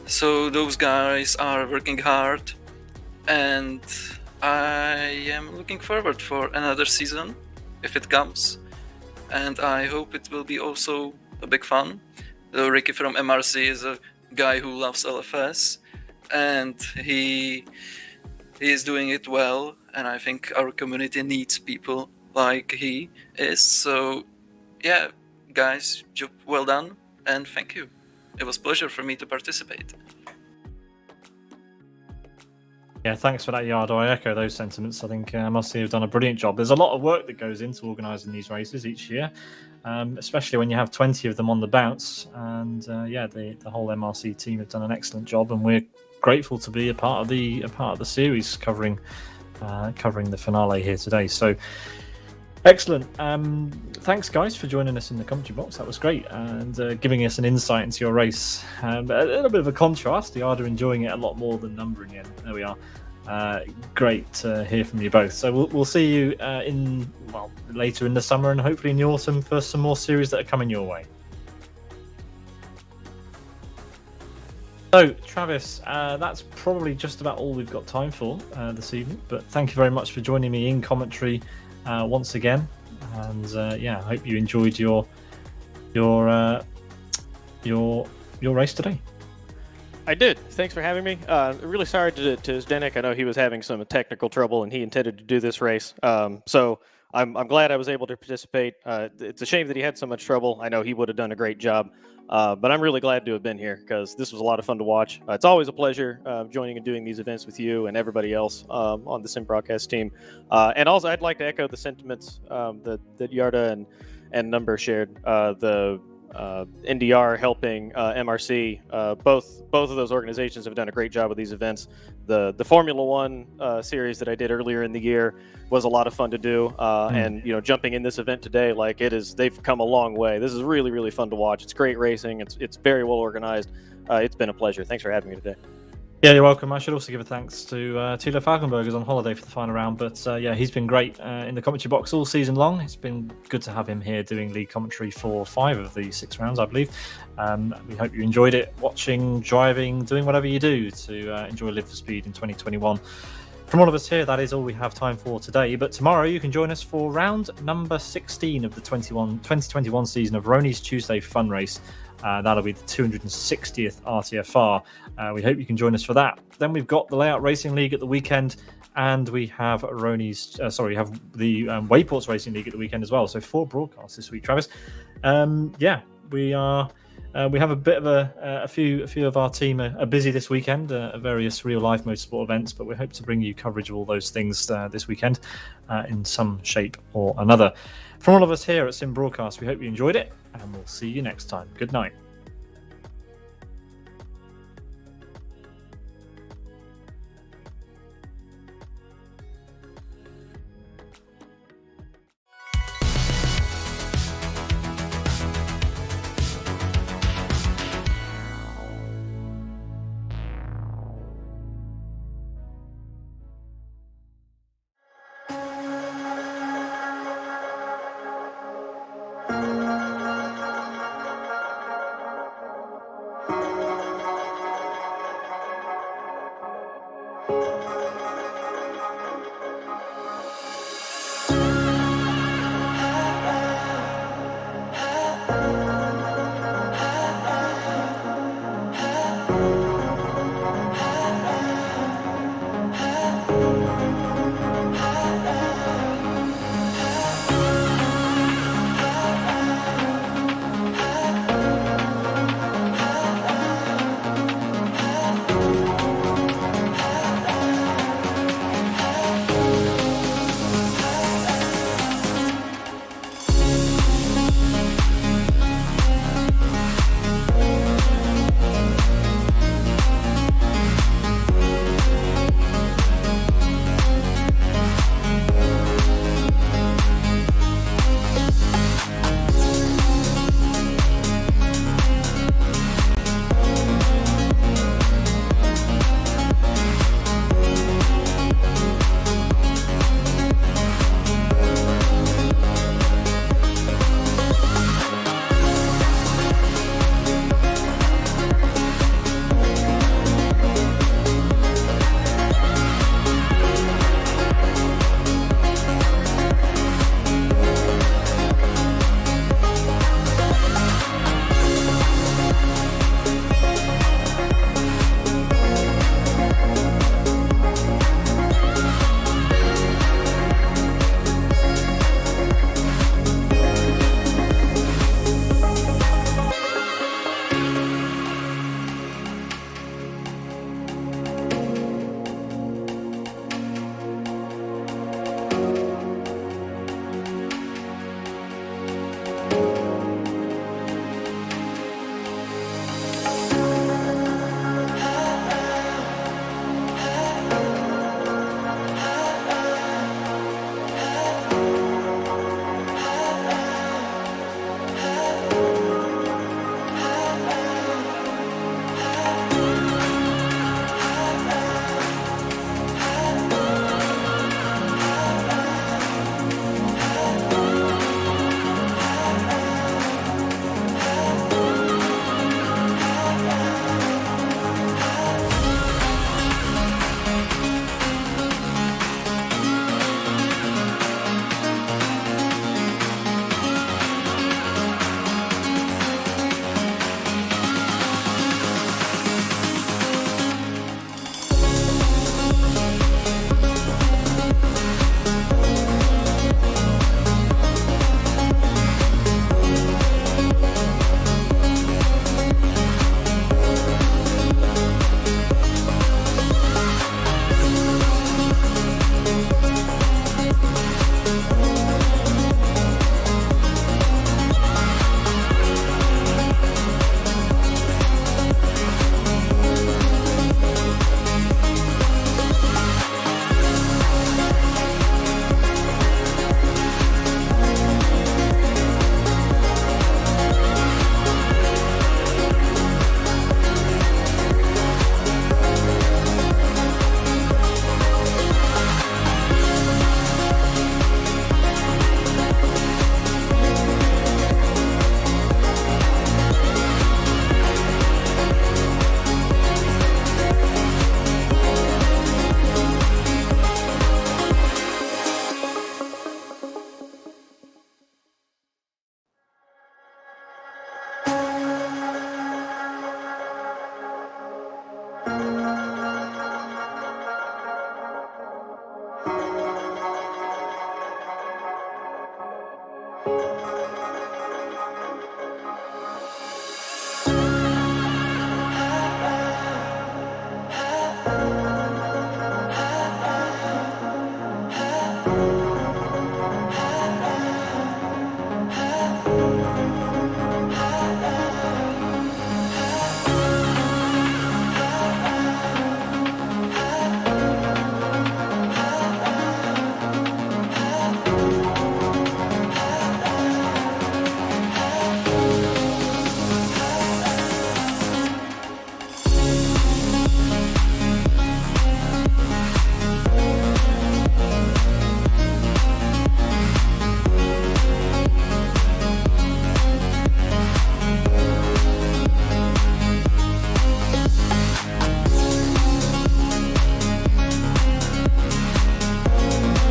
So those guys are working hard, and I am looking forward for another season if it comes, and I hope it will be also a big fun. Ricky from MRC is a guy who loves LFS, and he is doing it well, and I think our community needs people like he is. So yeah, guys, job well done, and thank you. It was a pleasure for me to participate. Yeah, thanks for that, Yardo. I echo those sentiments. I think MLC have done a brilliant job. There's a lot of work that goes into organising these races each year, especially when you have 20 of them on the bounce. And the whole MRC team have done an excellent job, and we're grateful to be a part of the series covering the finale here today. So excellent. Thanks, guys, for joining us in the commentary box. That was great, and giving us an insight into your race. A little bit of a contrast. The Arda enjoying it a lot more than Number in the end. There we are. Great to hear from you both. So we'll see you later in the summer, and hopefully in the autumn for some more series that are coming your way. So, Travis, that's probably just about all we've got time for this evening. But thank you very much for joining me in commentary once again, and I hope you enjoyed your race today. I did. Thanks for having me. Really sorry to Zdeněk. I know he was having some technical trouble, and he intended to do this race. So I'm glad I was able to participate. It's a shame that he had so much trouble. I know he would have done a great job. But I'm really glad to have been here, because this was a lot of fun to watch. It's always a pleasure joining and doing these events with you and everybody else on the Sim Broadcast team. And also, I'd like to echo the sentiments that Yarda and Number shared. The NDR helping MRC. Both of those organizations have done a great job with these events. The Formula One series that I did earlier in the year was a lot of fun to do, and jumping in this event today, they've come a long way. This is really, really fun to watch. It's great racing. It's very well organized. It's been a pleasure. Thanks for having me today. Yeah, you're welcome. I should also give a thanks to Tilo Falkenberg, who's on holiday for the final round. But he's been great in the commentary box all season long. It's been good to have him here doing lead commentary for 5 of the 6 rounds, I believe. We hope you enjoyed it, watching, driving, doing whatever you do to enjoy Live for Speed in 2021. From all of us here, that is all we have time for today. But tomorrow you can join us for round number 16 of the 2021 season of Roni's Tuesday Fun Race. That'll be the 260th RTFR. We hope you can join us for that. Then we've got the Layout Racing League at the weekend, and we have the Wayports Racing League at the weekend as well. So 4 broadcasts this week, Travis. We have a bit of a few of our team are busy this weekend at various real life motorsport events, but we hope to bring you coverage of all those things this weekend in some shape or another. From all of us here at Sim Broadcast, we hope you enjoyed it, and we'll see you next time. Good night.